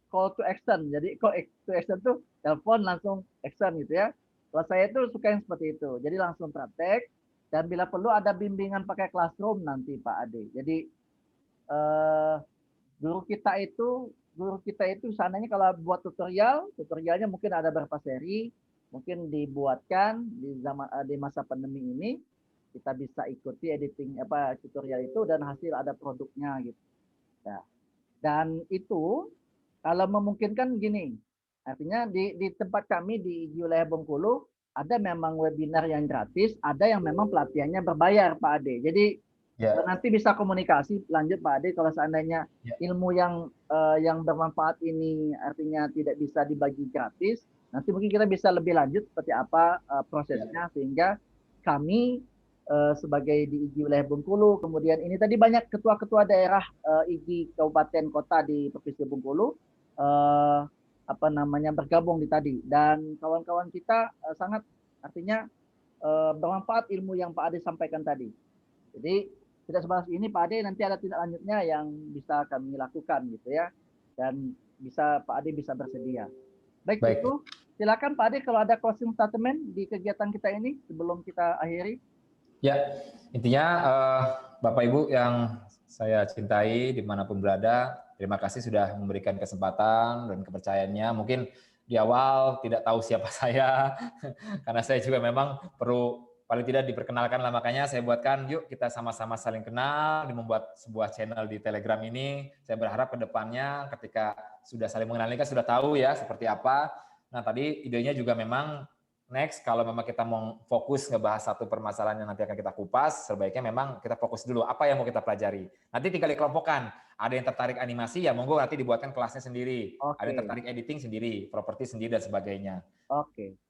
call to action, jadi call to action tuh telepon langsung action gitu ya. Kalau saya tuh suka yang seperti itu, jadi langsung praktek, dan bila perlu ada bimbingan pakai classroom nanti Pak Ade. Jadi guru kita itu sananya kalau buat tutorialnya mungkin ada beberapa seri, mungkin dibuatkan di masa pandemi ini, kita bisa ikuti editing tutorial itu dan hasil ada produknya gitu. Ya. Dan itu kalau memungkinkan gini, artinya di tempat kami di wilayah Bengkulu ada memang webinar yang gratis, ada yang memang pelatihannya berbayar Pak Ade. Jadi nanti bisa komunikasi lanjut Pak Ade kalau seandainya ilmu yang bermanfaat ini artinya tidak bisa dibagi gratis, nanti mungkin kita bisa lebih lanjut seperti apa prosesnya, sehingga kami sebagai di IGI wilayah Bengkulu, kemudian ini tadi banyak ketua-ketua daerah IGI kabupaten kota di Provinsi Bengkulu bergabung di tadi, dan kawan-kawan kita sangat artinya bermanfaat ilmu yang Pak Ade sampaikan tadi. Jadi tidak sebatas ini Pak Ade, nanti ada tindak lanjutnya yang bisa kami lakukan gitu ya, dan bisa Pak Ade bisa bersedia. Baik. Itu silakan Pak Ade kalau ada closing statement di kegiatan kita ini sebelum kita akhiri.
Ya, intinya Bapak Ibu yang saya cintai dimanapun berada, terima kasih sudah memberikan kesempatan dan kepercayaannya. Mungkin di awal tidak tahu siapa saya, karena saya juga memang perlu paling tidak diperkenalkan lah, makanya saya buatkan, yuk kita sama-sama saling kenal, membuat sebuah channel di Telegram ini. Saya berharap ke depannya ketika sudah saling mengenal kan sudah tahu ya seperti apa. Nah tadi idenya juga memang next, kalau memang kita mau fokus ngebahas satu permasalahan yang nanti akan kita kupas, sebaiknya memang kita fokus dulu apa yang mau kita pelajari. Nanti tinggal dikelompokkan. Ada yang tertarik animasi, ya monggo nanti dibuatkan kelasnya sendiri. Ada yang tertarik editing sendiri, properti sendiri, dan sebagainya.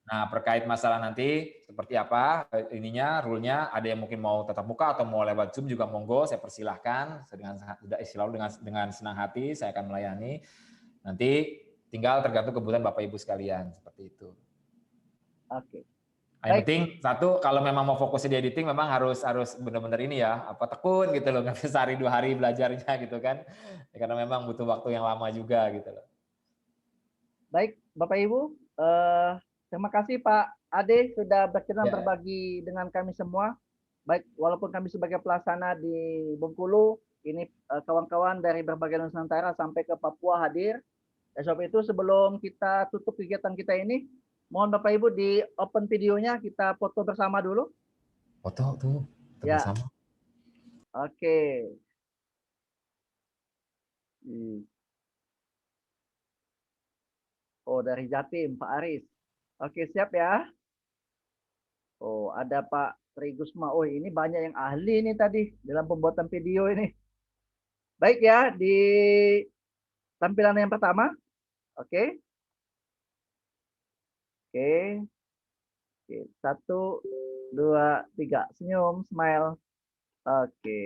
Nah, terkait masalah nanti seperti apa ininya, rule-nya, ada yang mungkin mau tatap muka atau mau lewat Zoom juga monggo, saya persilahkan dengan senang hati saya akan melayani. Nanti tinggal tergantung kebutuhan Bapak Ibu sekalian, seperti itu. Yang penting satu, kalau memang mau fokus di editing memang harus benar-benar ini ya, tekun gitu loh, nggak bisa sehari 2 hari belajarnya gitu kan, ya, karena memang butuh waktu yang lama juga gitu loh.
Baik Bapak Ibu, terima kasih Pak Ade sudah berkenan berbagi dengan kami semua. Baik, walaupun kami sebagai pelaksana di Bengkulu, ini kawan-kawan dari berbagai Nusantara sampai ke Papua hadir. Sebab itu sebelum kita tutup kegiatan kita ini, Mohon Bapak Ibu di open videonya, kita foto bersama dulu.
Foto tuh,
Ya.
bersama.
Oke. Oh, dari Jatim, Pak Aris. Oke, siap ya. Oh, ada Pak Tri Gusma. Oh, ini banyak yang ahli nih tadi dalam pembuatan video ini. Baik ya, di tampilan yang pertama. Oke. Oke. Oke, 1, 2, 3. Senyum, smile. Oke.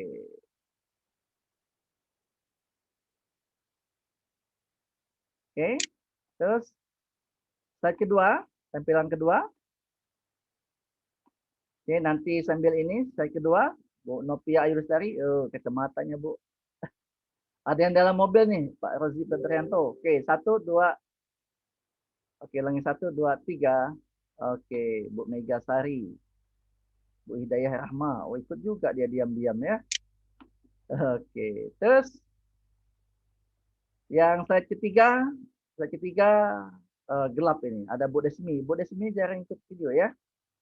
Oke. Terus slide kedua, tampilan kedua. Oke, nanti sambil ini slide kedua, Bu Novia Ayuristari. Oh, kacamatanya, Bu. Ada yang dalam mobil nih, Pak Rozi Petrianto. Oke, 1, 2. Oke, ulangi 1, 2, 3. Oke, Bu Mega Sari. Bu Hidayah Rahma. Oh, ikut juga dia diam-diam ya. Oke, terus yang slide ketiga gelap ini. Ada Bu Desmi. Bu Desmi jarang ikut video ya.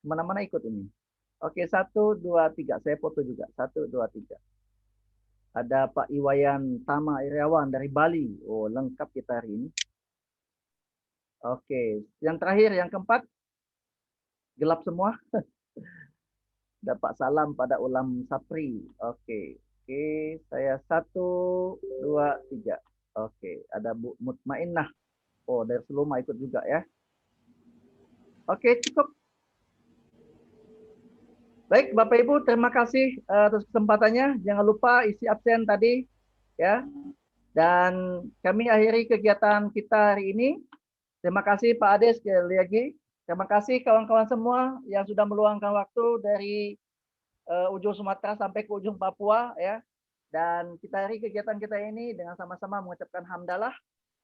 Mana-mana ikut ini. Oke, 1, 2, 3. Saya foto juga. 1, 2, 3. Ada Pak Iwayan Tama Iriawan dari Bali. Oh, lengkap kita hari ini. Oke, yang terakhir, yang keempat. Gelap semua. Dapat salam pada Ulam Sapri. Oke, saya 1, 2, 3. Oke, ada Bu Mutmainnah. Oh, dari Seluma ikut juga ya. Oke, cukup. Baik, Bapak Ibu, terima kasih atas kesempatannya. Jangan lupa isi absen tadi ya. Dan kami akhiri kegiatan kita hari ini. Terima kasih Pak Ade sekali lagi. Terima kasih kawan-kawan semua yang sudah meluangkan waktu dari ujung Sumatera sampai ke ujung Papua ya. Dan kita akhiri kegiatan kita ini dengan sama-sama mengucapkan hamdalah.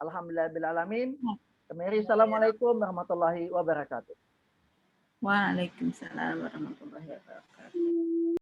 Alhamdulillahirrahmanirrahim. Assalamualaikum warahmatullahi wabarakatuh.
Waalaikumsalam warahmatullahi wabarakatuh.